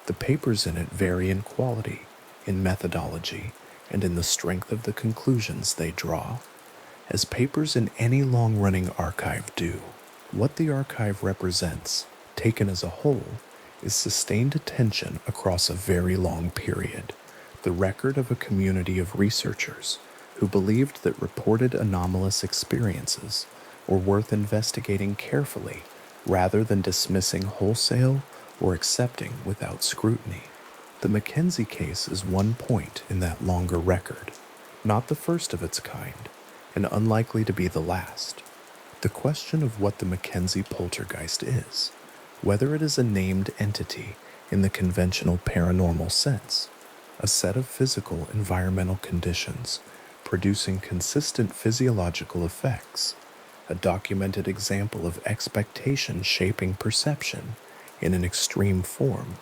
The papers in it vary in quality, in methodology, and in the strength of the conclusions they draw, as papers in any long-running archive do. What the archive represents, taken as a whole, is sustained attention across a very long period, the record of a community of researchers who believed that reported anomalous experiences were worth investigating carefully rather than dismissing wholesale or accepting without scrutiny. The Mackenzie case is one point in that longer record, not the first of its kind, and unlikely to be the last. The question of what the Mackenzie Poltergeist is, whether it is a named entity in the conventional paranormal sense, a set of physical environmental conditions producing consistent physiological effects, a documented example of expectation shaping perception in an extreme form,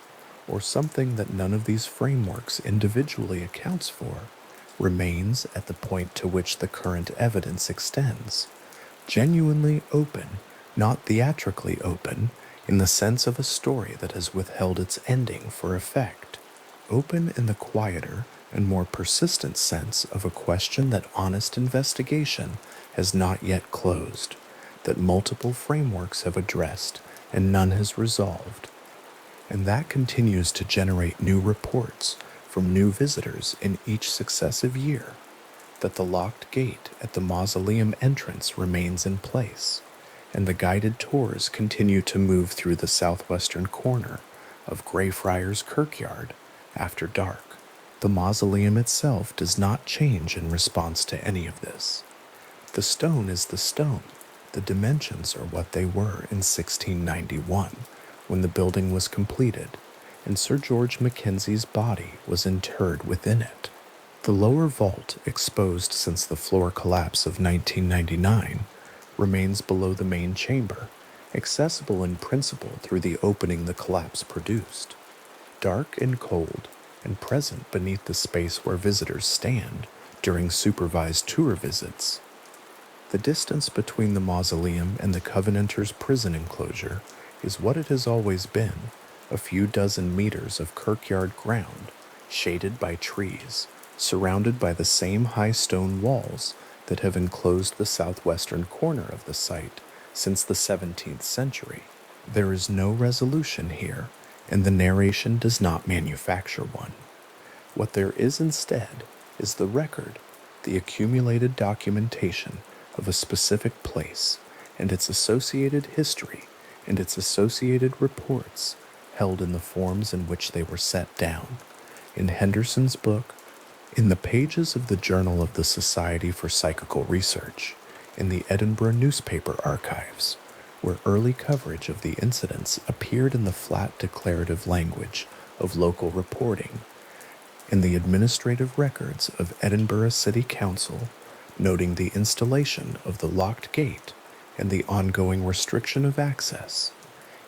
or something that none of these frameworks individually accounts for, remains at the point to which the current evidence extends, genuinely open, not theatrically open, in the sense of a story that has withheld its ending for effect, open in the quieter and more persistent sense of a question that honest investigation has not yet closed, that multiple frameworks have addressed and none has resolved, and that continues to generate new reports from new visitors in each successive year, that the locked gate at the mausoleum entrance remains in place, and the guided tours continue to move through the southwestern corner of Greyfriars Kirkyard after dark. The mausoleum itself does not change in response to any of this. The stone is the stone. The dimensions are what they were in 1691, when the building was completed, and Sir George Mackenzie's body was interred within it. The lower vault, exposed since the floor collapse of 1999, remains below the main chamber, accessible in principle through the opening the collapse produced. Dark and cold, and present beneath the space where visitors stand during supervised tour visits. The distance between the mausoleum and the Covenanters' prison enclosure is what it has always been, a few dozen meters of kirkyard ground, shaded by trees, surrounded by the same high stone walls that have enclosed the southwestern corner of the site since the 17th century. There is no resolution here, and the narration does not manufacture one. What there is instead is the record, the accumulated documentation of a specific place and its associated history and its associated reports held in the forms in which they were set down. In Henderson's book, in the pages of the Journal of the Society for Psychical Research, in the Edinburgh newspaper archives, where early coverage of the incidents appeared in the flat declarative language of local reporting, in the administrative records of Edinburgh City Council, noting the installation of the locked gate and the ongoing restriction of access,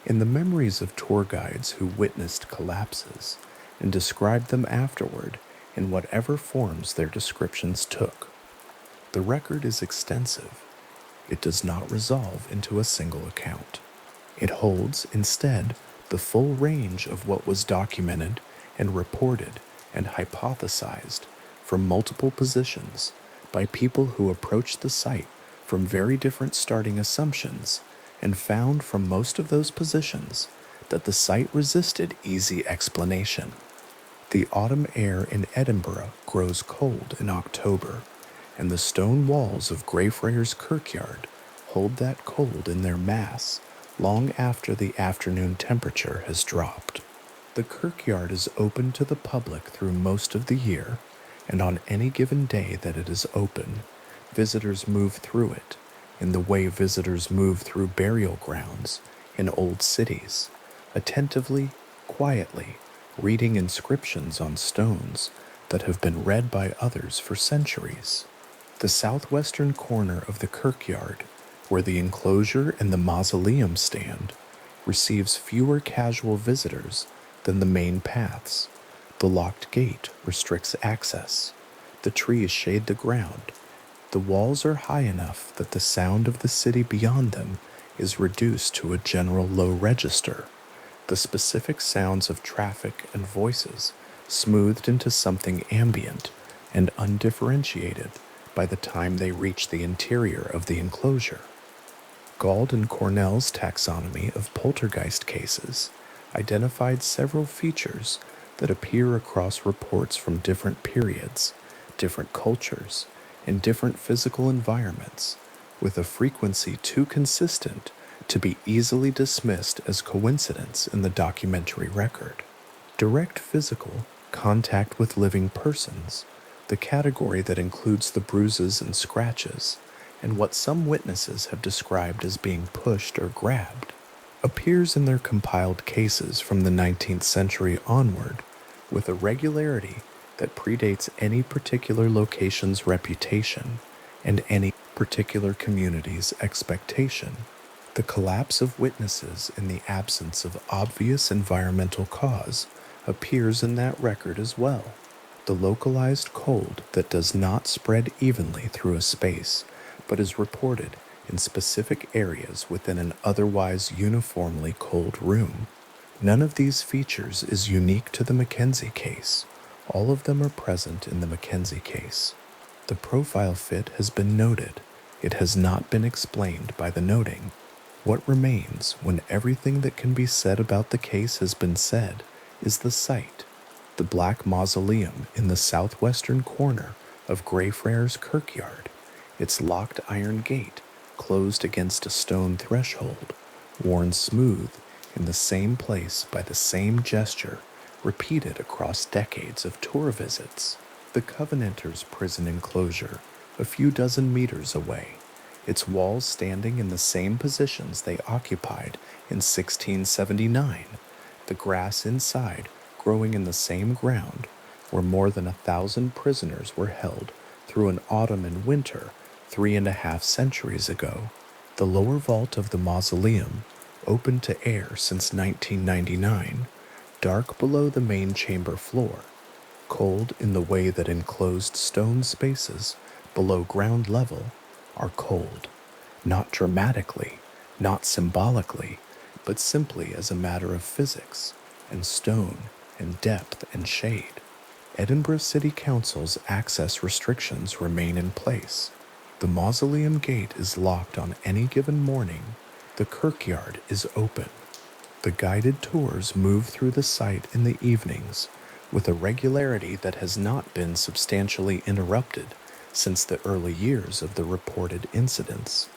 in the memories of tour guides who witnessed collapses and described them afterward in whatever forms their descriptions took. The record is extensive. It does not resolve into a single account. It holds, instead, the full range of what was documented and reported and hypothesized from multiple positions by people who approached the site from very different starting assumptions and found from most of those positions that the site resisted easy explanation. The autumn air in Edinburgh grows cold in October, and the stone walls of Greyfriars Kirkyard hold that cold in their mass long after the afternoon temperature has dropped. The kirkyard is open to the public through most of the year, and on any given day that it is open, visitors move through it in the way visitors move through burial grounds in old cities, attentively, quietly, reading inscriptions on stones that have been read by others for centuries. The southwestern corner of the kirkyard, where the enclosure and the mausoleum stand, receives fewer casual visitors than the main paths. The locked gate restricts access. The trees shade the ground. The walls are high enough that the sound of the city beyond them is reduced to a general low register, the specific sounds of traffic and voices smoothed into something ambient and undifferentiated by the time they reach the interior of the enclosure. Gauld and Cornell's taxonomy of poltergeist cases identified several features that appear across reports from different periods, different cultures, and different physical environments, with a frequency too consistent to be easily dismissed as coincidence in the documentary record. Direct physical contact with living persons, the category that includes the bruises and scratches, and what some witnesses have described as being pushed or grabbed, appears in their compiled cases from the 19th century onward with a regularity that predates any particular location's reputation and any particular community's expectation. The collapse of witnesses in the absence of obvious environmental cause appears in that record as well. The localized cold that does not spread evenly through a space, but is reported in specific areas within an otherwise uniformly cold room. None of these features is unique to the Mackenzie case. All of them are present in the Mackenzie case. The profile fit has been noted. It has not been explained by the noting. What remains when everything that can be said about the case has been said is the site, the Black Mausoleum in the southwestern corner of Greyfriars Kirkyard, its locked iron gate closed against a stone threshold, worn smooth in the same place by the same gesture repeated across decades of tour visits. The Covenanters' prison enclosure, a few dozen meters away, its walls standing in the same positions they occupied in 1679, the grass inside growing in the same ground where more than 1,000 prisoners were held through an autumn and winter 3.5 centuries ago. The lower vault of the mausoleum, open to air since 1999, dark below the main chamber floor, cold in the way that enclosed stone spaces below ground level are cold, not dramatically, not symbolically, but simply as a matter of physics and stone and depth and shade. Edinburgh City Council's access restrictions remain in place. The mausoleum gate is locked on any given morning. The kirkyard is open. The guided tours move through the site in the evenings with a regularity that has not been substantially interrupted since the early years of the reported incidents.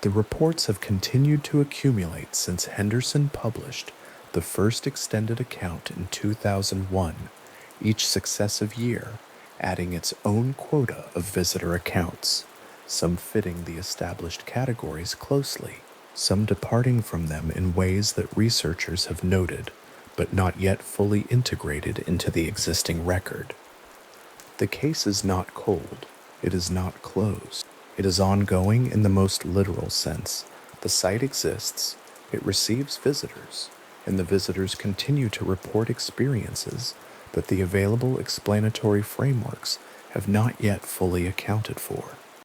The reports have continued to accumulate since Henderson published the first extended account in 2001, each successive year adding its own quota of visitor accounts, some fitting the established categories closely, some departing from them in ways that researchers have noted, but not yet fully integrated into the existing record. The case is not cold. It is not closed. It is ongoing in the most literal sense. The site exists, it receives visitors, and the visitors continue to report experiences that the available explanatory frameworks have not yet fully accounted for.